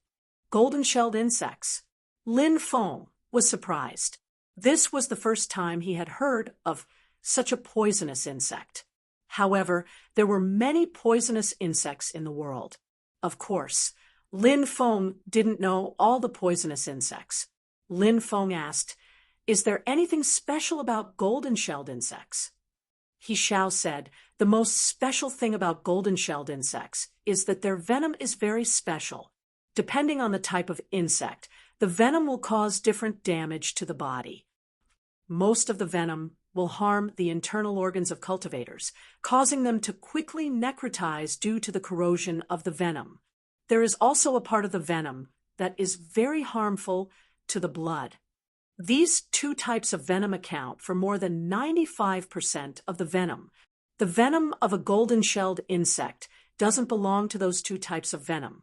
[SPEAKER 1] Golden-shelled insects. Lin Feng was surprised. This was the first time he had heard of such a poisonous insect. However, there were many poisonous insects in the world. Of course, Lin Feng didn't know all the poisonous insects. Lin Feng asked, "Is there anything special about golden-shelled insects?" He Xiao said, "The most special thing about golden-shelled insects is that their venom is very special. Depending on the type of insect, the venom will cause different damage to the body. Most of the venom will harm the internal organs of cultivators, causing them to quickly necrotize due to the corrosion of the venom. There is also a part of the venom that is very harmful to the blood. These two types of venom account for more than 95% of the venom. The venom of a golden-shelled insect doesn't belong to those two types of venom.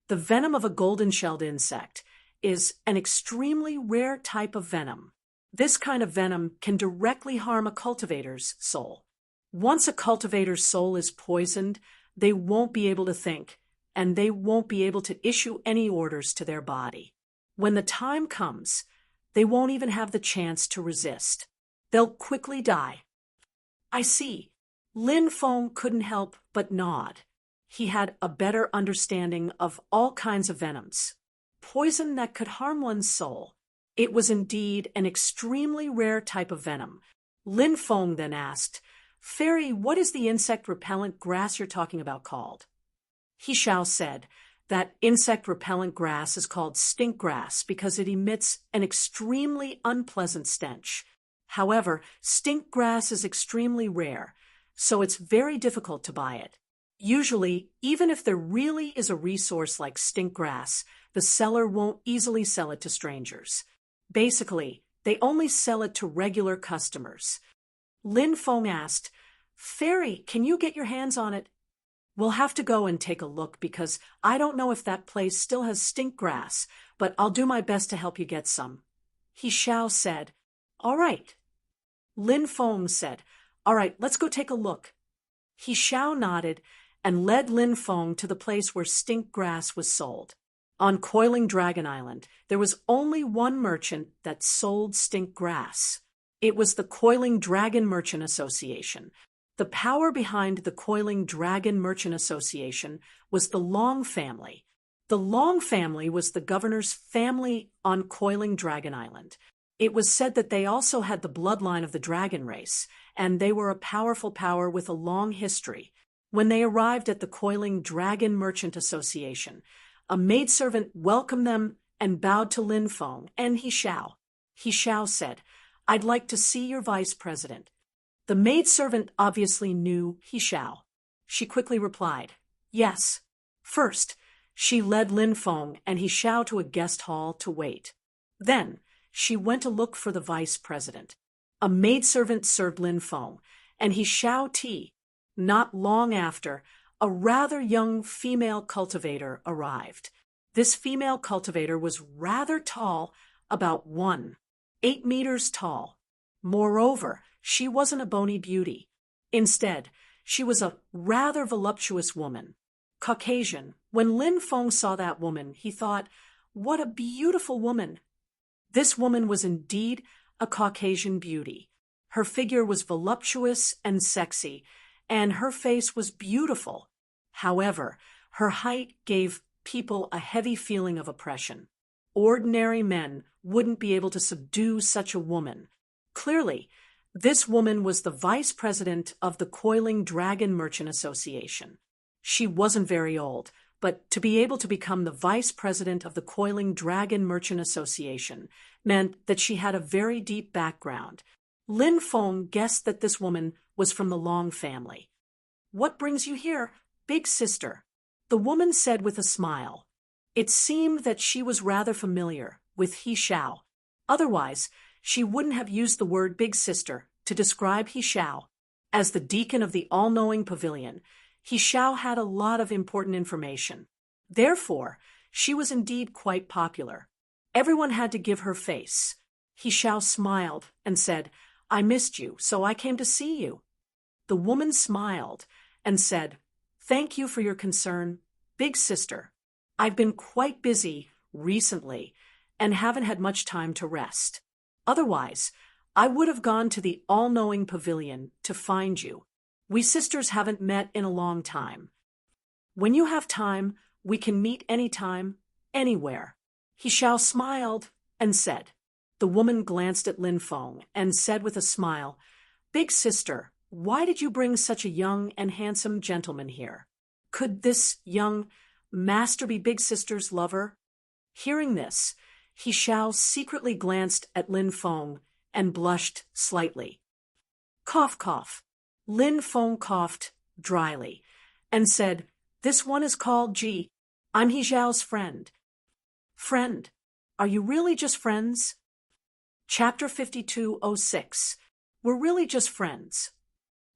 [SPEAKER 1] The venom of a golden-shelled insect is an extremely rare type of venom. This kind of venom can directly harm a cultivator's soul. Once a cultivator's soul is poisoned, they won't be able to think, and they won't be able to issue any orders to their body. When the time comes, they won't even have the chance to resist. They'll quickly die." "I see." Lin Feng couldn't help but nod. He had a better understanding of all kinds of venoms. Poison that could harm one's soul. It was indeed an extremely rare type of venom. Lin Feng then asked, "Fairy, what is the insect-repellent grass you're talking about called?" He Xiao said, "That insect-repellent grass is called stink grass because it emits an extremely unpleasant stench. However, stink grass is extremely rare, so it's very difficult to buy it. Usually, even if there really is a resource like stink grass, the seller won't easily sell it to strangers. Basically, they only sell it to regular customers." Lin Feng asked, "Fairy, can you get your hands on it?" "We'll have to go and take a look because I don't know if that place still has stink grass, but I'll do my best to help you get some." He Xiao said, "All right." Lin Feng said, "All right, let's go take a look." He Xiao nodded and led Lin Feng to the place where stink grass was sold. On Coiling Dragon Island, there was only one merchant that sold stink grass. It was the Coiling Dragon Merchant Association. The power behind the Coiling Dragon Merchant Association was the Long family. The Long family was the governor's family on Coiling Dragon Island. It was said that they also had the bloodline of the dragon race, and they were a powerful power with a long history. When they arrived at the Coiling Dragon Merchant Association, A maidservant welcomed them and bowed to Lin Feng and He Xiao. He Xiao said, "I'd like to see your vice president." The maidservant obviously knew He Xiao. She quickly replied, "Yes." First, she led Lin Feng and He Xiao to a guest hall to wait. Then, she went to look for the vice president. A maidservant served Lin Feng and He Xiao tea. Not long after, a rather young female cultivator arrived. This female cultivator was rather tall, about 8 meters tall. Moreover, she wasn't a bony beauty. Instead, she was a rather voluptuous woman. Caucasian. When Lin Feng saw that woman, he thought, "What a beautiful woman." This woman was indeed a Caucasian beauty. Her figure was voluptuous and sexy, and her face was beautiful. However, her height gave people a heavy feeling of oppression. Ordinary men wouldn't be able to subdue such a woman. Clearly, this woman was the vice president of the Coiling Dragon Merchant Association. She wasn't very old, but to be able to become the vice president of the Coiling Dragon Merchant Association meant that she had a very deep background. Lin Feng guessed that this woman was from the Long family. "What brings you here, big sister?" the woman said with a smile. It seemed that she was rather familiar with He Xiao. Otherwise, she wouldn't have used the word big sister to describe He Xiao. As the deacon of the all-knowing pavilion, He Xiao had a lot of important information. Therefore, she was indeed quite popular. Everyone had to give her face. He Xiao smiled and said, "I missed you, so I came to see you." The woman smiled and said, "Thank you for your concern, big sister. I've been quite busy recently and haven't had much time to rest. Otherwise, I would have gone to the all-knowing pavilion to find you. We sisters haven't met in a long time. When you have time, we can meet anytime, anywhere." He Xiao smiled and said. The woman glanced at Lin Feng and said with a smile, "Big sister, why did you bring such a young and handsome gentleman here? Could this young master be big sister's lover?" Hearing this, He Xiao secretly glanced at Lin Feng and blushed slightly. Cough, cough. Lin Feng coughed dryly and said, "This one is called Ji. I'm He Xiao's friend." "Friend? Are you really just friends?" Chapter 5206. We're really just friends.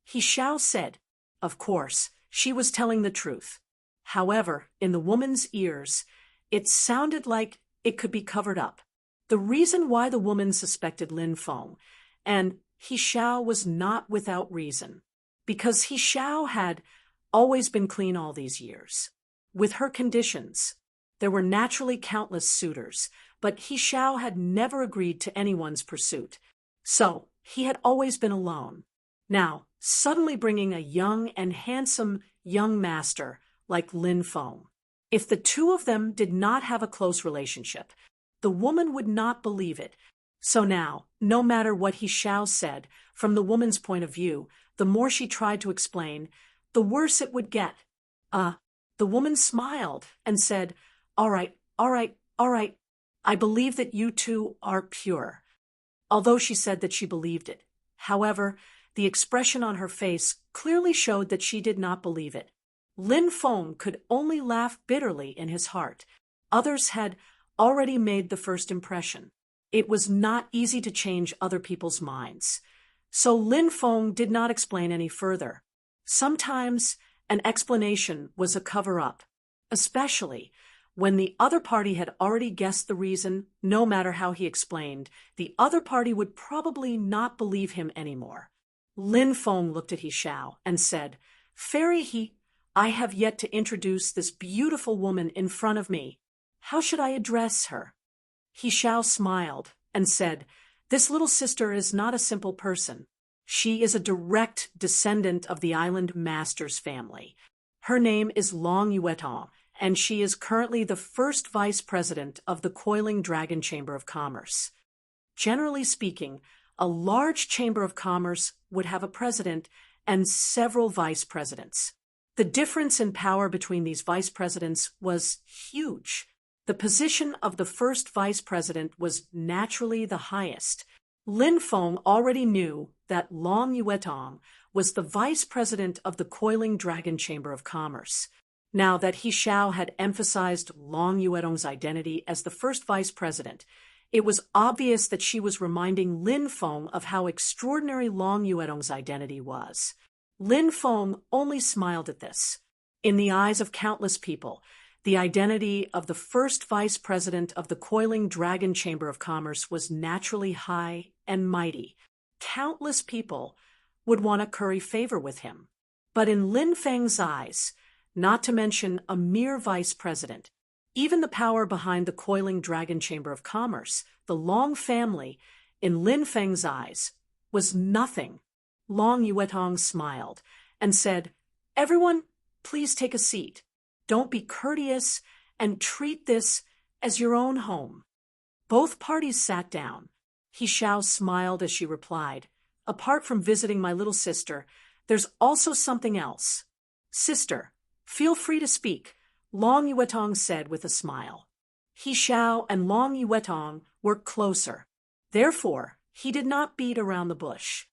[SPEAKER 1] He Xiao said, of course, she was telling the truth. However, in the woman's ears, it sounded like it could be covered up. The reason why the woman suspected Lin Feng and He Xiao was not without reason, because He Xiao had always been clean all these years. With her conditions, there were naturally countless suitors, but He Xiao had never agreed to anyone's pursuit. So, he had always been alone. Now, suddenly bringing a young and handsome young master like Lin Feng. If the two of them did not have a close relationship, the woman would not believe it. So now, no matter what He Xiao said, from the woman's point of view, the more she tried to explain, the worse it would get. The woman smiled and said, all right, I believe that you two are pure." Although she said that she believed it. However, the expression on her face clearly showed that she did not believe it. Lin Feng could only laugh bitterly in his heart. Others had already made the first impression. It was not easy to change other people's minds. So Lin Feng did not explain any further. Sometimes an explanation was a cover-up, especially when the other party had already guessed the reason. No matter how he explained, the other party would probably not believe him anymore. Lin Feng looked at He Xiao and said, "Fairy He, I have yet to introduce this beautiful woman in front of me. How should I address her?" He Xiao smiled and said, "This little sister is not a simple person. She is a direct descendant of the island master's family. Her name is Long Yuetan, and she is currently the first vice president of the Coiling Dragon Chamber of Commerce. Generally speaking, a large chamber of commerce would have a president and several vice presidents. The difference in power between these vice presidents was huge. The position of the first vice president was naturally the highest. Lin Feng already knew that Long Yuetong was the vice president of the Coiling Dragon Chamber of Commerce. Now that He Xiao had emphasized Long Yuetong's identity as the first vice president, it was obvious that she was reminding Lin Feng of how extraordinary Long Yuetong's identity was. Lin Feng only smiled at this. In the eyes of countless people, the identity of the first vice president of the Coiling Dragon Chamber of Commerce was naturally high and mighty. Countless people would want to curry favor with him. But in Lin Feng's eyes, not to mention a mere vice president, even the power behind the Coiling Dragon Chamber of Commerce, the Long family, in Lin Feng's eyes, was nothing. Long Yuetong smiled and said, "Everyone, please take a seat. Don't be courteous and treat this as your own home." Both parties sat down. He Xiao smiled as she replied, "Apart from visiting my little sister, there's also something else." "Sister, feel free to speak," Long Yuetong said with a smile. He Xiao and Long Yuetong were closer. Therefore, he did not beat around the bush.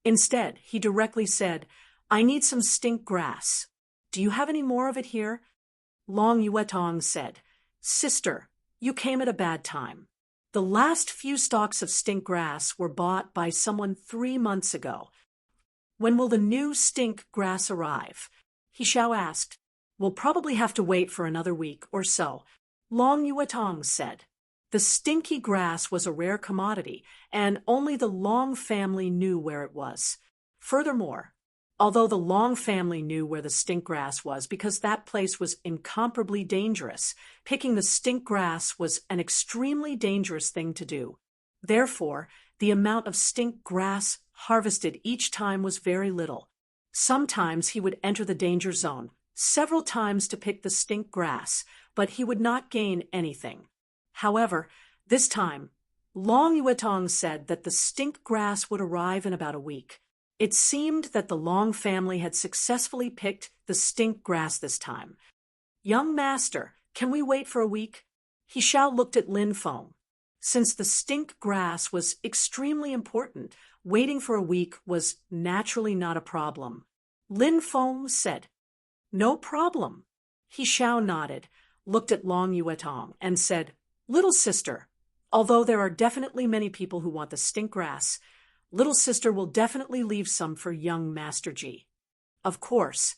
[SPEAKER 1] Instead, he directly said, "I need some stink grass. Do you have any more of it here?" Long Yuetong said, "Sister, you came at a bad time. The last few stalks of stink grass were bought by someone 3 months ago. When will the new stink grass arrive?" He Xiao asked. "We'll probably have to wait for another week or so," Long Yuetong said. The stinky grass was a rare commodity, and only the Long family knew where it was. Furthermore, although the Long family knew where the stink grass was because that place was incomparably dangerous, picking the stink grass was an extremely dangerous thing to do. Therefore, the amount of stink grass harvested each time was very little. Sometimes he would enter the danger zone several times to pick the stink grass, but he would not gain anything. However, this time, Long Yuetong said that the stink grass would arrive in about a week. It seemed that the Long family had successfully picked the stink grass this time. "Young master, can we wait for a week?" He Xiao looked at Lin Feng. Since the stink grass was extremely important, waiting for a week was naturally not a problem. Lin Feng said, "No problem." He Xiao nodded, looked at Long Yuetong, and said, "Little sister, although there are definitely many people who want the stink grass, little sister will definitely leave some for young Master Ji. Of course,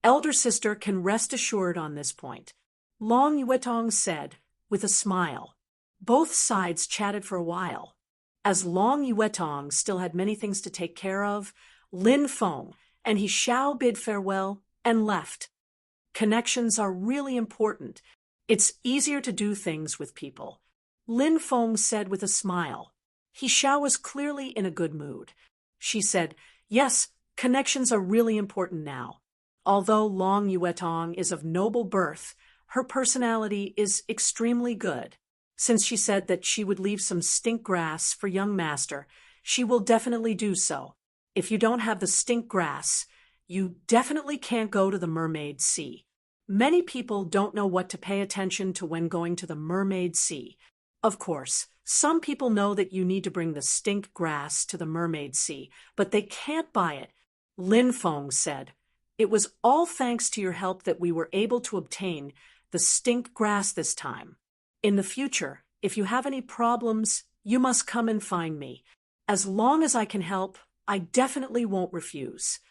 [SPEAKER 1] elder sister can rest assured on this point," Long Yuetong said with a smile. Both sides chatted for a while. As Long Yuetong still had many things to take care of, Lin Feng and He Xiao bid farewell and left. Connections are really important. It's easier to do things with people, Lin Feng said with a smile. He Xiao was clearly in a good mood. She said, "Yes, connections are really important now. Although Long Yuetong is of noble birth, her personality is extremely good. Since she said that she would leave some stink grass for young master, she will definitely do so. If you don't have the stink grass, you definitely can't go to the Mermaid Sea." Many people don't know what to pay attention to when going to the Mermaid Sea. Of course, some people know that you need to bring the stink grass to the Mermaid Sea, but they can't buy it. Lin Feng said, "It was all thanks to your help that we were able to obtain the stink grass this time. In the future, if you have any problems, you must come and find me. As long as I can help, I definitely won't refuse."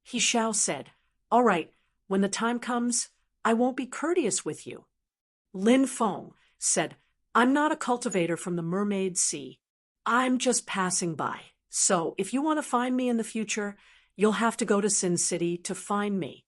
[SPEAKER 1] He Xiao said, "All right, when the time comes, I won't be courteous with you." Lin Feng said, "I'm not a cultivator from the Mermaid Sea. I'm just passing by. So if you want to find me in the future, you'll have to go to Sin City to find me."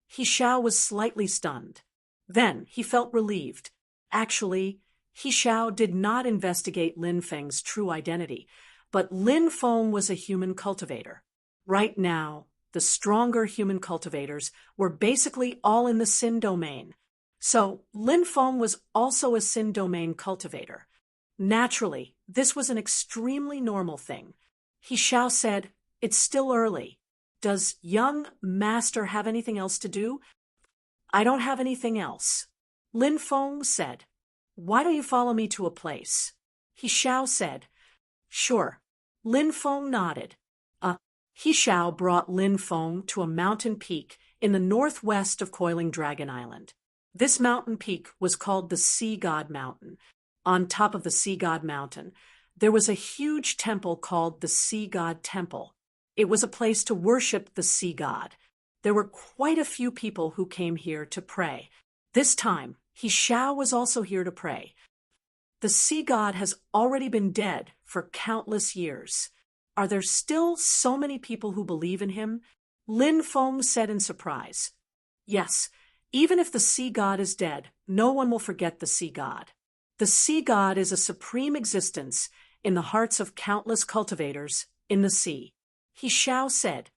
[SPEAKER 1] He Xiao was slightly stunned. Then he felt relieved. Actually, He Xiao did not investigate Lin Feng's true identity, but Lin Feng was a human cultivator. Right now, the stronger human cultivators were basically all in the Sin domain. So Lin Feng was also a Sin domain cultivator. Naturally, this was an extremely normal thing. He Xiao said, "It's still early. Does young master have anything else to do? I don't have anything else. Lin Feng said. Why don't you follow me to a place? He Xiao said. Sure. Lin Feng nodded. He Xiao brought Lin Feng to a mountain peak in the northwest of Coiling Dragon Island. This mountain peak was called the Sea God Mountain. On top of the Sea God Mountain, there was a huge temple called the Sea God Temple. It was a place to worship the sea god. There were quite a few people who came here to pray. This time, He Xiao was also here to pray. The sea god has already been dead for countless years. Are there still so many people who believe in him? Lin Feng said in surprise. Yes, even if the sea god is dead, no one will forget the sea god. The sea god is a supreme existence in the hearts of countless cultivators in the sea. He Xiao said.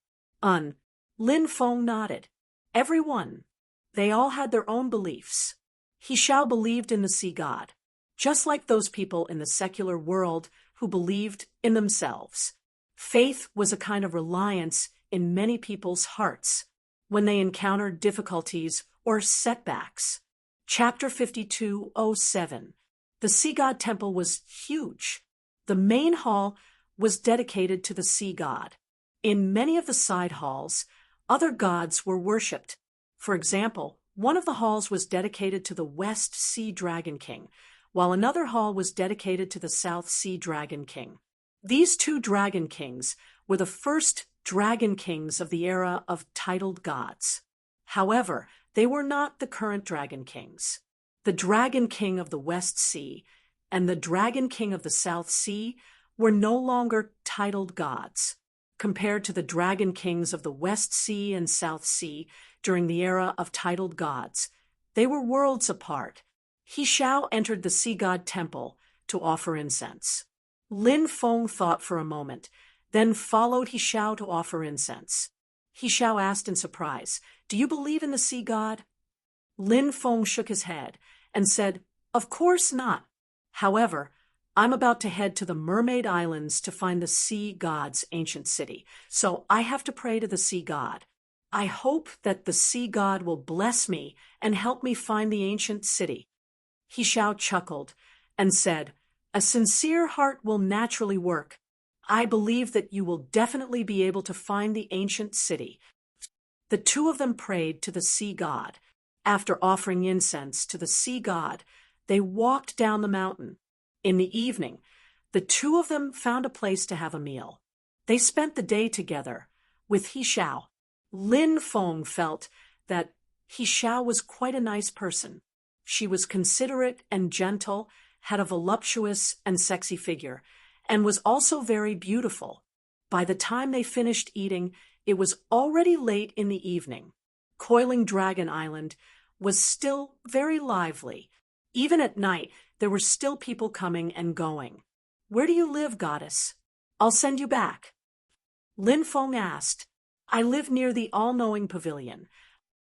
[SPEAKER 1] Lin Feng nodded. Everyone. They all had their own beliefs. He Xiao believed in the sea god, just like those people in the secular world who believed in themselves. Faith was a kind of reliance in many people's hearts when they encountered difficulties or setbacks. Chapter 52:07. The Sea God Temple was huge. The main hall was dedicated to the sea god. In many of the side halls, other gods were worshipped. For example, one of the halls was dedicated to the West Sea Dragon King, while another hall was dedicated to the South Sea Dragon King. These two Dragon Kings were the first Dragon Kings of the era of titled gods. However, they were not the current Dragon Kings. The Dragon King of the West Sea and the Dragon King of the South Sea were no longer titled gods. Compared to the Dragon Kings of the West Sea and South Sea during the era of titled gods, they were worlds apart. He Xiao entered the Sea God Temple to offer incense. Lin Feng thought for a moment, then followed He Xiao to offer incense. He Xiao asked in surprise, Do you believe in the sea god? Lin Feng shook his head and said, Of course not. However, I'm about to head to the Mermaid Islands to find the sea god's ancient city, so I have to pray to the sea god. I hope that the sea god will bless me and help me find the ancient city. He Xiao chuckled and said, A sincere heart will naturally work. I believe that you will definitely be able to find the ancient city. The two of them prayed to the sea god. After offering incense to the sea god, they walked down the mountain. In the evening, the two of them found a place to have a meal. They spent the day together with He Xiao. Lin Feng felt that He Xiao was quite a nice person. She was considerate and gentle, had a voluptuous and sexy figure, and was also very beautiful. By the time they finished eating, it was already late in the evening. Coiling Dragon Island was still very lively. Even at night, there were still people coming and going. Where do you live, goddess? I'll send you back. Lin Feng asked. I live near the all-knowing pavilion.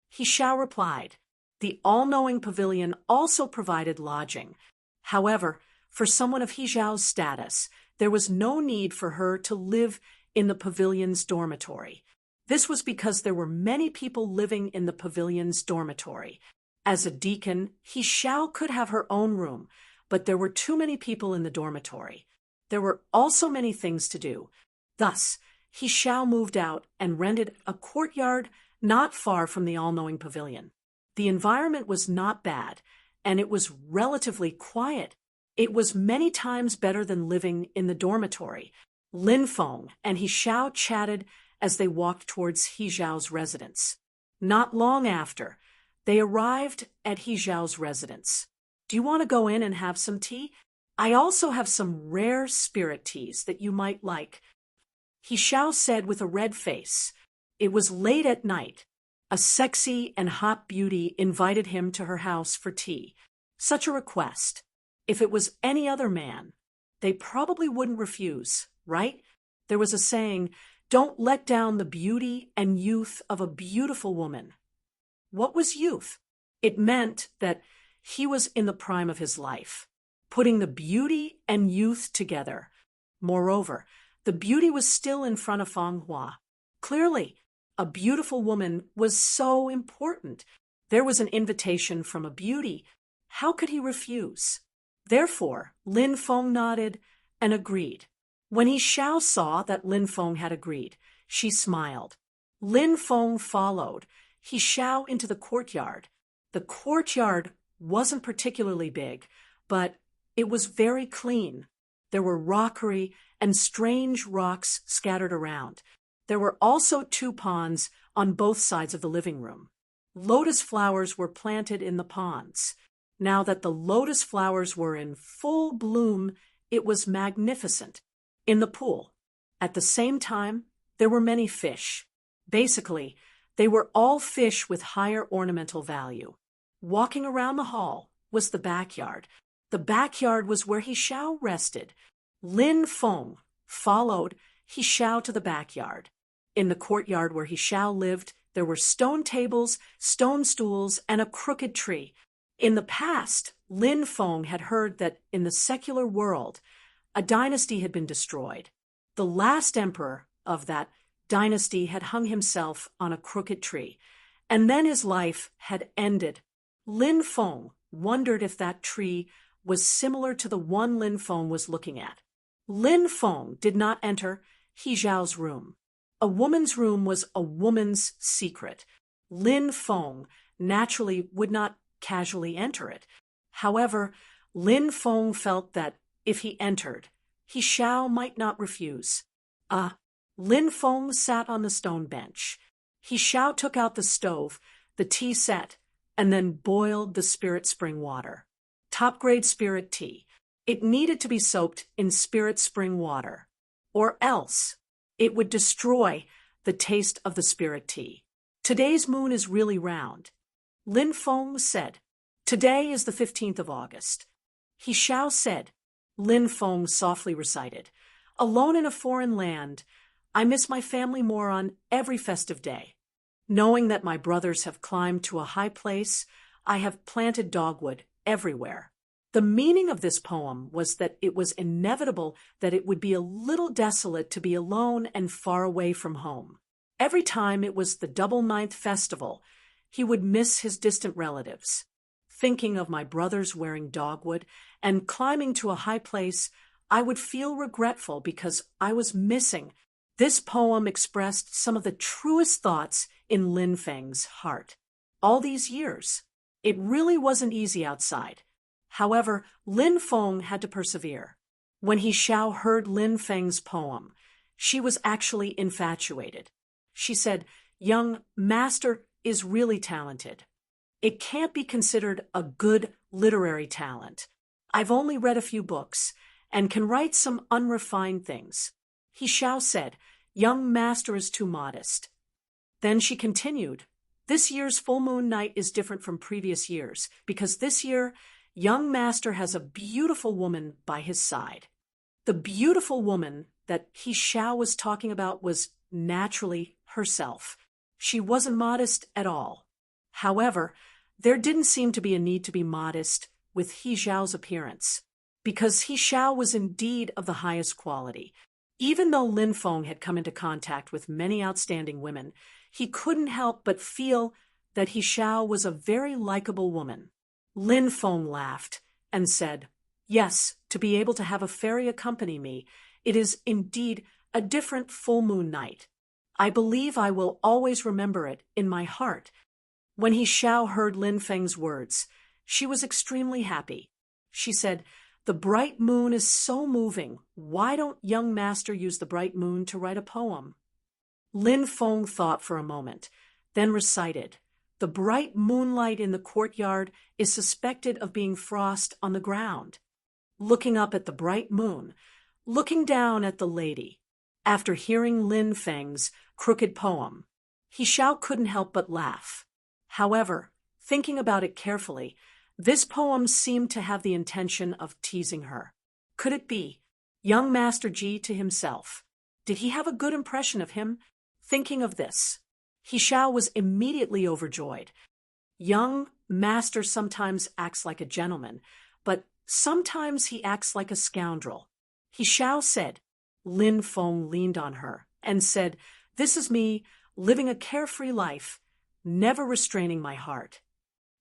[SPEAKER 1] He Xiao replied. The all-knowing pavilion also provided lodging. However, for someone of He Xiao's status, there was no need for her to live in the pavilion's dormitory. This was because there were many people living in the pavilion's dormitory. As a deacon, He Xiao could have her own room, but there were too many people in the dormitory. There were also many things to do. Thus, He Xiao moved out and rented a courtyard not far from the all-knowing pavilion. The environment was not bad, and it was relatively quiet. It was many times better than living in the dormitory. Lin Feng and He Xiao chatted as they walked towards He Xiao's residence. Not long after, they arrived at He Xiao's residence. Do you want to go in and have some tea? I also have some rare spirit teas that you might like. He Xiao said with a red face. It was late at night. A sexy and hot beauty invited him to her house for tea. Such a request. If it was any other man, they probably wouldn't refuse, right? There was a saying, don't let down the beauty and youth of a beautiful woman. What was youth? It meant that he was in the prime of his life, putting the beauty and youth together. Moreover, the beauty was still in front of Feng Hua. Clearly, a beautiful woman was so important. There was an invitation from a beauty. How could he refuse? Therefore, Lin Feng nodded and agreed. When He Xiao saw that Lin Feng had agreed, she smiled. Lin Feng followed He Xiao into the courtyard. The courtyard wasn't particularly big, but it was very clean. There were rockery and strange rocks scattered around. There were also 2 ponds on both sides of the living room. Lotus flowers were planted in the ponds. Now that the lotus flowers were in full bloom, it was magnificent. In the pool, at the same time, there were many fish. Basically, they were all fish with higher ornamental value. Walking around the hall was the backyard. The backyard was where He Xiao rested. Lin Feng followed He Xiao to the backyard. In the courtyard where He Xiao lived, there were stone tables, stone stools, and a crooked tree. In the past, Lin Feng had heard that in the secular world, a dynasty had been destroyed. The last emperor of that dynasty had hung himself on a crooked tree, and then his life had ended. Lin Feng wondered if that tree was similar to the one Lin Feng was looking at. Lin Feng did not enter He Xiao's room. A woman's room was a woman's secret. Lin Feng naturally would not casually enter it. However, Lin Feng felt that if he entered, He Xiao might not refuse. Lin Feng sat on the stone bench. He Xiao took out the stove, the tea set, and then boiled the spirit spring water. Top-grade spirit tea. It needed to be soaked in spirit spring water, or else it would destroy the taste of the spirit tea. Today's moon is really round. Lin Feng said, "Today is the 15th of August. He Xiao said, Lin Feng softly recited, "Alone in a foreign land, I miss my family more on every festive day. Knowing that my brothers have climbed to a high place, I have planted dogwood everywhere." The meaning of this poem was that it was inevitable that it would be a little desolate to be alone and far away from home. Every time it was the double ninth festival, he would miss his distant relatives. Thinking of my brothers wearing dogwood and climbing to a high place, I would feel regretful because I was missing. This poem expressed some of the truest thoughts in Lin Feng's heart. All these years, it really wasn't easy outside. However, Lin Feng had to persevere. When He Xiao heard Lin Feng's poem, she was actually infatuated. She said, "Young master is really talented. It can't be considered a good literary talent. I've only read a few books and can write some unrefined things." He Xiao said, "Young master is too modest." Then she continued, "This year's full moon night is different from previous years because this year, young master has a beautiful woman by his side." The beautiful woman that He Xiao was talking about was naturally herself. She wasn't modest at all. However, there didn't seem to be a need to be modest with He Xiao's appearance, because He Xiao was indeed of the highest quality. Even though Lin Feng had come into contact with many outstanding women, he couldn't help but feel that He Xiao was a very likable woman. Lin Feng laughed and said, "Yes, to be able to have a fairy accompany me, it is indeed a different full moon night. I believe I will always remember it in my heart." When He Xiao heard Lin Feng's words, she was extremely happy. She said, "The bright moon is so moving. Why don't young master use the bright moon to write a poem?" Lin Feng thought for a moment, then recited, "The bright moonlight in the courtyard is suspected of being frost on the ground." Looking up at the bright moon, looking down at the lady. After hearing Lin Feng's crooked poem, He Xiao couldn't help but laugh. However, thinking about it carefully, this poem seemed to have the intention of teasing her. Could it be young Master Ji to himself? Did he have a good impression of him? Thinking of this, He Xiao was immediately overjoyed. Young master sometimes acts like a gentleman, but sometimes he acts like a scoundrel. He Xiao said. Lin Feng leaned on her and said, This is me, living a carefree life, never restraining my heart."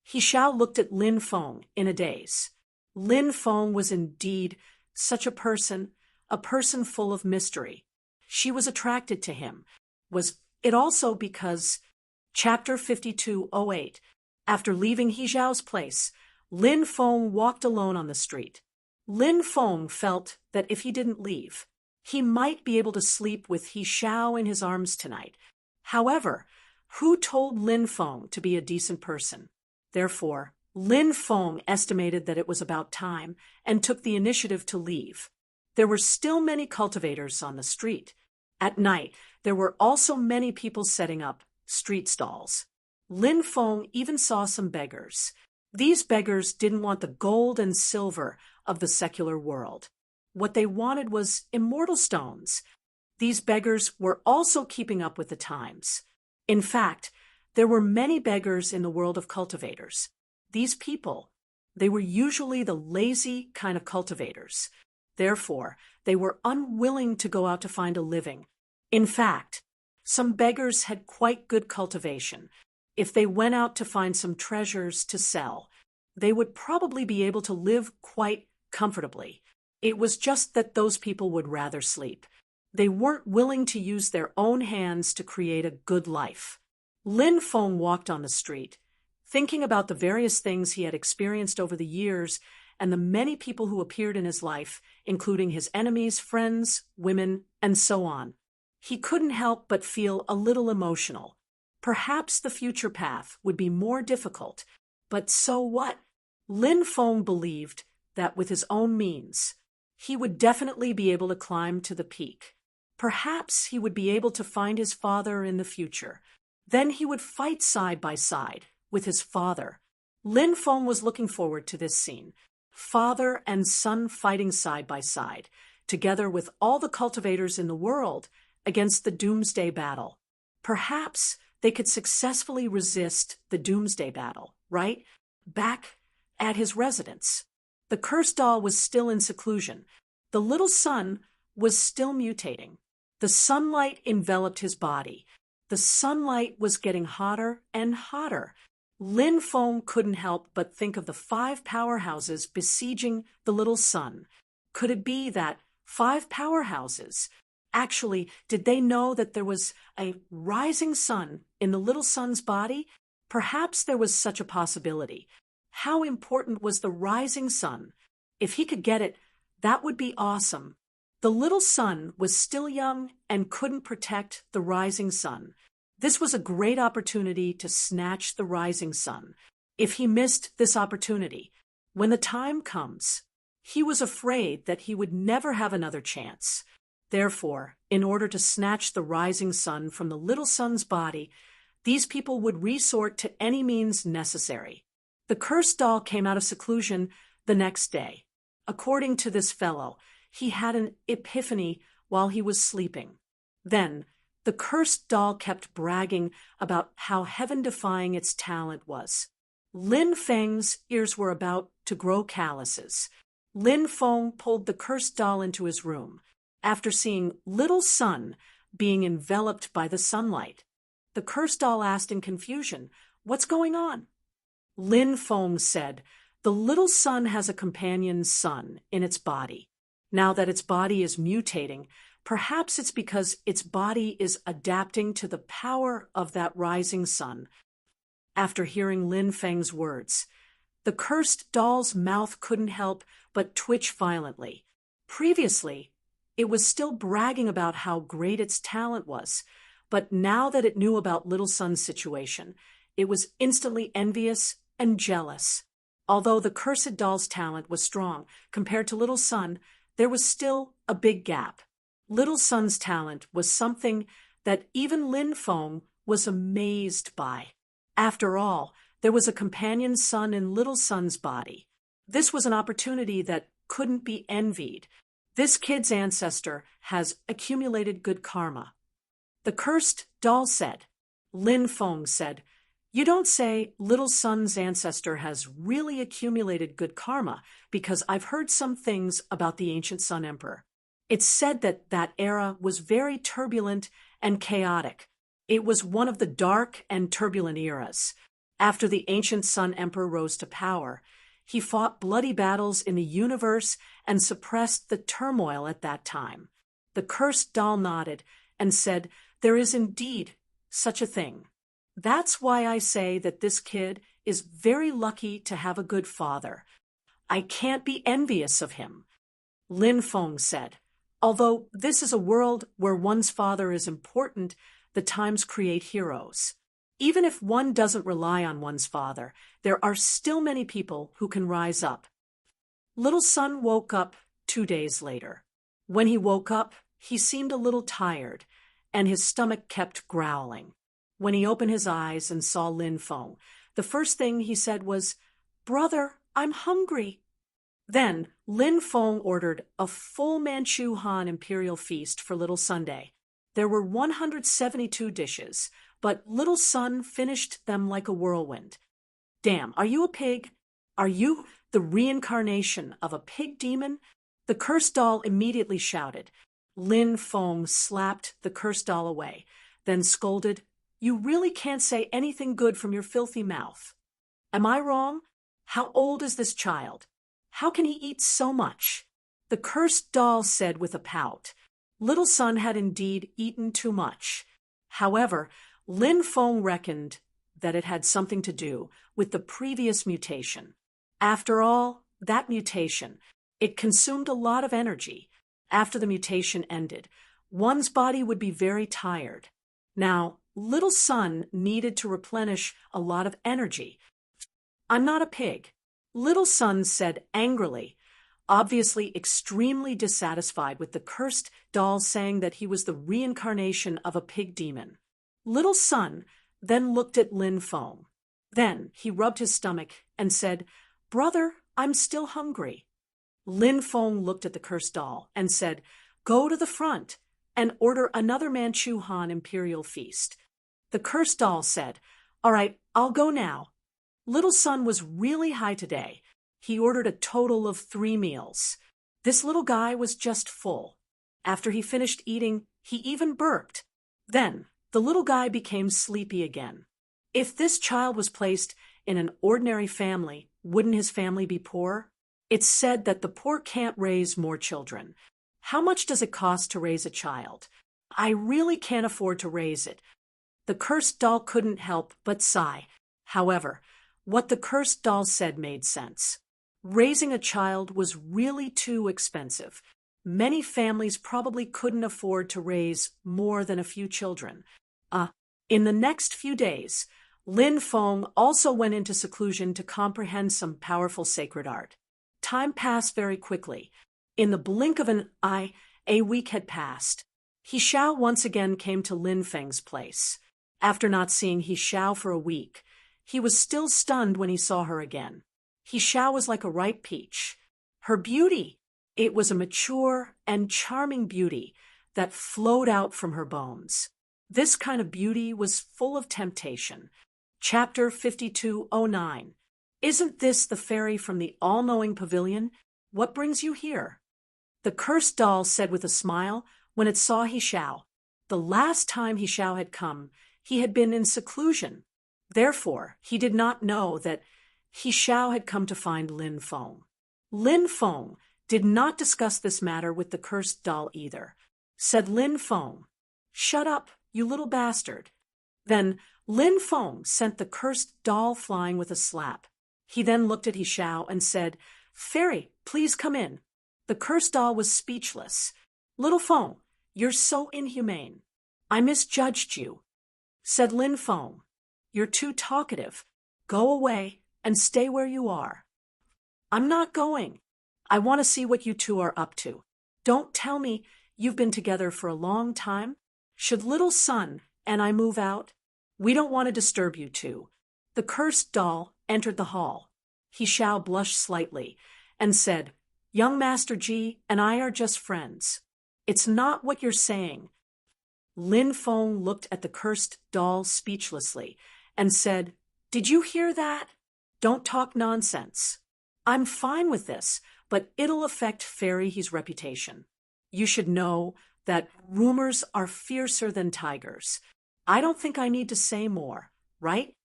[SPEAKER 1] He Xiao looked at Lin Feng in a daze. Lin Feng was indeed such a person full of mystery. She was attracted to him. Was it also because... Chapter 5208. After leaving He Xiao's place, Lin Feng walked alone on the street. Lin Feng felt that if he didn't leave, he might be able to sleep with He Xiao in his arms tonight. However, who told Lin Feng to be a decent person? Therefore, Lin Feng estimated that it was about time and took the initiative to leave. There were still many cultivators on the street. At night, there were also many people setting up street stalls. Lin Feng even saw some beggars. These beggars didn't want the gold and silver of the secular world. What they wanted was immortal stones. These beggars were also keeping up with the times. In fact, there were many beggars in the world of cultivators. These people, they were usually the lazy kind of cultivators. Therefore, they were unwilling to go out to find a living. In fact, some beggars had quite good cultivation. If they went out to find some treasures to sell, they would probably be able to live quite comfortably. It was just that those people would rather sleep. They weren't willing to use their own hands to create a good life. Lin Feng walked on the street, thinking about the various things he had experienced over the years and the many people who appeared in his life, including his enemies, friends, women, and so on. He couldn't help but feel a little emotional. Perhaps the future path would be more difficult, but so what? Lin Feng believed that with his own means, he would definitely be able to climb to the peak. Perhaps he would be able to find his father in the future. Then he would fight side by side with his father. Lin Feng was looking forward to this scene. Father and son fighting side by side, together with all the cultivators in the world, against the doomsday battle. Perhaps they could successfully resist the doomsday battle, right? Back at his residence. The cursed doll was still in seclusion. The little sun was still mutating. The sunlight enveloped his body. The sunlight was getting hotter and hotter. Lin Feng couldn't help but think of the 5 powerhouses besieging the little sun. Could it be that 5 powerhouses? Actually, did they know that there was a rising sun in the little sun's body? Perhaps there was such a possibility. How important was the rising sun? If he could get it, that would be awesome. The little sun was still young and couldn't protect the rising sun. This was a great opportunity to snatch the rising sun. If he missed this opportunity, when the time comes, he was afraid that he would never have another chance. Therefore, in order to snatch the rising sun from the little sun's body, these people would resort to any means necessary. The cursed doll came out of seclusion the next day. According to this fellow, he had an epiphany while he was sleeping. Then, the cursed doll kept bragging about how heaven-defying its talent was. Lin Feng's ears were about to grow calluses. Lin Feng pulled the cursed doll into his room, after seeing little sun being enveloped by the sunlight. The cursed doll asked in confusion, "What's going on?" Lin Feng said, "The little sun has a companion sun in its body. Now that its body is mutating, perhaps it's because its body is adapting to the power of that rising sun." After hearing Lin Feng's words, the cursed doll's mouth couldn't help but twitch violently. Previously, it was still bragging about how great its talent was, but now that it knew about Little Sun's situation, it was instantly envious and jealous. Although the cursed doll's talent was strong compared to Little Sun, there was still a big gap. Little Sun's talent was something that even Lin Feng was amazed by. After all, there was a companion sun in Little Sun's body. This was an opportunity that couldn't be envied. This kid's ancestor has accumulated good karma. The cursed doll said. Lin Feng said, "You don't say Little Sun's ancestor has really accumulated good karma, because I've heard some things about the ancient Sun Emperor." It's said that that era was very turbulent and chaotic. It was one of the dark and turbulent eras. After the ancient Sun Emperor rose to power, he fought bloody battles in the universe and suppressed the turmoil at that time. The cursed doll nodded and said, "There is indeed such a thing." That's why I say that this kid is very lucky to have a good father. I can't be envious of him. Lin Feng said, "Although this is a world where one's father is important, the times create heroes. Even if one doesn't rely on one's father, there are still many people who can rise up." Little Sun woke up 2 days later. When he woke up, he seemed a little tired, and his stomach kept growling. When he opened his eyes and saw Lin Feng, the first thing he said was, "Brother, I'm hungry." Then Lin Feng ordered a full Manchu Han imperial feast for Little Sunday. There were 172 dishes, but Little Sun finished them like a whirlwind. "Damn, are you a pig? Are you the reincarnation of a pig demon?" The cursed doll immediately shouted. Lin Feng slapped the cursed doll away, then scolded, "You really can't say anything good from your filthy mouth. Am I wrong? How old is this child? How can he eat so much?" The cursed doll said with a pout. Little Sun had indeed eaten too much. However, Lin Feng reckoned that it had something to do with the previous mutation. After all, that mutation, it consumed a lot of energy. After the mutation ended, one's body would be very tired. Now, Little Sun needed to replenish a lot of energy. "I'm not a pig," Little Sun said angrily, obviously extremely dissatisfied with the cursed doll saying that he was the reincarnation of a pig demon. Little Sun then looked at Lin Feng. Then he rubbed his stomach and said, "Brother, I'm still hungry." Lin Feng looked at the cursed doll and said, "Go to the front and order another Manchu Han imperial feast." The cursed doll said, "All right, I'll go now." Little Sun was really high today. He ordered a total of 3 meals. This little guy was just full. After he finished eating, he even burped. Then the little guy became sleepy again. If this child was placed in an ordinary family, wouldn't his family be poor? It's said that the poor can't raise more children. How much does it cost to raise a child? I really can't afford to raise it. The cursed doll couldn't help but sigh. However, what the cursed doll said made sense. Raising a child was really too expensive. Many families probably couldn't afford to raise more than a few children. In the next few days, Lin Feng also went into seclusion to comprehend some powerful sacred art. Time passed very quickly. In the blink of an eye, a week had passed. He Xiao once again came to Lin Feng's place. After not seeing He Xiao for a week, he was still stunned when he saw her again. He Xiao was like a ripe peach. Her beauty, it was a mature and charming beauty that flowed out from her bones. This kind of beauty was full of temptation. Chapter 5209. Isn't this the fairy from the all-knowing pavilion? What brings you here? The cursed doll said with a smile when it saw He Xiao. The last time He Xiao had come, he had been in seclusion. Therefore, he did not know that He Xiao had come to find Lin Feng. Lin Feng did not discuss this matter with the cursed doll either. Said Lin Feng, "Shut up, you little bastard." Then Lin Feng sent the cursed doll flying with a slap. He then looked at He Xiao and said, "Fairy, please come in." The cursed doll was speechless. "Little Feng, you're so inhumane. I misjudged you." Said Lin Feng, "You're too talkative. Go away and stay where you are." "I'm not going. I want to see what you two are up to. Don't tell me you've been together for a long time. Should Little Sun and I move out? We don't want to disturb you two." The cursed doll entered the hall. He Xiao blushed slightly and said, "Young Master Ji and I are just friends." "It's not what you're saying." Lin Feng looked at the cursed doll speechlessly and said, "Did you hear that? Don't talk nonsense. I'm fine with this, but it'll affect Fairy He's reputation." You should know that rumors are fiercer than tigers. I don't think I need to say more, right?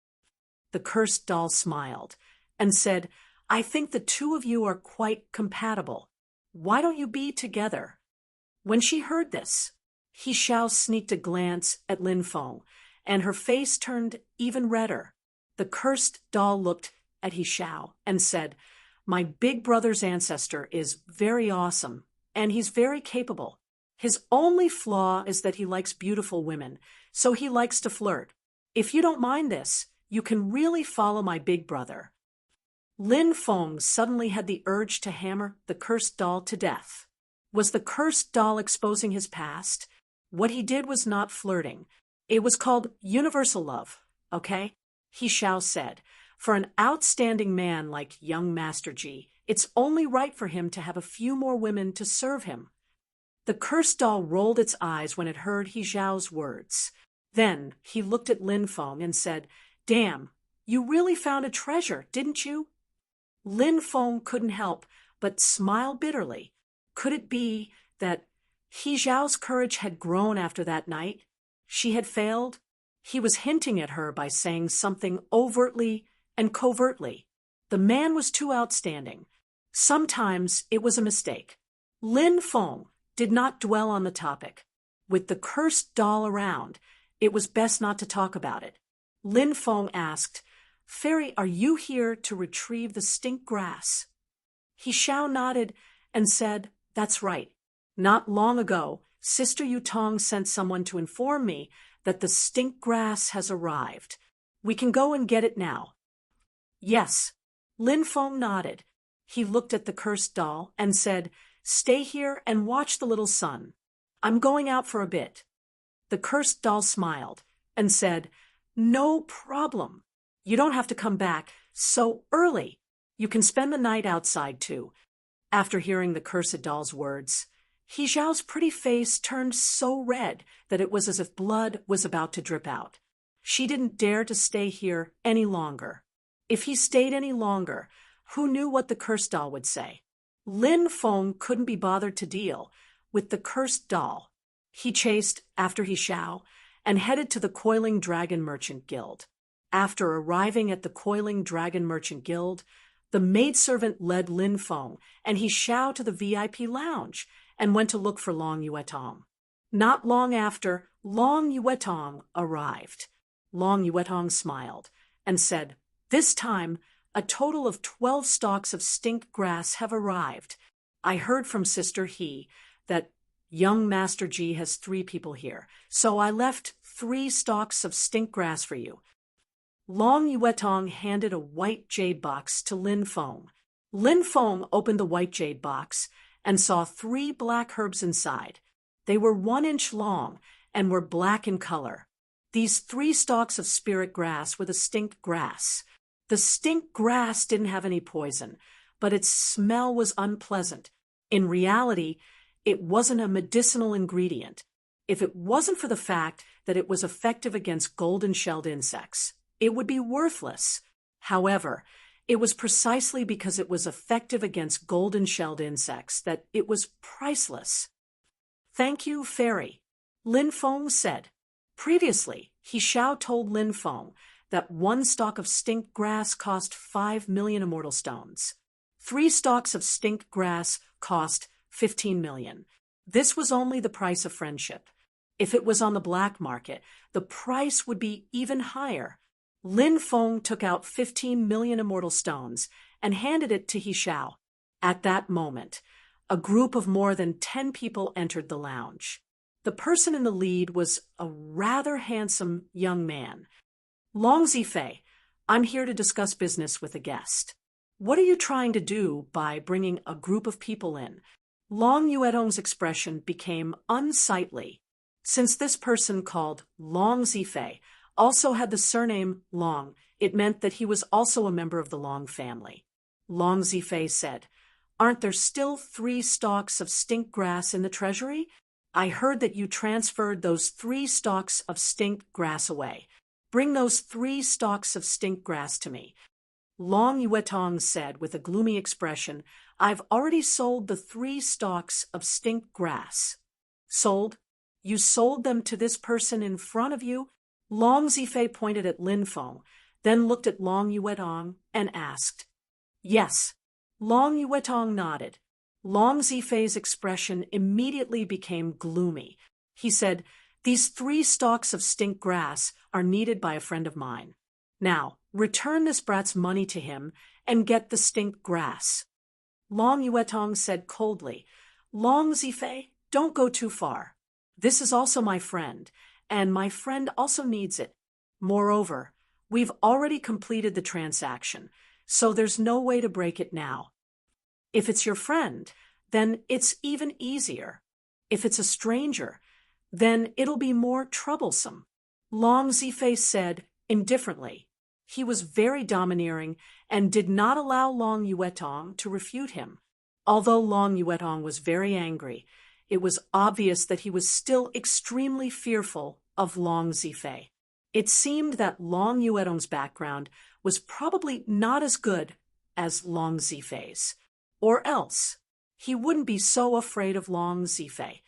[SPEAKER 1] The cursed doll smiled and said, I think the two of you are quite compatible. Why don't you be together? When she heard this, He Xiao sneaked a glance at Lin Feng, and her face turned even redder. The cursed doll looked at He Xiao and said, My big brother's ancestor is very awesome, and he's very capable. His only flaw is that he likes beautiful women, so he likes to flirt. If you don't mind this, you can really follow my big brother. Lin Feng suddenly had the urge to hammer the cursed doll to death. Was the cursed doll exposing his past? What he did was not flirting. It was called universal love, okay? He Xiao said. For an outstanding man like young Master Ji, it's only right for him to have a few more women to serve him. The cursed doll rolled its eyes when it heard He Xiao's words. Then he looked at Lin Feng and said, Damn, you really found a treasure, didn't you? Lin Feng couldn't help but smile bitterly. Could it be that He Xiao's courage had grown after that night? She had failed? He was hinting at her by saying something overtly and covertly. The man was too outstanding. Sometimes it was a mistake. Lin Feng did not dwell on the topic. With the cursed doll around, it was best not to talk about it. Lin Feng asked, Fairy, are you here to retrieve the stink grass? He Xiao nodded and said, That's right. Not long ago, Sister Yutong sent someone to inform me that the stink grass has arrived. We can go and get it now. Yes. Lin Feng nodded. He looked at the cursed doll and said, Stay here and watch the little son. I'm going out for a bit. The cursed doll smiled and said, No problem. You don't have to come back so early. You can spend the night outside too. After hearing the cursed doll's words, He Xiao's pretty face turned so red that it was as if blood was about to drip out. She didn't dare to stay here any longer. If he stayed any longer, who knew what the cursed doll would say? Lin Feng couldn't be bothered to deal with the cursed doll. He chased after He Xiao and headed to the Coiling Dragon Merchant Guild. After arriving at the Coiling Dragon Merchant Guild, the maidservant led Lin Feng and He Xiao to the VIP lounge and went to look for Long Yuetong. Not long after, Long Yuetong arrived. Long Yuetong smiled and said, This time, a total of 12 stalks of stink grass have arrived. I heard from Sister He that young Master Ji has 3 people here, so I left 3 stalks of stink grass for you. Long Yuetong handed a white jade box to Lin Feng. Lin Feng opened the white jade box and saw 3 black herbs inside. They were 1 inch long and were black in color. These 3 stalks of spirit grass were the stink grass. The stink grass didn't have any poison, but its smell was unpleasant. In reality, it wasn't a medicinal ingredient. If it wasn't for the fact that it was effective against golden-shelled insects, it would be worthless. However, it was precisely because it was effective against golden-shelled insects that it was priceless. Thank you, Fairy, Lin Feng said. Previously, He Xiao told Lin Feng that 1 stalk of stink grass cost 5 million immortal stones. 3 stalks of stink grass cost 15 million. This was only the price of friendship. If it was on the black market, the price would be even higher. Lin Feng took out 15 million immortal stones and handed it to He Xiao. At that moment, a group of more than 10 people entered the lounge. The person in the lead was a rather handsome young man. Long Zifei, I'm here to discuss business with a guest. What are you trying to do by bringing a group of people in? Long Yuetong's expression became unsightly. Since this person called Long Zifei also had the surname Long, it meant that he was also a member of the Long family. Long Zifei said, Aren't there still 3 stalks of stink grass in the treasury? I heard that you transferred those 3 stalks of stink grass away. Bring those 3 stalks of stink grass to me. Long Yuetong said with a gloomy expression, "I've already sold the 3 stalks of stink grass." "Sold? You sold them to this person in front of you?" Long Zifei pointed at Lin Feng, then looked at Long Yuetong and asked. "Yes." Long Yuetong nodded. Long Zifei's expression immediately became gloomy. He said, "These 3 stalks of stink grass are needed by a friend of mine. Now, return this brat's money to him and get the stink grass." Long Yuetong said coldly, "Long Zifei, don't go too far. This is also my friend, and my friend also needs it. Moreover, we've already completed the transaction, so there's no way to break it now. If it's your friend, then it's even easier. If it's a stranger, then it'll be more troublesome." Long Zifei said indifferently. He was very domineering and did not allow Long Yuetong to refute him. Although Long Yuetong was very angry, it was obvious that he was still extremely fearful of Long Zifei. It seemed that Long Yuetong's background was probably not as good as Long Zifei's, or else he wouldn't be so afraid of Long Zifei.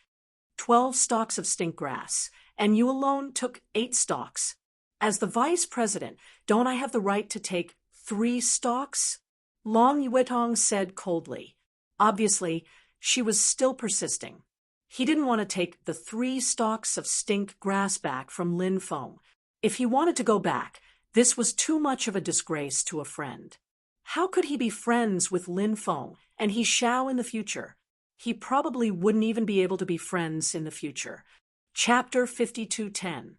[SPEAKER 1] 12 stalks of stink grass, and you alone took 8 stalks. As the vice president, don't I have the right to take 3 stalks? Long Yuetong said coldly. Obviously, she was still persisting. He didn't want to take the 3 stalks of stink grass back from Lin Feng. If he wanted to go back, this was too much of a disgrace to a friend. How could he be friends with Lin Feng and He Xiao in the future? He probably wouldn't even be able to be friends in the future. Chapter 52:10.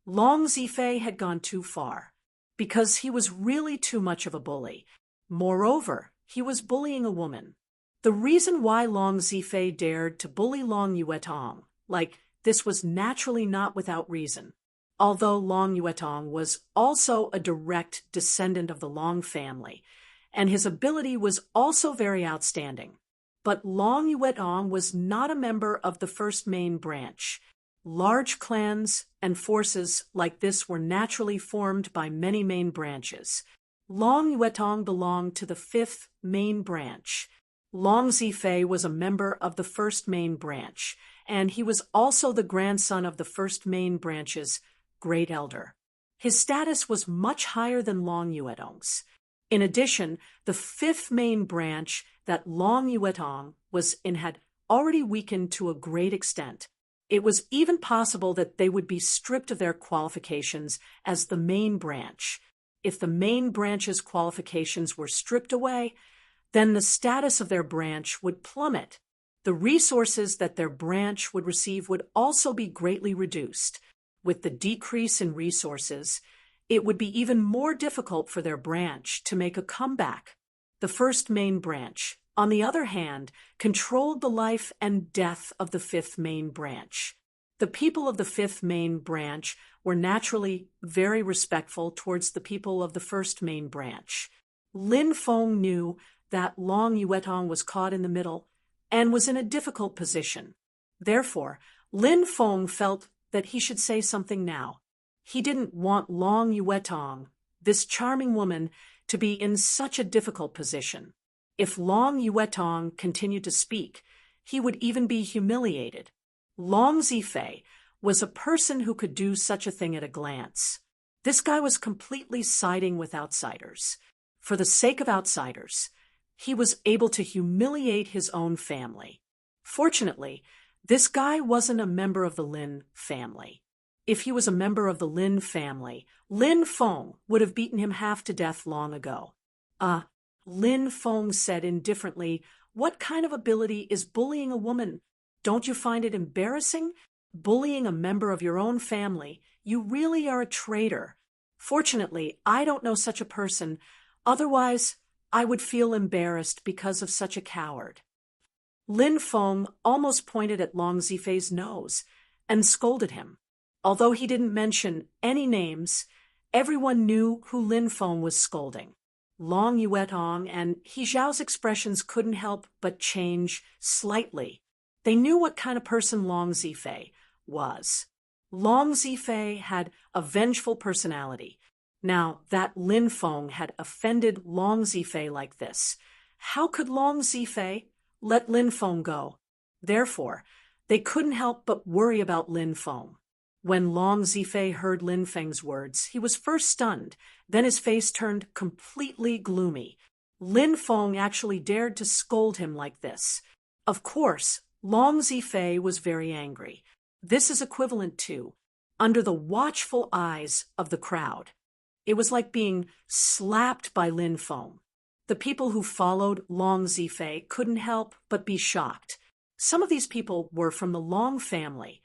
[SPEAKER 1] Long Zifei had gone too far, because he was really too much of a bully. Moreover, he was bullying a woman. The reason why Long Zifei dared to bully Long Yuetong like this was naturally not without reason. Although Long Yuetong was also a direct descendant of the Long family, and his ability was also very outstanding. But Long Yuetong was not a member of the first main branch. Large clans and forces like this were naturally formed by many main branches. Long Yuetong belonged to the 5th main branch. Long Zifei was a member of the first main branch, and he was also the grandson of the first main branch's great elder. His status was much higher than Long Yuetong's. In addition, the 5th main branch that Long Yuetong was in had already weakened to a great extent. It was even possible that they would be stripped of their qualifications as the main branch. If the main branch's qualifications were stripped away, then the status of their branch would plummet. The resources that their branch would receive would also be greatly reduced. With the decrease in resources, it would be even more difficult for their branch to make a comeback. The first main branch, on the other hand, controlled the life and death of the 5th main branch. The people of the 5th main branch were naturally very respectful towards the people of the first main branch. Lin Feng knew that Long Yuetong was caught in the middle and was in a difficult position. Therefore, Lin Feng felt that he should say something now. He didn't want Long Yuetong, this charming woman, to be in such a difficult position. If Long Yuetong continued to speak, he would even be humiliated. Long Zifei was a person who could do such a thing at a glance. This guy was completely siding with outsiders. For the sake of outsiders, he was able to humiliate his own family. Fortunately, this guy wasn't a member of the Lin family. If he was a member of the Lin family, Lin Feng would have beaten him half to death long ago. Lin Feng said indifferently, "What kind of ability is bullying a woman? Don't you find it embarrassing? Bullying a member of your own family, you really are a traitor. Fortunately, I don't know such a person. Otherwise, I would feel embarrassed because of such a coward." Lin Feng almost pointed at Long Zifei's nose and scolded him. Although he didn't mention any names, everyone knew who Lin Feng was scolding. Long Yuetong and He Xiao's expressions couldn't help but change slightly. They knew what kind of person Long Zifei was. Long Zifei had a vengeful personality. Now, that Lin Feng had offended Long Zifei like this. How could Long Zifei let Lin Feng go? Therefore, they couldn't help but worry about Lin Feng. When Long Zifei heard Lin Feng's words, he was first stunned, then his face turned completely gloomy. Lin Feng actually dared to scold him like this. Of course, Long Zifei was very angry. This is equivalent to, under the watchful eyes of the crowd. It was like being slapped by Lin Feng. The people who followed Long Zifei couldn't help but be shocked. Some of these people were from the Long family,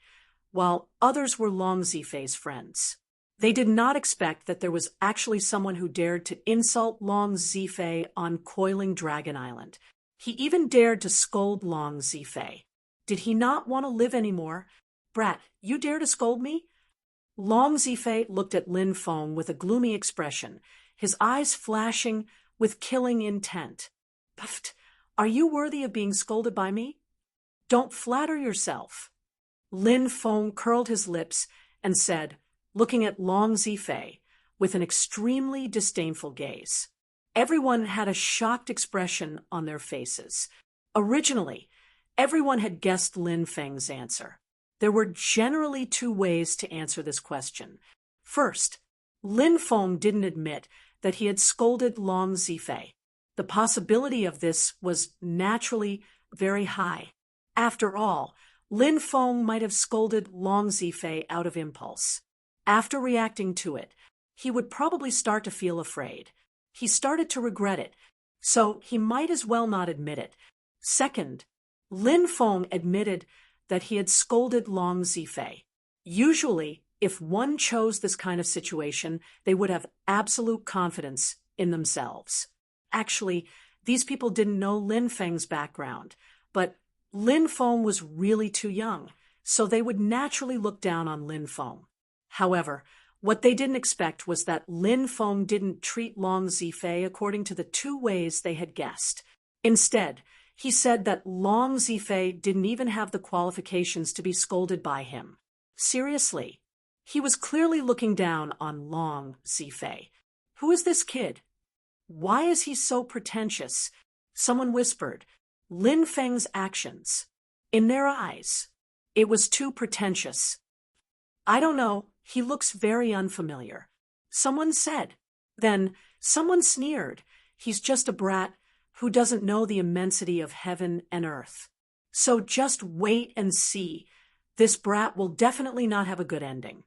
[SPEAKER 1] while others were Long Zifei's friends. They did not expect that there was actually someone who dared to insult Long Zifei on Coiling Dragon Island. He even dared to scold Long Zifei. Did he not want to live anymore? Brat, you dare to scold me? Long Zifei looked at Lin Feng with a gloomy expression, his eyes flashing with killing intent. Pfft, are you worthy of being scolded by me? Don't flatter yourself. Lin Feng curled his lips and said, looking at Long Zifei with an extremely disdainful gaze. Everyone had a shocked expression on their faces. Originally, everyone had guessed Lin Feng's answer. There were generally two ways to answer this question. First, Lin Feng didn't admit that he had scolded Long Zifei. The possibility of this was naturally very high. After all, Lin Feng might have scolded Long Zifei out of impulse. After reacting to it, he would probably start to feel afraid. He started to regret it, so he might as well not admit it. Second, Lin Feng admitted that he had scolded Long Zifei. Usually, if one chose this kind of situation, they would have absolute confidence in themselves. Actually, these people didn't know Lin Feng's background, but Lin Feng was really too young, so they would naturally look down on Lin Feng. However, what they didn't expect was that Lin Feng didn't treat Long Zifei according to the two ways they had guessed. Instead, he said that Long Zifei didn't even have the qualifications to be scolded by him. Seriously, he was clearly looking down on Long Zifei. Who is this kid? Why is he so pretentious? Someone whispered. Lin Feng's actions. In their eyes, it was too pretentious. I don't know, he looks very unfamiliar. Someone said. Then someone sneered. He's just a brat who doesn't know the immensity of heaven and earth. So just wait and see. This brat will definitely not have a good ending.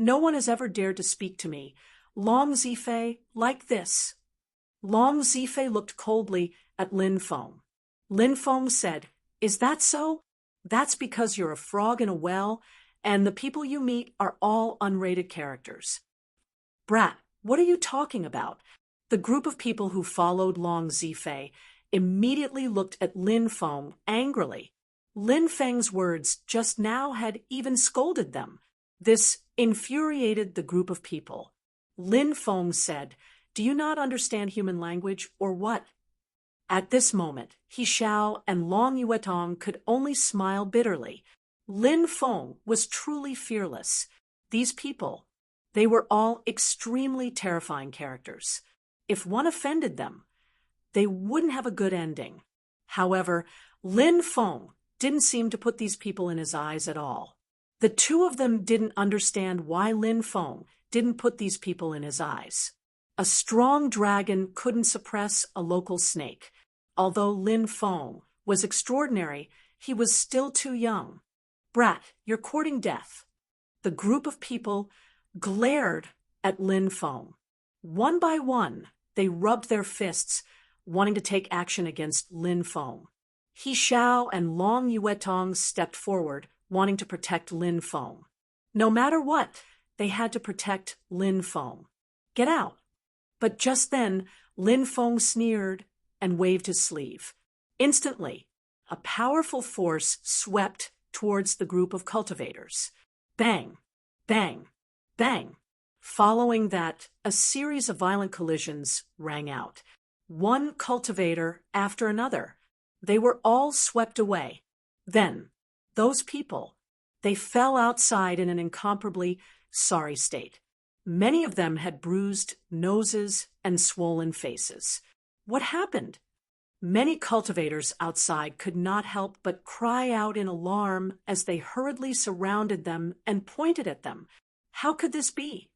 [SPEAKER 1] No one has ever dared to speak to me, Long Zifei, like this. Long Zifei looked coldly at Lin Feng. Lin Feng said, Is that so? That's because you're a frog in a well, and the people you meet are all unrated characters. Brat, what are you talking about? The group of people who followed Long Zifei immediately looked at Lin Feng angrily. Lin Feng's words just now had even scolded them. This infuriated the group of people. Lin Feng said, Do you not understand human language, or what? At this moment, He Xiao and Long Yuetong could only smile bitterly. Lin Feng was truly fearless. These people, they were all extremely terrifying characters. If one offended them, they wouldn't have a good ending. However, Lin Feng didn't seem to put these people in his eyes at all. The two of them didn't understand why Lin Feng didn't put these people in his eyes. A strong dragon couldn't suppress a local snake. Although Lin Feng was extraordinary, he was still too young. Brat, you're courting death. The group of people glared at Lin Feng. One by one, they rubbed their fists, wanting to take action against Lin Feng. He Xiao and Long Yuetong stepped forward, wanting to protect Lin Feng. No matter what, they had to protect Lin Feng. Get out. But just then, Lin Feng sneered and waved his sleeve. Instantly, a powerful force swept towards the group of cultivators. Bang, bang, bang. Following that, a series of violent collisions rang out. One cultivator after another. They were all swept away. Then, those people, they fell outside in an incomparably sorry state. Many of them had bruised noses and swollen faces. What happened? Many cultivators outside could not help but cry out in alarm as they hurriedly surrounded them and pointed at them. How could this be?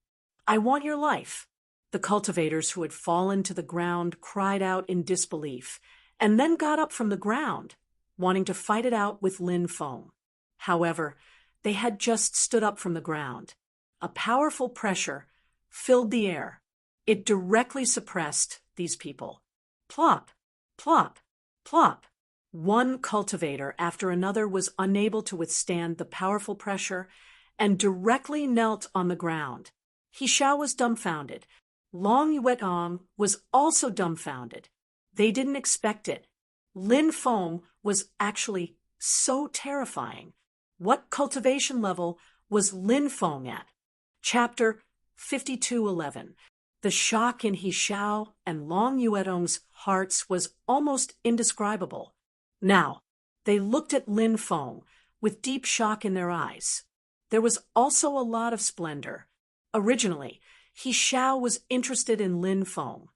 [SPEAKER 1] I want your life. The cultivators who had fallen to the ground cried out in disbelief, and then got up from the ground, wanting to fight it out with Lin Feng. However, they had just stood up from the ground. A powerful pressure filled the air. It directly suppressed these people. Plop, plop, plop. One cultivator after another was unable to withstand the powerful pressure and directly knelt on the ground. He Xiao was dumbfounded. Long Yuetong was also dumbfounded. They didn't expect it. Lin Feng was actually so terrifying. What cultivation level was Lin Feng at? Chapter 52:11. The shock in He Xiao and Long Yuetong's hearts was almost indescribable. Now, they looked at Lin Feng with deep shock in their eyes. There was also a lot of splendor. Originally, He Xiao was interested in Lin Feng.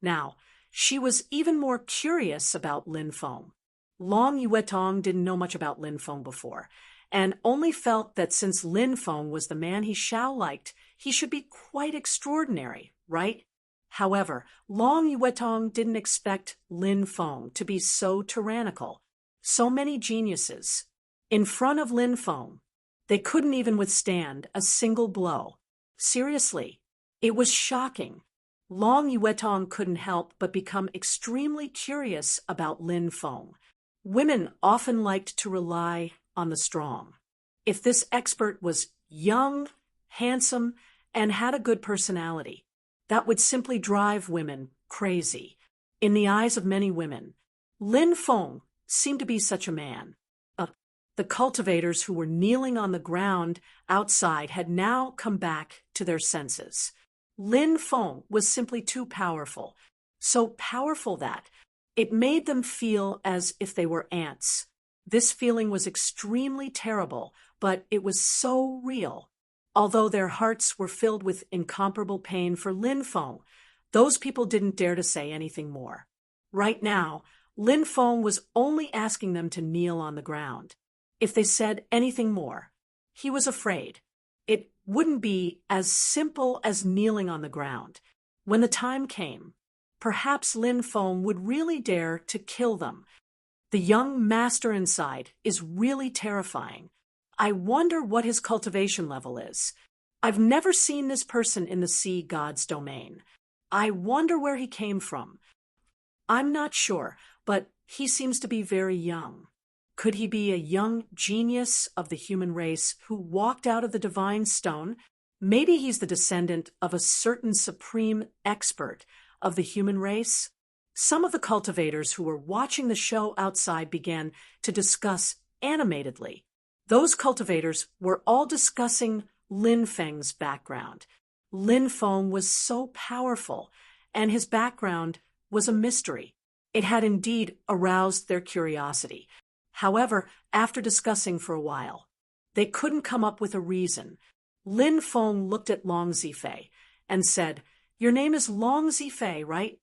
[SPEAKER 1] Now, she was even more curious about Lin Feng. Long Yuetong didn't know much about Lin Feng before, and only felt that since Lin Feng was the man He Xiao liked, he should be quite extraordinary, right? However, Long Yuetong didn't expect Lin Feng to be so tyrannical. So many geniuses. In front of Lin Feng, they couldn't even withstand a single blow. Seriously, it was shocking. Long Yuetong couldn't help but become extremely curious about Lin Feng. Women often liked to rely on the strong. If this expert was young, handsome, and had a good personality, that would simply drive women crazy. In the eyes of many women, Lin Feng seemed to be such a man. The cultivators who were kneeling on the ground outside had now come back to their senses. Lin Feng was simply too powerful, so powerful that it made them feel as if they were ants. This feeling was extremely terrible, but it was so real. Although their hearts were filled with incomparable pain for Lin Feng, those people didn't dare to say anything more. Right now, Lin Feng was only asking them to kneel on the ground. If they said anything more, he was afraid it wouldn't be as simple as kneeling on the ground. When the time came, perhaps Lin Feng would really dare to kill them. The young master inside is really terrifying. I wonder what his cultivation level is. I've never seen this person in the sea god's domain. I wonder where he came from. I'm not sure, but he seems to be very young. Could he be a young genius of the human race who walked out of the divine stone? Maybe he's the descendant of a certain supreme expert of the human race. Some of the cultivators who were watching the show outside began to discuss animatedly. Those cultivators were all discussing Lin Feng's background. Lin Feng was so powerful, and his background was a mystery. It had indeed aroused their curiosity. However, after discussing for a while, they couldn't come up with a reason. Lin Feng looked at Long Zifei and said, "Your name is Long Zifei, right?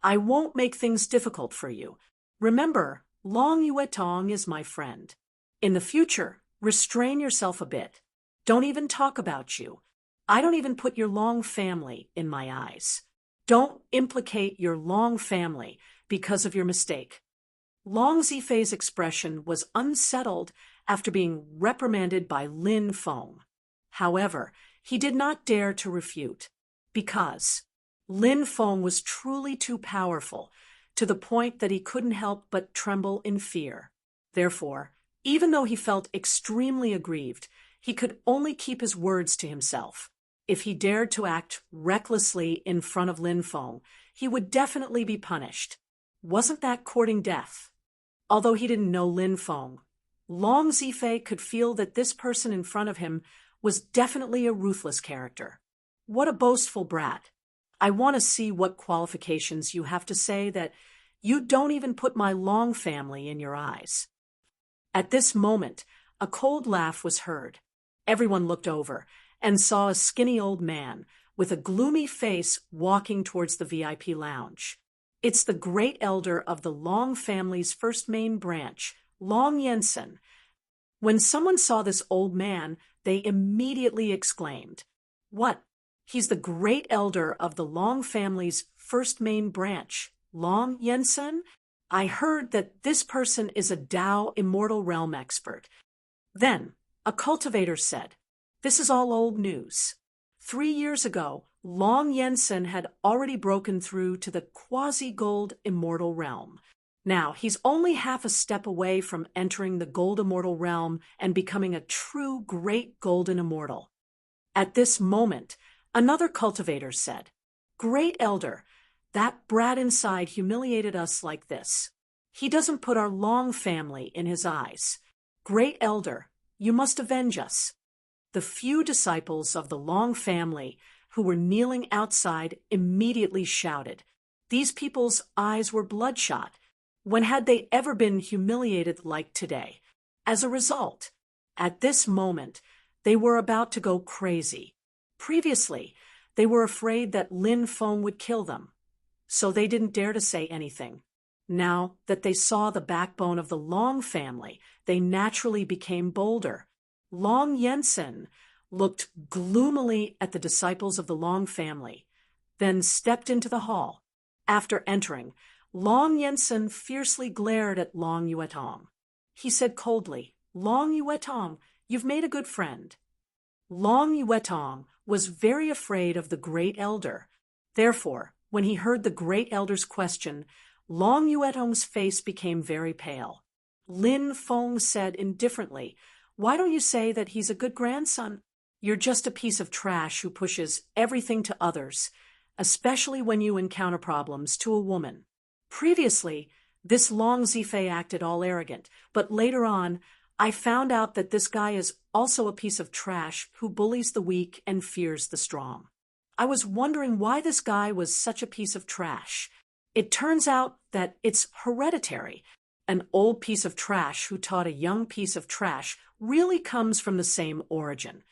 [SPEAKER 1] I won't make things difficult for you. Remember, Long Yuetong is my friend. In the future, restrain yourself a bit. Don't even talk about you. I don't even put your Long family in my eyes. Don't implicate your Long family because of your mistake." Long Zifei's expression was unsettled after being reprimanded by Lin Feng. However, he did not dare to refute, because Lin Feng was truly too powerful, to the point that he couldn't help but tremble in fear. Therefore, even though he felt extremely aggrieved, he could only keep his words to himself. If he dared to act recklessly in front of Lin Feng, he would definitely be punished. Wasn't that courting death? Although he didn't know Lin Feng, Long Zifei could feel that this person in front of him was definitely a ruthless character. What a boastful brat. I want to see what qualifications you have to say that you don't even put my Long family in your eyes. At this moment, a cold laugh was heard. Everyone looked over and saw a skinny old man, with a gloomy face walking towards the VIP lounge. It's the great elder of the Long family's first main branch, Long Jensen. When someone saw this old man, they immediately exclaimed, "What? He's the great elder of the Long family's first main branch, Long Jensen? I heard that this person is a Tao immortal realm expert." Then, a cultivator said, "This is all old news. 3 years ago, Long Jensen had already broken through to the quasi-gold immortal realm. Now, he's only half a step away from entering the gold immortal realm and becoming a true great golden immortal." At this moment, another cultivator said, "Great elder, that brat inside humiliated us like this. He doesn't put our Long family in his eyes. Great elder, you must avenge us." The few disciples of the Long family who were kneeling outside immediately shouted. These people's eyes were bloodshot. When had they ever been humiliated like today? As a result, at this moment, they were about to go crazy. Previously, they were afraid that Lin Feng would kill them, so they didn't dare to say anything. Now that they saw the backbone of the Long family, they naturally became bolder. Long Jensen looked gloomily at the disciples of the Long family, then stepped into the hall. After entering, Long Jensen fiercely glared at Long Yuetong. He said coldly, "Long Yuetong, you've made a good friend." Long Yuetong was very afraid of the great elder. Therefore, when he heard the great elder's question, Long Yuetong's face became very pale. Lin Feng said indifferently, "Why don't you say that he's a good grandson? You're just a piece of trash who pushes everything to others, especially when you encounter problems to a woman." Previously, this Long Zifei acted all arrogant, but later on, I found out that this guy is also a piece of trash who bullies the weak and fears the strong. I was wondering why this guy was such a piece of trash. It turns out that it's hereditary. An old piece of trash who taught a young piece of trash really comes from the same origin.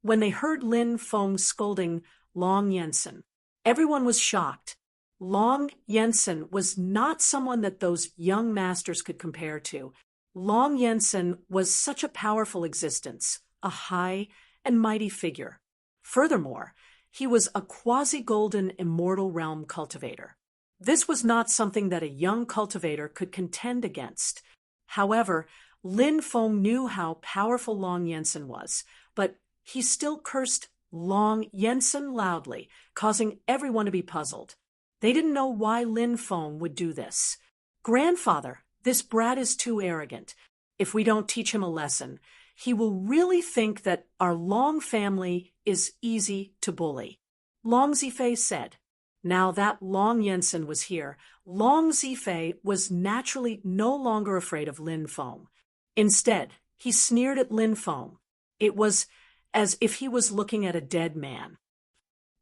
[SPEAKER 1] When they heard Lin Feng scolding Long Jensen, everyone was shocked. Long Jensen was not someone that those young masters could compare to. Long Jensen was such a powerful existence, a high and mighty figure. Furthermore, he was a quasi-golden immortal realm cultivator. This was not something that a young cultivator could contend against. However, Lin Feng knew how powerful Long Jensen was, but he still cursed Long Jensen loudly, causing everyone to be puzzled. They didn't know why Lin Feng would do this. "Grandfather, this brat is too arrogant. If we don't teach him a lesson, he will really think that our Long family is easy to bully," Long Zifei said. Now that Long Jensen was here, Long Zifei was naturally no longer afraid of Lin Feng. Instead, he sneered at Lin Feng. It was as if he was looking at a dead man.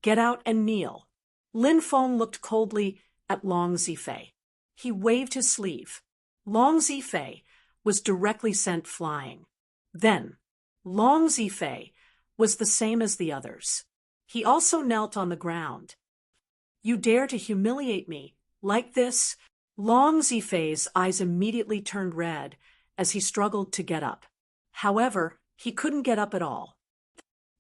[SPEAKER 1] "Get out and kneel." Lin Feng looked coldly at Long Zifei. He waved his sleeve. Long Zifei was directly sent flying. Then, Long Zifei was the same as the others. He also knelt on the ground. "You dare to humiliate me like this?" Long Zifei's eyes immediately turned red as he struggled to get up. However, he couldn't get up at all.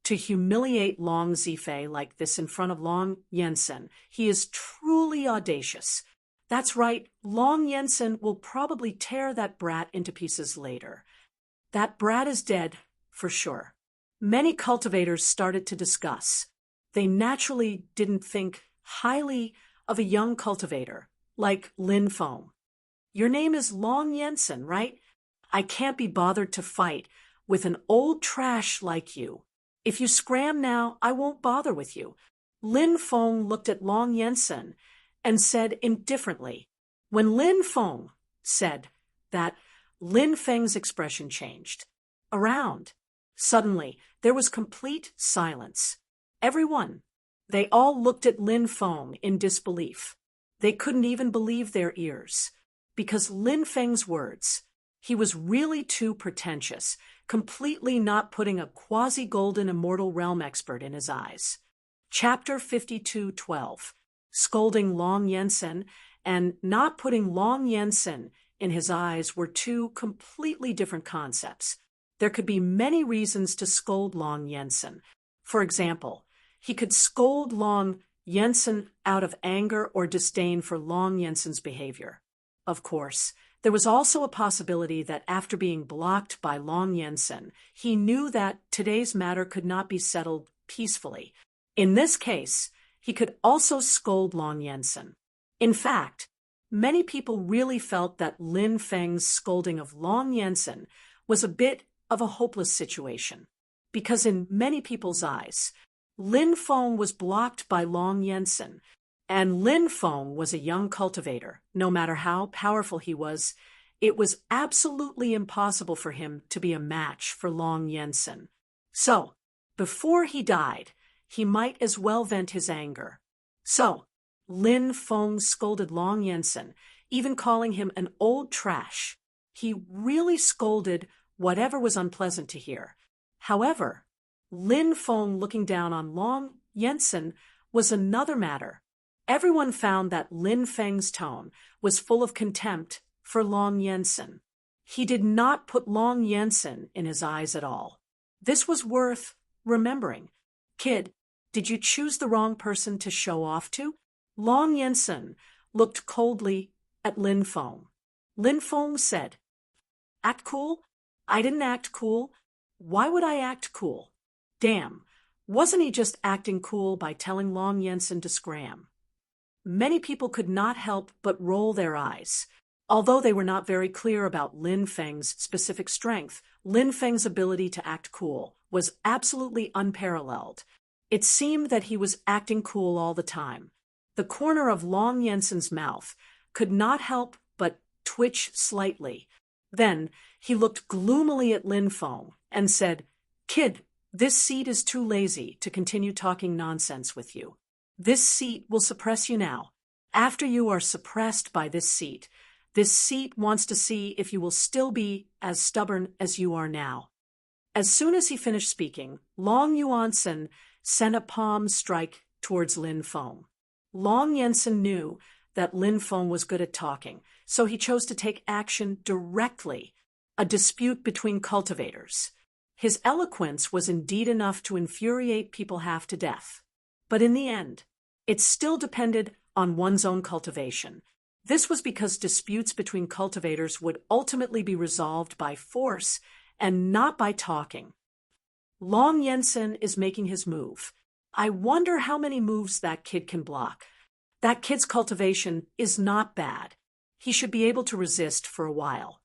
[SPEAKER 1] To humiliate Long Zifei like this in front of Long Jensen, he is truly audacious. That's right, Long Jensen will probably tear that brat into pieces later. That brat is dead, for sure. Many cultivators started to discuss. They naturally didn't think highly of a young cultivator, like Lin Feng. "Your name is Long Jensen, right? I can't be bothered to fight with an old trash like you. If you scram now, I won't bother with you." Lin Feng looked at Long Jensen and said indifferently. When Lin Feng said that, Lin Feng's expression changed. Around. Suddenly, there was complete silence. Everyone. They all looked at Lin Feng in disbelief. They couldn't even believe their ears. Because Lin Feng's words, he was really too pretentious, completely not putting a quasi-golden immortal realm expert in his eyes. Chapter 52:12. Scolding Long Yensen and not putting Long Yensen in his eyes were two completely different concepts. There could be many reasons to scold Long Yensen. For example, he could scold Long Yensen out of anger or disdain for Long Yensen's behavior. Of course, there was also a possibility that after being blocked by Long Yensen, he knew that today's matter could not be settled peacefully. In this case, he could also scold Long Yensen. In fact, many people really felt that Lin Feng's scolding of Long Yensen was a bit of a hopeless situation, because in many people's eyes, Lin Feng was blocked by Long Yensen, and Lin Feng was a young cultivator. No matter how powerful he was, it was absolutely impossible for him to be a match for Long Yensen. So, before he died, he might as well vent his anger. So, Lin Feng scolded Long Yensen, even calling him an old trash. He really scolded whatever was unpleasant to hear. However, Lin Feng looking down on Long Yensen was another matter. Everyone found that Lin Feng's tone was full of contempt for Long Yensen. He did not put Long Yensen in his eyes at all. This was worth remembering. Kid, did you choose the wrong person to show off to? Long Yensen looked coldly at Lin Feng. Lin Feng said, "Act cool? I didn't act cool. Why would I act cool? Damn, wasn't he just acting cool by telling Long Yensen to scram?" Many people could not help but roll their eyes. Although they were not very clear about Lin Feng's specific strength, Lin Feng's ability to act cool was absolutely unparalleled. It seemed that he was acting cool all the time. The corner of Long Yensen's mouth could not help but twitch slightly. Then he looked gloomily at Lin Feng and said, "Kid, this seat is too lazy to continue talking nonsense with you. This seat will suppress you now. After you are suppressed by this seat wants to see if you will still be as stubborn as you are now." As soon as he finished speaking, Long Yuansen sent a palm strike towards Lin Feng. Long Yensen knew that Lin Feng was good at talking, so he chose to take action directly, a dispute between cultivators. His eloquence was indeed enough to infuriate people half to death. But in the end, it still depended on one's own cultivation. This was because disputes between cultivators would ultimately be resolved by force and not by talking. Long Yensen is making his move. I wonder how many moves that kid can block. That kid's cultivation is not bad. He should be able to resist for a while.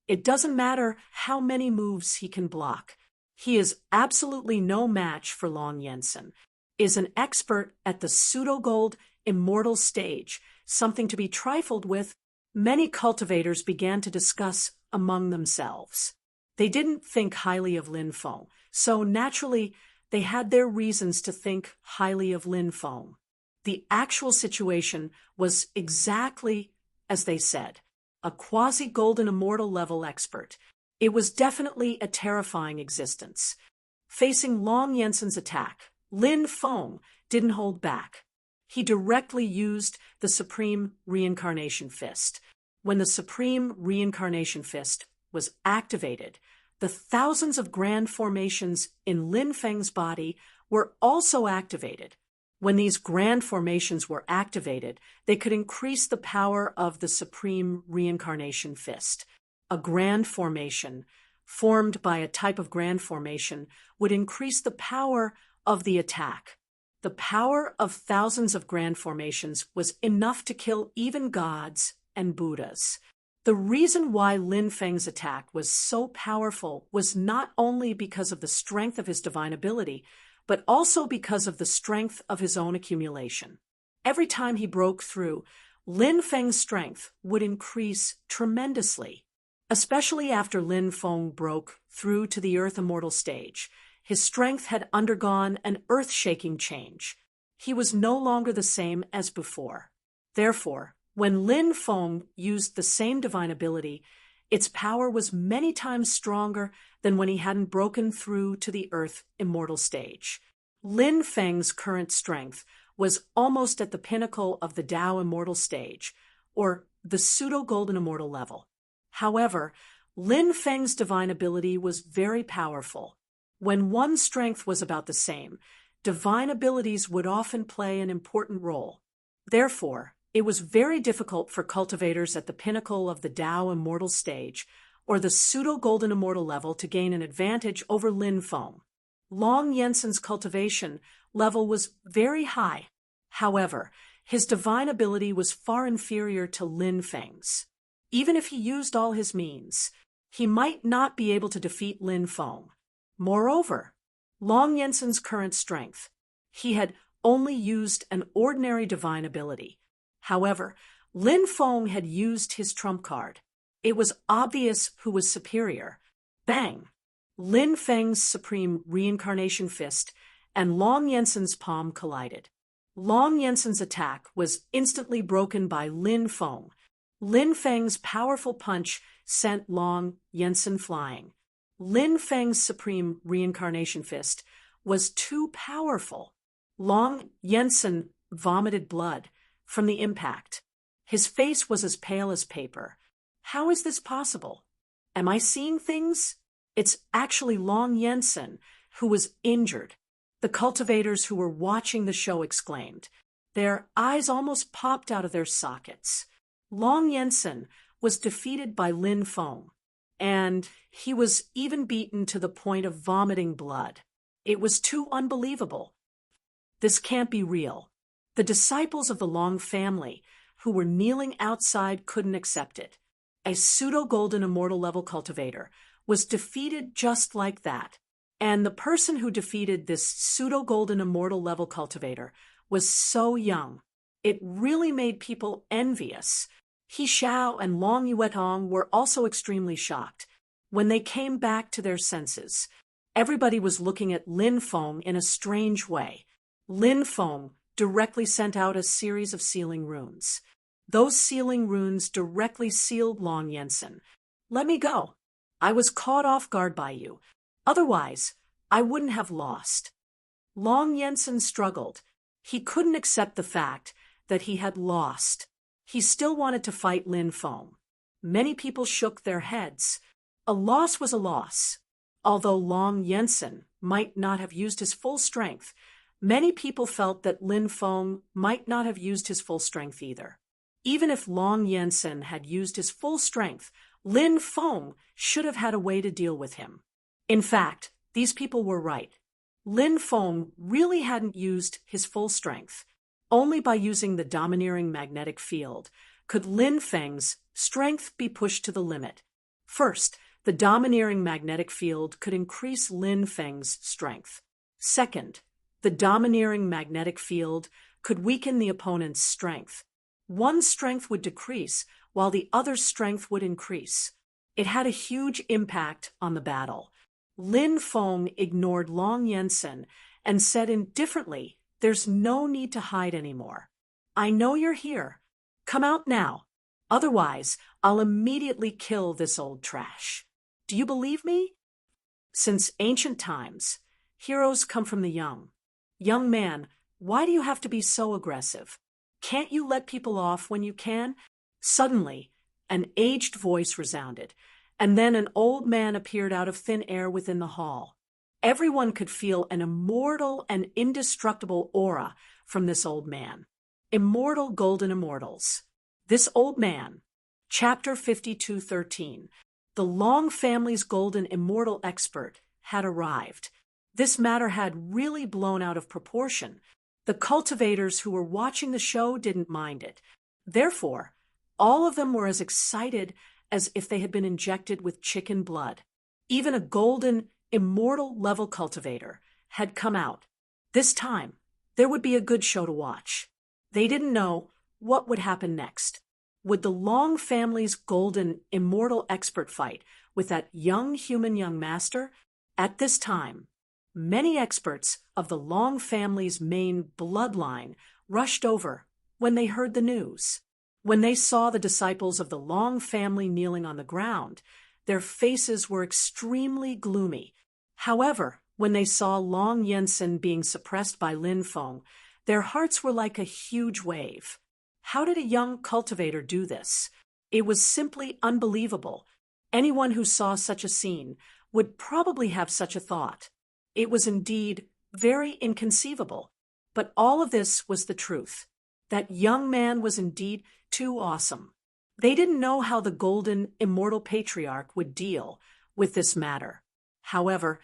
[SPEAKER 1] It doesn't matter how many moves he can block. He is absolutely no match for Long Yensen, is an expert at the pseudo-gold immortal stage, something to be trifled with. Many cultivators began to discuss among themselves. They didn't think highly of Lin Feng, so naturally they had their reasons to think highly of Lin Feng. The actual situation was exactly as they said, a quasi-golden immortal level expert. It was definitely a terrifying existence. Facing Long Yensen's attack, Lin Feng didn't hold back. He directly used the Supreme Reincarnation Fist. When the Supreme Reincarnation Fist was activated, the thousands of grand formations in Lin Feng's body were also activated. When these grand formations were activated, they could increase the power of the Supreme Reincarnation Fist. A grand formation, formed by a type of grand formation, would increase the power of the attack. The power of thousands of grand formations was enough to kill even gods and Buddhas. The reason why Lin Feng's attack was so powerful was not only because of the strength of his divine ability, but also because of the strength of his own accumulation. Every time he broke through, Lin Feng's strength would increase tremendously. Especially after Lin Feng broke through to the Earth Immortal stage, his strength had undergone an earth-shaking change. He was no longer the same as before. Therefore, when Lin Feng used the same divine ability, its power was many times stronger than when he hadn't broken through to the Earth Immortal stage. Lin Feng's current strength was almost at the pinnacle of the Tao Immortal stage, or the pseudo-golden immortal level. However, Lin Feng's divine ability was very powerful. When one's strength was about the same, divine abilities would often play an important role. Therefore, it was very difficult for cultivators at the pinnacle of the Tao Immortal stage, or the pseudo-golden immortal level, to gain an advantage over Lin Feng. Long Yensen's cultivation level was very high. However, his divine ability was far inferior to Lin Feng's. Even if he used all his means, he might not be able to defeat Lin Feng. Moreover, Long Yensen's current strength, he had only used an ordinary divine ability. However, Lin Feng had used his trump card. It was obvious who was superior. Bang! Lin Feng's supreme reincarnation fist and Long Yensen's palm collided. Long Yensen's attack was instantly broken by Lin Feng. Lin Feng's powerful punch sent Long Yensen flying. Lin Feng's supreme reincarnation fist was too powerful. Long Yensen vomited blood from the impact. His face was as pale as paper. How is this possible? Am I seeing things? It's actually Long Yensen who was injured. The cultivators who were watching the show exclaimed. Their eyes almost popped out of their sockets. Long Yensen was defeated by Lin Feng, and he was even beaten to the point of vomiting blood. It was too unbelievable. This can't be real. The disciples of the Long family who were kneeling outside couldn't accept it. A pseudo-golden immortal level cultivator was defeated just like that. And the person who defeated this pseudo-golden immortal level cultivator was so young. It really made people envious. He Xiao and Long Yuetong were also extremely shocked. When they came back to their senses, everybody was looking at Lin Feng in a strange way. Lin Feng directly sent out a series of sealing runes. Those sealing runes directly sealed Long Yensen. Let me go. I was caught off guard by you. Otherwise, I wouldn't have lost. Long Yensen struggled. He couldn't accept the fact that he had lost. He still wanted to fight Lin Feng. Many people shook their heads. A loss was a loss. Although Long Yensen might not have used his full strength, many people felt that Lin Feng might not have used his full strength either. Even if Long Yensen had used his full strength, Lin Feng should have had a way to deal with him. In fact, these people were right. Lin Feng really hadn't used his full strength. Only by using the domineering magnetic field could Lin Feng's strength be pushed to the limit. First, the domineering magnetic field could increase Lin Feng's strength. Second, the domineering magnetic field could weaken the opponent's strength. One strength would decrease while the other's strength would increase. It had a huge impact on the battle. Lin Feng ignored Long Yensen and said indifferently, "There's no need to hide anymore. I know you're here. Come out now. Otherwise, I'll immediately kill this old trash. Do you believe me?" Since ancient times, heroes come from the young. Young man, why do you have to be so aggressive? Can't you let people off when you can? Suddenly, an aged voice resounded, and then an old man appeared out of thin air within the hall. Everyone could feel an immortal and indestructible aura from this old man. Immortal golden immortals. This old man. Chapter 52:13. The Long family's golden immortal expert had arrived. This matter had really blown out of proportion. The cultivators who were watching the show didn't mind it. Therefore, all of them were as excited as if they had been injected with chicken blood. Even a golden, immortal level cultivator had come out. This time, there would be a good show to watch. They didn't know what would happen next. Would the Long family's golden, immortal expert fight with that young master? At this time, many experts of the Long family's main bloodline rushed over when they heard the news. When they saw the disciples of the Long family kneeling on the ground, their faces were extremely gloomy. However, When they saw Long Yensen being suppressed by Lin Feng, their hearts were like a huge wave. How did a young cultivator do this? It was simply unbelievable. Anyone who saw such a scene would probably have such a thought. It was indeed very inconceivable. But all of this was the truth. That young man was indeed too awesome. They didn't know how the golden, immortal patriarch would deal with this matter. However,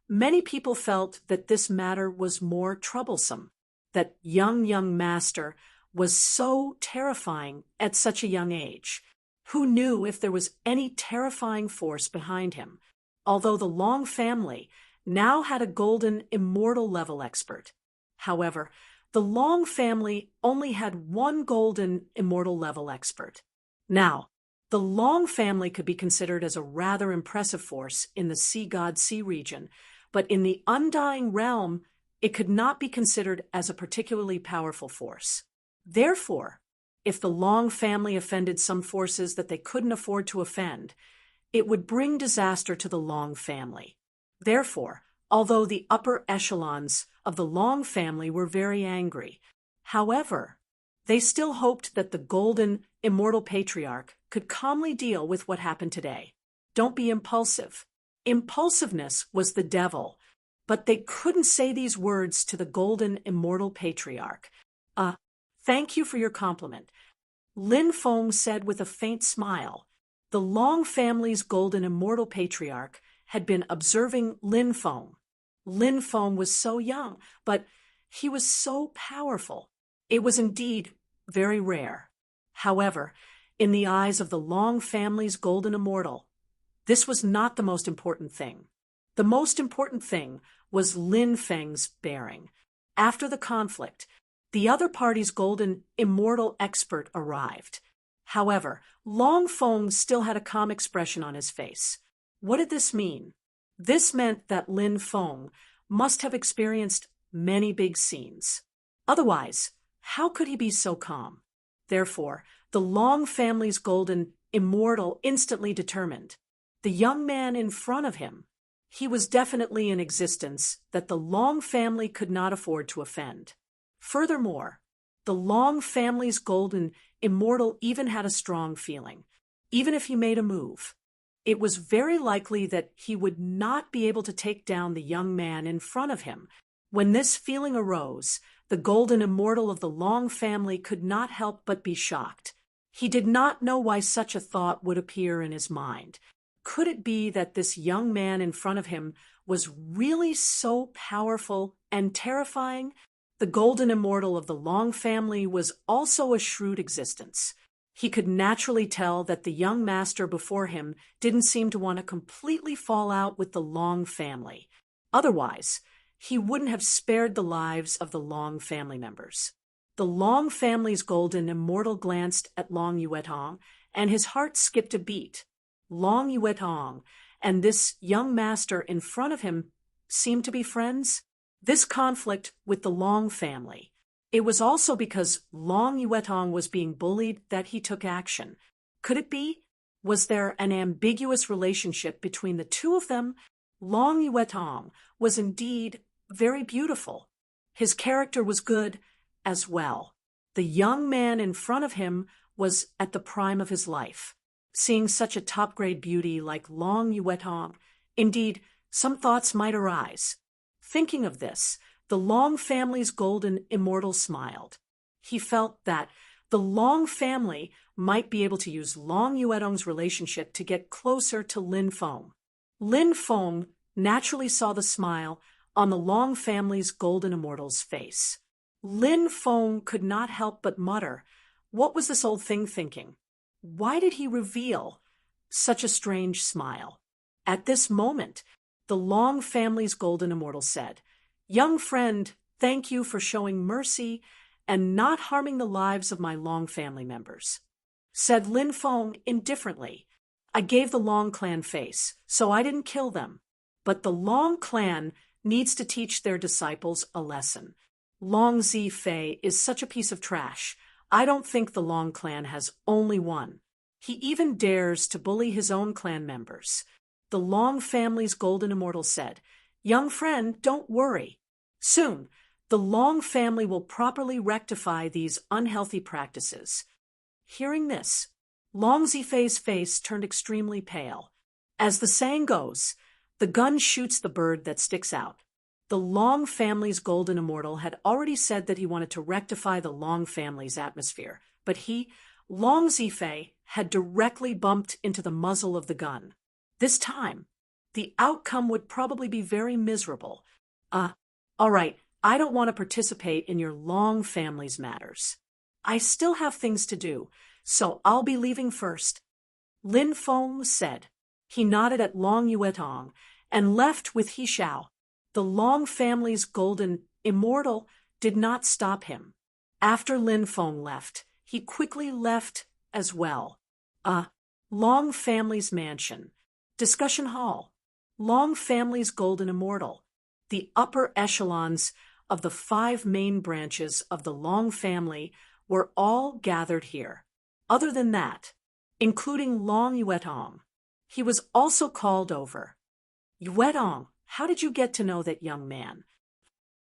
[SPEAKER 1] many people felt that this matter was more troublesome, that young master was so terrifying at such a young age. Who knew if there was any terrifying force behind him? Although the Long family now had a golden, immortal level expert. However, the Long family only had one golden, immortal level expert. Now, the Long family could be considered as a rather impressive force in the Sea God Sea region, but in the Undying Realm, it could not be considered as a particularly powerful force. Therefore, if the Long family offended some forces that they couldn't afford to offend, it would bring disaster to the Long family. Therefore, although the upper echelons of the Long family were very angry, however, they still hoped that the golden, immortal patriarch could calmly deal with what happened today. Don't be impulsive. Impulsiveness was the devil, but they couldn't say these words to the golden, immortal patriarch. Thank you for your compliment. Lin Feng said with a faint smile. The Long family's golden, immortal patriarch had been observing Lin Feng. Lin Feng was so young, but he was so powerful. It was indeed very rare. However, in the eyes of the Long family's golden immortal, this was not the most important thing. The most important thing was Lin Feng's bearing. After the conflict, the other party's golden, immortal expert arrived. However, Long Feng still had a calm expression on his face. What did this mean? This meant that Lin Feng must have experienced many big scenes. Otherwise, how could he be so calm? Therefore, the Long family's golden, immortal instantly determined. The young man in front of him, he was definitely in existence that the Long family could not afford to offend. Furthermore, the Long family's golden, immortal even had a strong feeling. Even if he made a move, it was very likely that he would not be able to take down the young man in front of him. When this feeling arose, the golden immortal of the Long family could not help but be shocked. He did not know why such a thought would appear in his mind. Could it be that this young man in front of him was really so powerful and terrifying? The golden immortal of the Long family was also a shrewd existence. He could naturally tell that the young master before him didn't seem to want to completely fall out with the Long family. Otherwise, he wouldn't have spared the lives of the Long family members. The Long family's golden immortal glanced at Long Yuetong, and his heart skipped a beat. Long Yuetong and this young master in front of him seemed to be friends. This conflict with the Long family. It was also because Long Yuetong was being bullied that he took action. Could it be? Was there an ambiguous relationship between the two of them? Long Yuetong was indeed very beautiful. His character was good as well. The young man in front of him was at the prime of his life. Seeing such a top-grade beauty like Long Yuetong, indeed, some thoughts might arise. Thinking of this, the Long family's golden immortal smiled. He felt that the Long family might be able to use Long Yuetong's relationship to get closer to Lin Feng. Lin Feng naturally saw the smile on the Long family's golden immortal's face. Lin Feng could not help but mutter, "What was this old thing thinking? Why did he reveal such a strange smile?" At this moment, the Long family's golden immortal said, "Young friend, thank you for showing mercy and not harming the lives of my Long family members." Said Lin Feng indifferently, "I gave the Long clan face, so I didn't kill them. But the Long clan needs to teach their disciples a lesson. Long Zifei is such a piece of trash. I don't think the Long clan has only one. He even dares to bully his own clan members." The Long family's golden immortal said, Young friend, don't worry. Soon, the Long family will properly rectify these unhealthy practices. Hearing this, Long Zifei's face turned extremely pale. As the saying goes, the gun shoots the bird that sticks out. The Long family's golden immortal had already said that he wanted to rectify the Long family's atmosphere, but he, Long Zifei, had directly bumped into the muzzle of the gun. This time, the outcome would probably be very miserable. All right, I don't want to participate in your Long family's matters. I still have things to do, so I'll be leaving first. Lin Feng said. He nodded at Long Yuetong and left with He Xiao. The Long family's golden immortal did not stop him. After Lin Feng left, he quickly left as well. Long family's mansion. Discussion hall. Long family's golden immortal. The upper echelons of the 5 main branches of the Long family were all gathered here. Other than that, including Long Yuetong, he was also called over. Yuetong, how did you get to know that young man?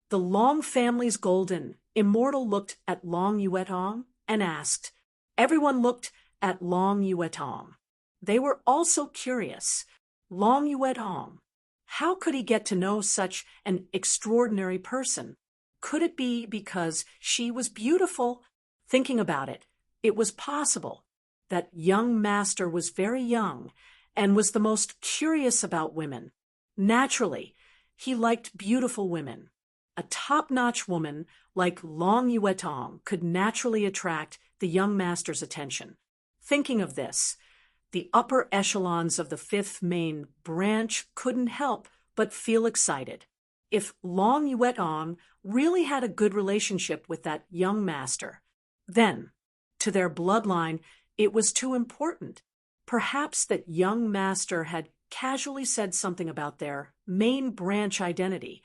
[SPEAKER 1] The Long family's golden immortal looked at Long Yuetong and asked. Everyone looked at Long Yuetong. They were also curious. Long Yuetong, how could he get to know such an extraordinary person? Could it be because she was beautiful? Thinking about it, it was possible. That young master was very young and was the most curious about women. Naturally, he liked beautiful women. A top-notch woman like Long Yuetong could naturally attract the young master's attention. Thinking of this, the upper echelons of the 5th main branch couldn't help but feel excited. If Long Yuetong really had a good relationship with that young master, then, to their bloodline, it was too important. Perhaps that young master had casually said something about their main branch identity.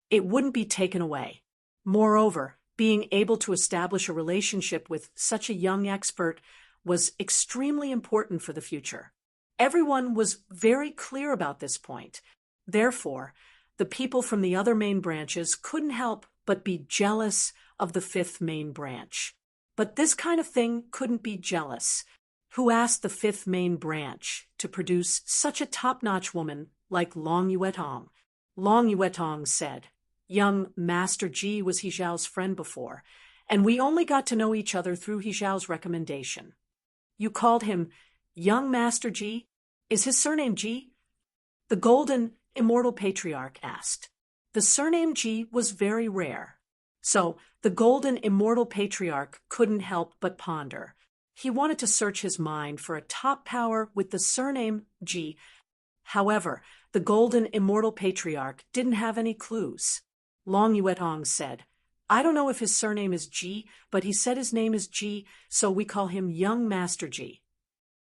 [SPEAKER 1] It wouldn't be taken away. Moreover, being able to establish a relationship with such a young expert was extremely important for the future. Everyone was very clear about this point. Therefore, the people from the other main branches couldn't help but be jealous of the 5th main branch. But this kind of thing couldn't be jealous. Who asked the 5th main branch to produce such a top-notch woman like Long Yuetong? Long Yuetong said, young Master Ji was He Xiao's friend before, and we only got to know each other through He Xiao's recommendation. You called him young Master Ji? Is his surname Ji? The golden immortal patriarch asked. The surname Ji was very rare. So the golden immortal patriarch couldn't help but ponder. He wanted to search his mind for a top power with the surname Ji. However, the golden immortal patriarch didn't have any clues. Long Yuetong said, I don't know if his surname is Ji, but he said his name is Ji, so we call him Young Master Ji.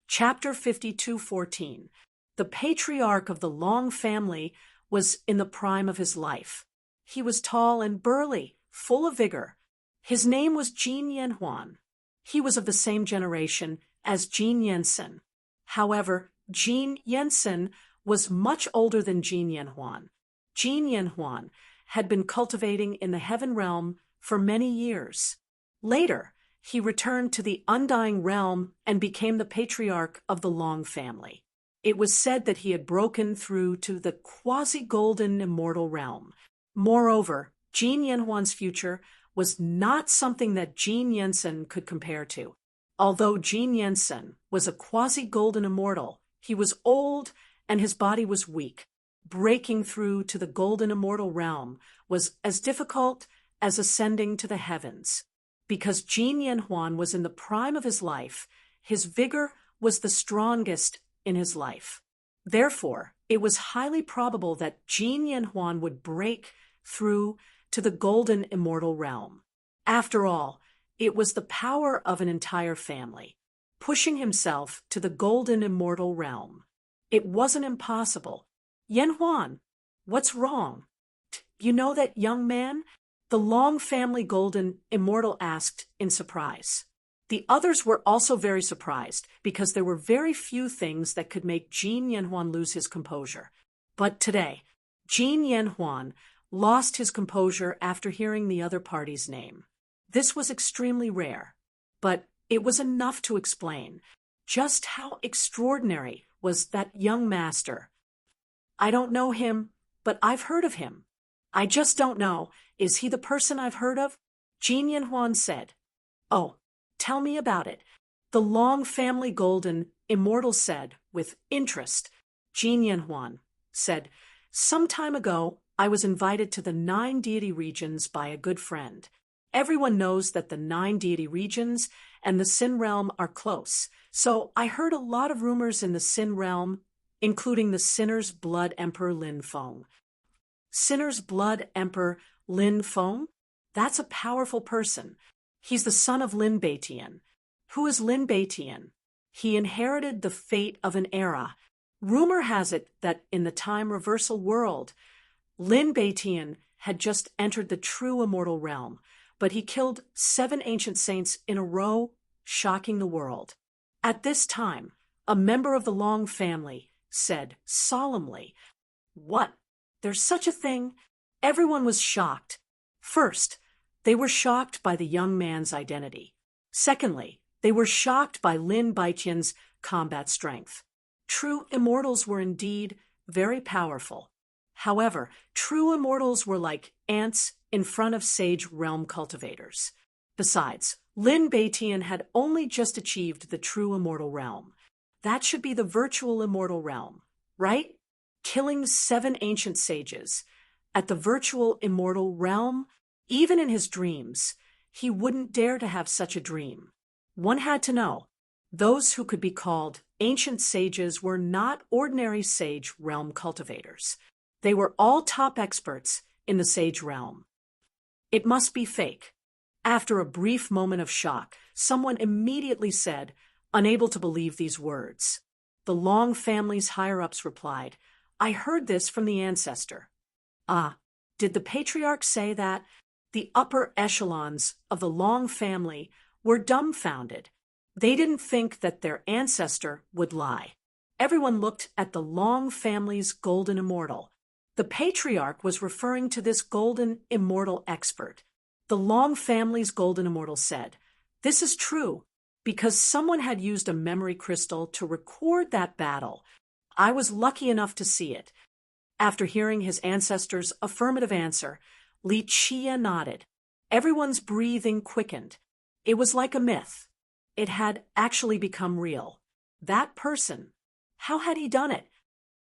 [SPEAKER 1] Chapter 52:14. The patriarch of the Long family was in the prime of his life. He was tall and burly, full of vigor. His name was Jin Yanhuan. He was of the same generation as Jin Yansen. However, Jin Yansen was much older than Jin Yanhuan. Jin Yanhuan had been cultivating in the heaven realm for many years. Later, he returned to the undying realm and became the patriarch of the Long family. It was said that he had broken through to the quasi-golden immortal realm. Moreover, Jin Yanhuan's future was not something that Jin Yansen could compare to. Although Jin Yansen was a quasi-golden immortal, he was old and his body was weak. Breaking through to the golden immortal realm was as difficult as ascending to the heavens. Because Jin Yanhuan was in the prime of his life, his vigor was the strongest in his life. Therefore, it was highly probable that Jin Yanhuan would break through to the golden immortal realm. After all, it was the power of an entire family, pushing himself to the golden immortal realm. It wasn't impossible. Yanhuan, what's wrong? You know that young man? The Long family golden immortal asked in surprise. The others were also very surprised because there were very few things that could make Jin Yanhuan lose his composure. But today, Jin Yanhuan lost his composure after hearing the other party's name. This was extremely rare, but it was enough to explain just how extraordinary was that young master. I don't know him, but I've heard of him. I just don't know, is he the person I've heard of? Jin Yanhuan said. Oh, tell me about it. The Long Family Golden Immortal said, with interest. Jin Yanhuan said, some time ago, I was invited to the 9 deity regions by a good friend. Everyone knows that the 9 deity regions and the Sin realm are close, so I heard a lot of rumors in the Sin realm, including the Sinner's Blood Emperor Lin Feng. Sinner's Blood Emperor Lin Feng? That's a powerful person. He's the son of Lin Beitian. Who is Lin Beitian? He inherited the fate of an era. Rumor has it that in the time reversal world, Lin Beitian had just entered the true immortal realm, but he killed 7 ancient saints in a row, shocking the world. At this time, a member of the Long family said solemnly, "What? There's such a thing?" Everyone was shocked. First, they were shocked by the young man's identity. Secondly, they were shocked by Lin Beitian's combat strength. True immortals were indeed very powerful. However, true immortals were like ants in front of sage realm cultivators. Besides, Lin Beitian had only just achieved the true immortal realm. That should be the virtual immortal realm, right? Killing 7 ancient sages. At the virtual immortal realm, even in his dreams, he wouldn't dare to have such a dream. One had to know, those who could be called ancient sages were not ordinary sage realm cultivators. They were all top experts in the sage realm. It must be fake. After a brief moment of shock, someone immediately said, unable to believe these words. The Long family's higher-ups replied, "I heard this from the ancestor." Ah, did the patriarch say that? The upper echelons of the Long family were dumbfounded. They didn't think that their ancestor would lie. Everyone looked at the Long family's golden immortal. The patriarch was referring to this golden immortal expert. The Long family's golden immortal said, "This is true, because someone had used a memory crystal to record that battle. I was lucky enough to see it." After hearing his ancestor's affirmative answer, Li Chia nodded. Everyone's breathing quickened. It was like a myth. It had actually become real. That person, how had he done it?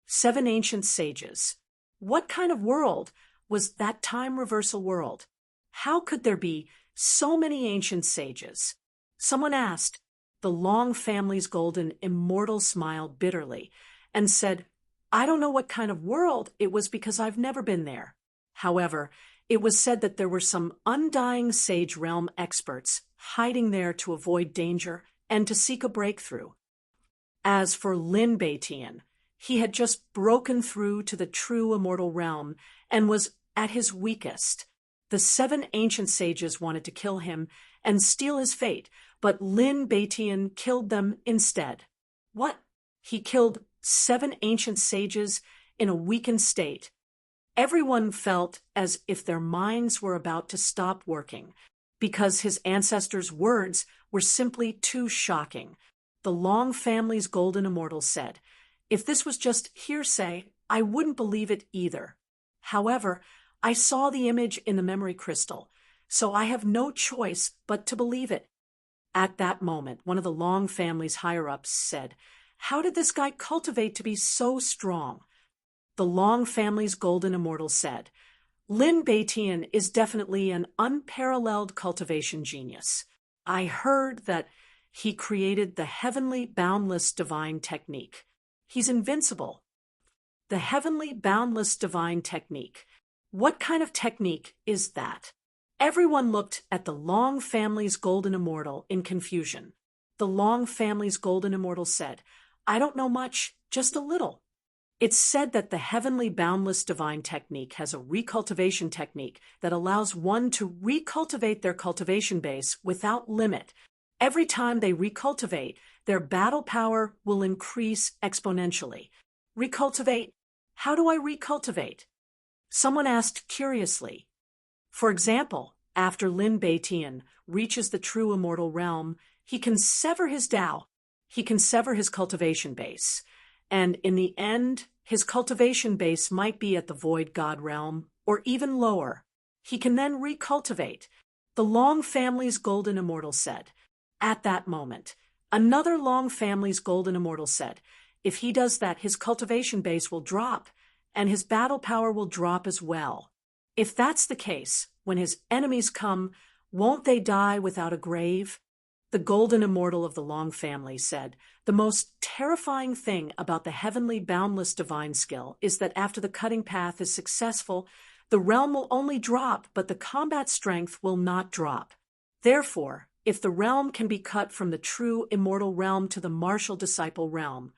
[SPEAKER 1] 7 ancient sages. What kind of world was that time reversal world? How could there be so many ancient sages? Someone asked. The Long family's golden immortal smiled bitterly and said, "I don't know what kind of world it was because I've never been there." However, it was said that there were some undying sage realm experts hiding there to avoid danger and to seek a breakthrough. As for Lin Beitian, he had just broken through to the true immortal realm and was at his weakest. The 7 ancient sages wanted to kill him and steal his fate, but Lin Beitian killed them instead. What? He killed 7 ancient sages in a weakened state. Everyone felt as if their minds were about to stop working, because his ancestors' words were simply too shocking. The Long family's golden immortal said, "If this was just hearsay, I wouldn't believe it either. However, I saw the image in the memory crystal, so I have no choice but to believe it." At that moment, one of the Long family's higher-ups said, "How did this guy cultivate to be so strong?" The Long family's golden immortal said, "Lin Beitian is definitely an unparalleled cultivation genius. I heard that he created the heavenly boundless divine technique. He's invincible." The heavenly boundless divine technique. What kind of technique is that? Everyone looked at the Long family's golden immortal in confusion. The Long family's golden immortal said, "I don't know much, just a little." It's said that the heavenly boundless divine technique has a recultivation technique that allows one to recultivate their cultivation base without limit. Every time they recultivate, their battle power will increase exponentially. Recultivate? How do I recultivate? Someone asked curiously. For example, after Lin Beitian reaches the true immortal realm, he can sever his Tao. He can sever his cultivation base. And in the end, his cultivation base might be at the void god realm, or even lower. He can then recultivate. The Long family's golden immortal said. At that moment, another Long family's golden immortal said, if he does that, his cultivation base will drop, and his battle power will drop as well. If that's the case, when his enemies come, won't they die without a grave? The golden immortal of the Long family said, the most terrifying thing about the heavenly boundless divine skill is that after the cutting path is successful, the realm will only drop, but the combat strength will not drop. Therefore, if the realm can be cut from the true immortal realm to the martial disciple realm,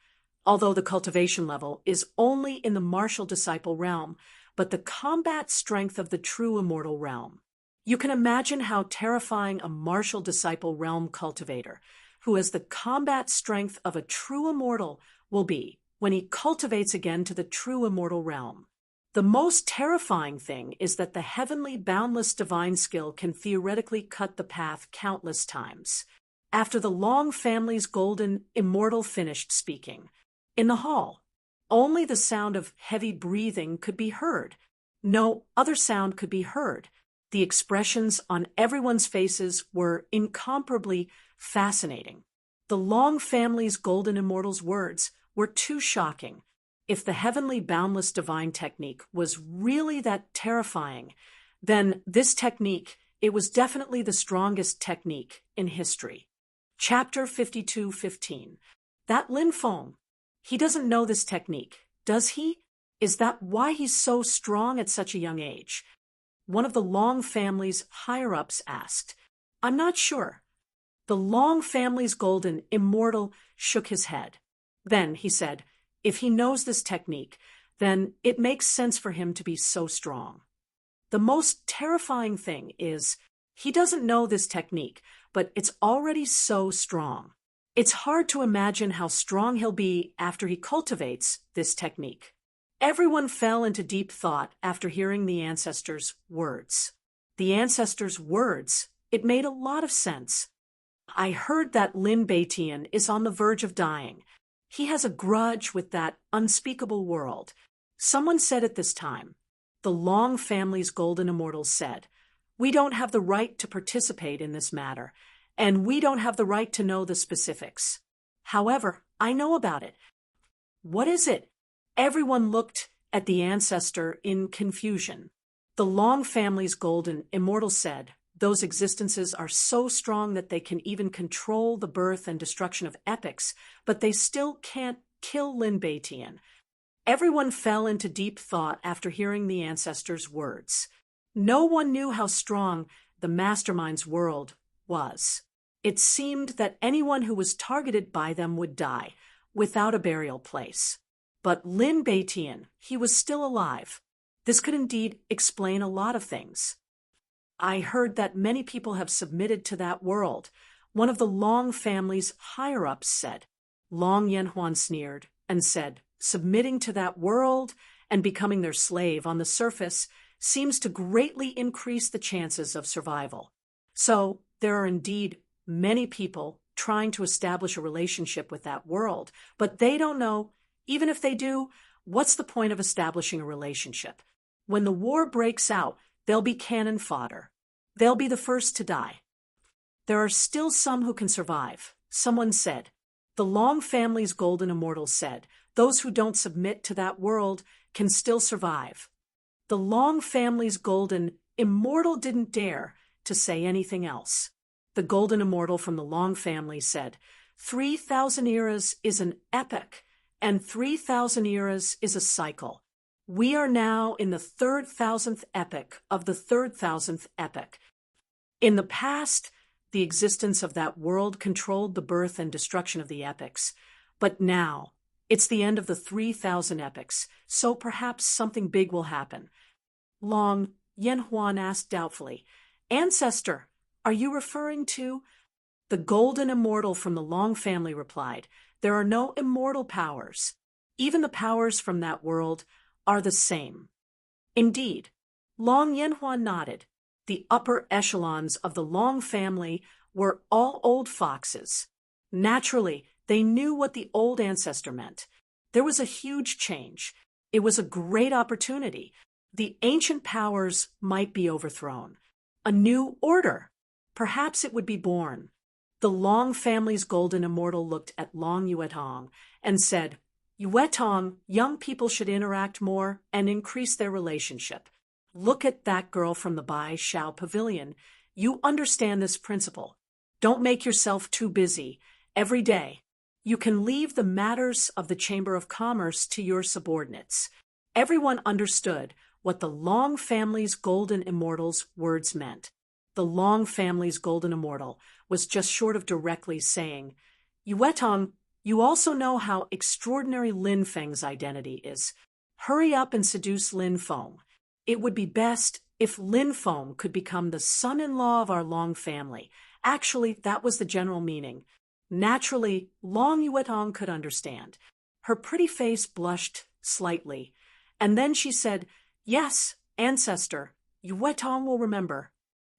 [SPEAKER 1] although the cultivation level is only in the martial disciple realm, but the combat strength of the true immortal realm. You can imagine how terrifying a martial disciple realm cultivator, who has the combat strength of a true immortal, will be when he cultivates again to the true immortal realm. The most terrifying thing is that the heavenly boundless divine skill can theoretically cut the path countless times. After the Long family's golden immortal finished speaking, in the hall, only the sound of heavy breathing could be heard. No other sound could be heard. The expressions on everyone's faces were incomparably fascinating. The Long family's golden immortal's words were too shocking. If the heavenly boundless divine technique was really that terrifying, then this technique, it was definitely the strongest technique in history. Chapter 52:15. That Lin Feng, he doesn't know this technique, does he? Is that why he's so strong at such a young age? One of the Long family's higher-ups asked. I'm not sure. The Long family's golden immortal shook his head. Then he said, if he knows this technique, then it makes sense for him to be so strong. The most terrifying thing is, he doesn't know this technique, but it's already so strong. It's hard to imagine how strong he'll be after he cultivates this technique. Everyone fell into deep thought after hearing the ancestors' words. The ancestors' words, it made a lot of sense. I heard that Lin Beitian is on the verge of dying. He has a grudge with that unspeakable world. Someone said at this time, the Long family's golden immortals said, we don't have the right to participate in this matter, and we don't have the right to know the specifics. However, I know about it. What is it? Everyone looked at the ancestor in confusion. The Long family's golden immortal said, those existences are so strong that they can even control the birth and destruction of epics, but they still can't kill Lin Beitian. Everyone fell into deep thought after hearing the ancestors' words. No one knew how strong the mastermind's world was. It seemed that anyone who was targeted by them would die, without a burial place. But Lin Beitian, he was still alive. This could indeed explain a lot of things. I heard that many people have submitted to that world. One of the Long family's higher-ups said. Long Yanhuan sneered and said, submitting to that world and becoming their slave on the surface seems to greatly increase the chances of survival. So there are indeed many people trying to establish a relationship with that world, but they don't know, even if they do, what's the point of establishing a relationship? When the war breaks out, they'll be cannon fodder. They'll be the first to die. There are still some who can survive, someone said. The Long family's golden immortal said, those who don't submit to that world can still survive. The Long family's golden immortal didn't dare to say anything else. The golden immortal from the Long family said, 3,000 eras is an epoch, and 3,000 eras is a cycle. We are now in the 3,000th epoch of the 3,000th epoch. In the past, the existence of that world controlled the birth and destruction of the epochs, but now it's the end of the 3,000 epochs, so perhaps something big will happen. Long Yanhuan asked doubtfully, Ancestor, are you referring to? The golden immortal from the Long family replied, there are no immortal powers. Even the powers from that world are the same. Indeed. Long Yanhua nodded. The upper echelons of the Long family were all old foxes. Naturally, they knew what the old ancestor meant. There was a huge change. It was a great opportunity. The ancient powers might be overthrown. A new order. Perhaps it would be born. The Long family's golden immortal looked at Long Yuetong and said, Yuetong, young people should interact more and increase their relationship. Look at that girl from the Bai Shao Pavilion. You understand this principle. Don't make yourself too busy. Every day, you can leave the matters of the Chamber of Commerce to your subordinates. Everyone understood what the Long family's golden immortal's words meant. The Long family's golden immortal was just short of directly saying, Yuetong, you also know how extraordinary Lin Feng's identity is. Hurry up and seduce Lin Feng. It would be best if Lin Feng could become the son-in-law of our Long family. Actually, that was the general meaning. Naturally, Long Yuetong could understand. Her pretty face blushed slightly, and then she said, Yes, ancestor, Yuetong will remember.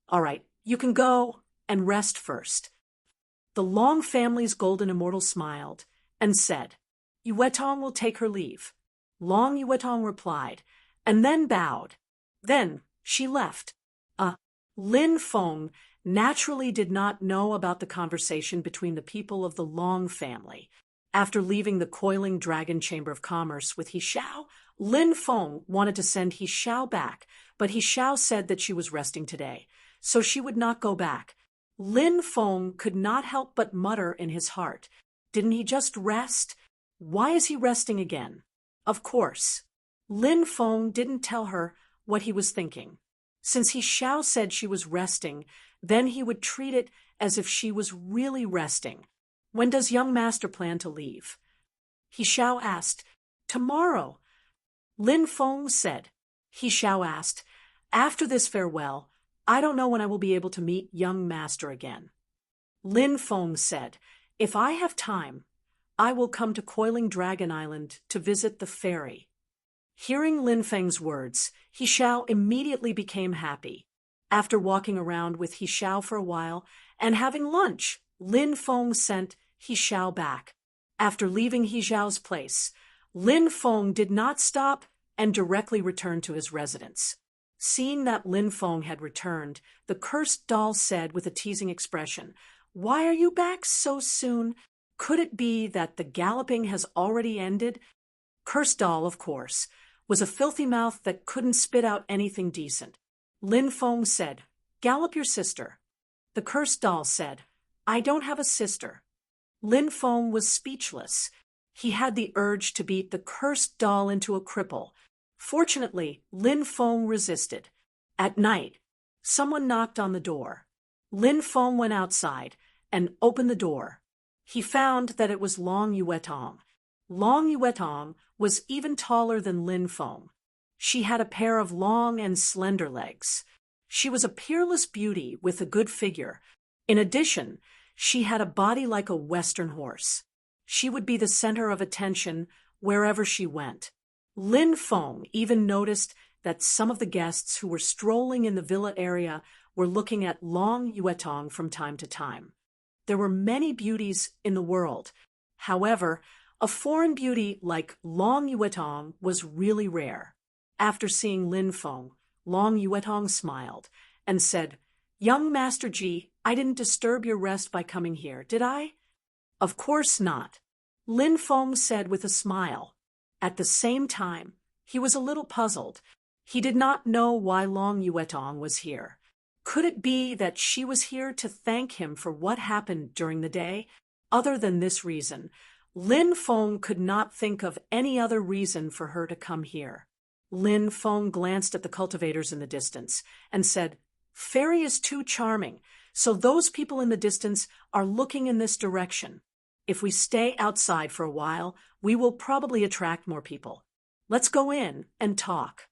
[SPEAKER 1] All right, you can go and rest first. The Long family's golden immortal smiled and said, Yuetong will take her leave. Long Yuetong replied, and then bowed. Then she left. Lin Feng naturally did not know about the conversation between the people of the Long family. After leaving the coiling dragon Chamber of Commerce with He Xiao, Lin Feng wanted to send He Xiao back, but He Xiao said that she was resting today, so she would not go back. Lin Feng could not help but mutter in his heart, Didn't he just rest? Why is he resting again? Of course. Lin Feng didn't tell her what he was thinking. Since He Xiao said she was resting, then he would treat it as if she was really resting. When does young master plan to leave? He Xiao asked. Tomorrow. Lin Feng said. He Xiao asked. After this farewell, I don't know when I will be able to meet young master again. Lin Feng said, If I have time, I will come to Coiling Dragon Island to visit the ferry. Hearing Lin Feng's words, He Xiao immediately became happy. After walking around with He Xiao for a while and having lunch, Lin Feng sent He Xiao back. After leaving He Xiao's place, Lin Feng did not stop and directly returned to his residence. Seeing that Lin Feng had returned, the cursed doll said with a teasing expression, Why are you back so soon? Could it be that the galloping has already ended? Cursed doll, of course, was a filthy mouth that couldn't spit out anything decent. Lin Feng said, Gallop your sister. The cursed doll said, I don't have a sister. Lin Feng was speechless. He had the urge to beat the cursed doll into a cripple. Fortunately, Lin Feng resisted. At night, someone knocked on the door. Lin Feng went outside and opened the door. He found that it was Long Yuetong. Long Yuetong was even taller than Lin Feng. She had a pair of long and slender legs. She was a peerless beauty with a good figure. In addition, she had a body like a Western horse. She would be the center of attention wherever she went. Lin Feng even noticed that some of the guests who were strolling in the villa area were looking at Long Yuetong from time to time. There were many beauties in the world. However, a foreign beauty like Long Yuetong was really rare. After seeing Lin Feng, Long Yuetong smiled and said, Young Master Ji, I didn't disturb your rest by coming here, did I? Of course not. Lin Feng said with a smile. At the same time, he was a little puzzled. He did not know why Long Yuetong was here. Could it be that she was here to thank him for what happened during the day? Other than this reason, Lin Feng could not think of any other reason for her to come here. Lin Feng glanced at the cultivators in the distance and said, Fairy is too charming, so those people in the distance are looking in this direction. If we stay outside for a while, we will probably attract more people. Let's go in and talk.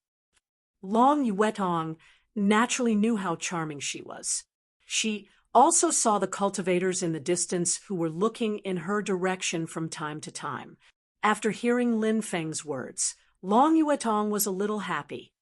[SPEAKER 1] Long Yuetong naturally knew how charming she was. She also saw the cultivators in the distance who were looking in her direction from time to time. After hearing Lin Feng's words, Long Yuetong was a little happy.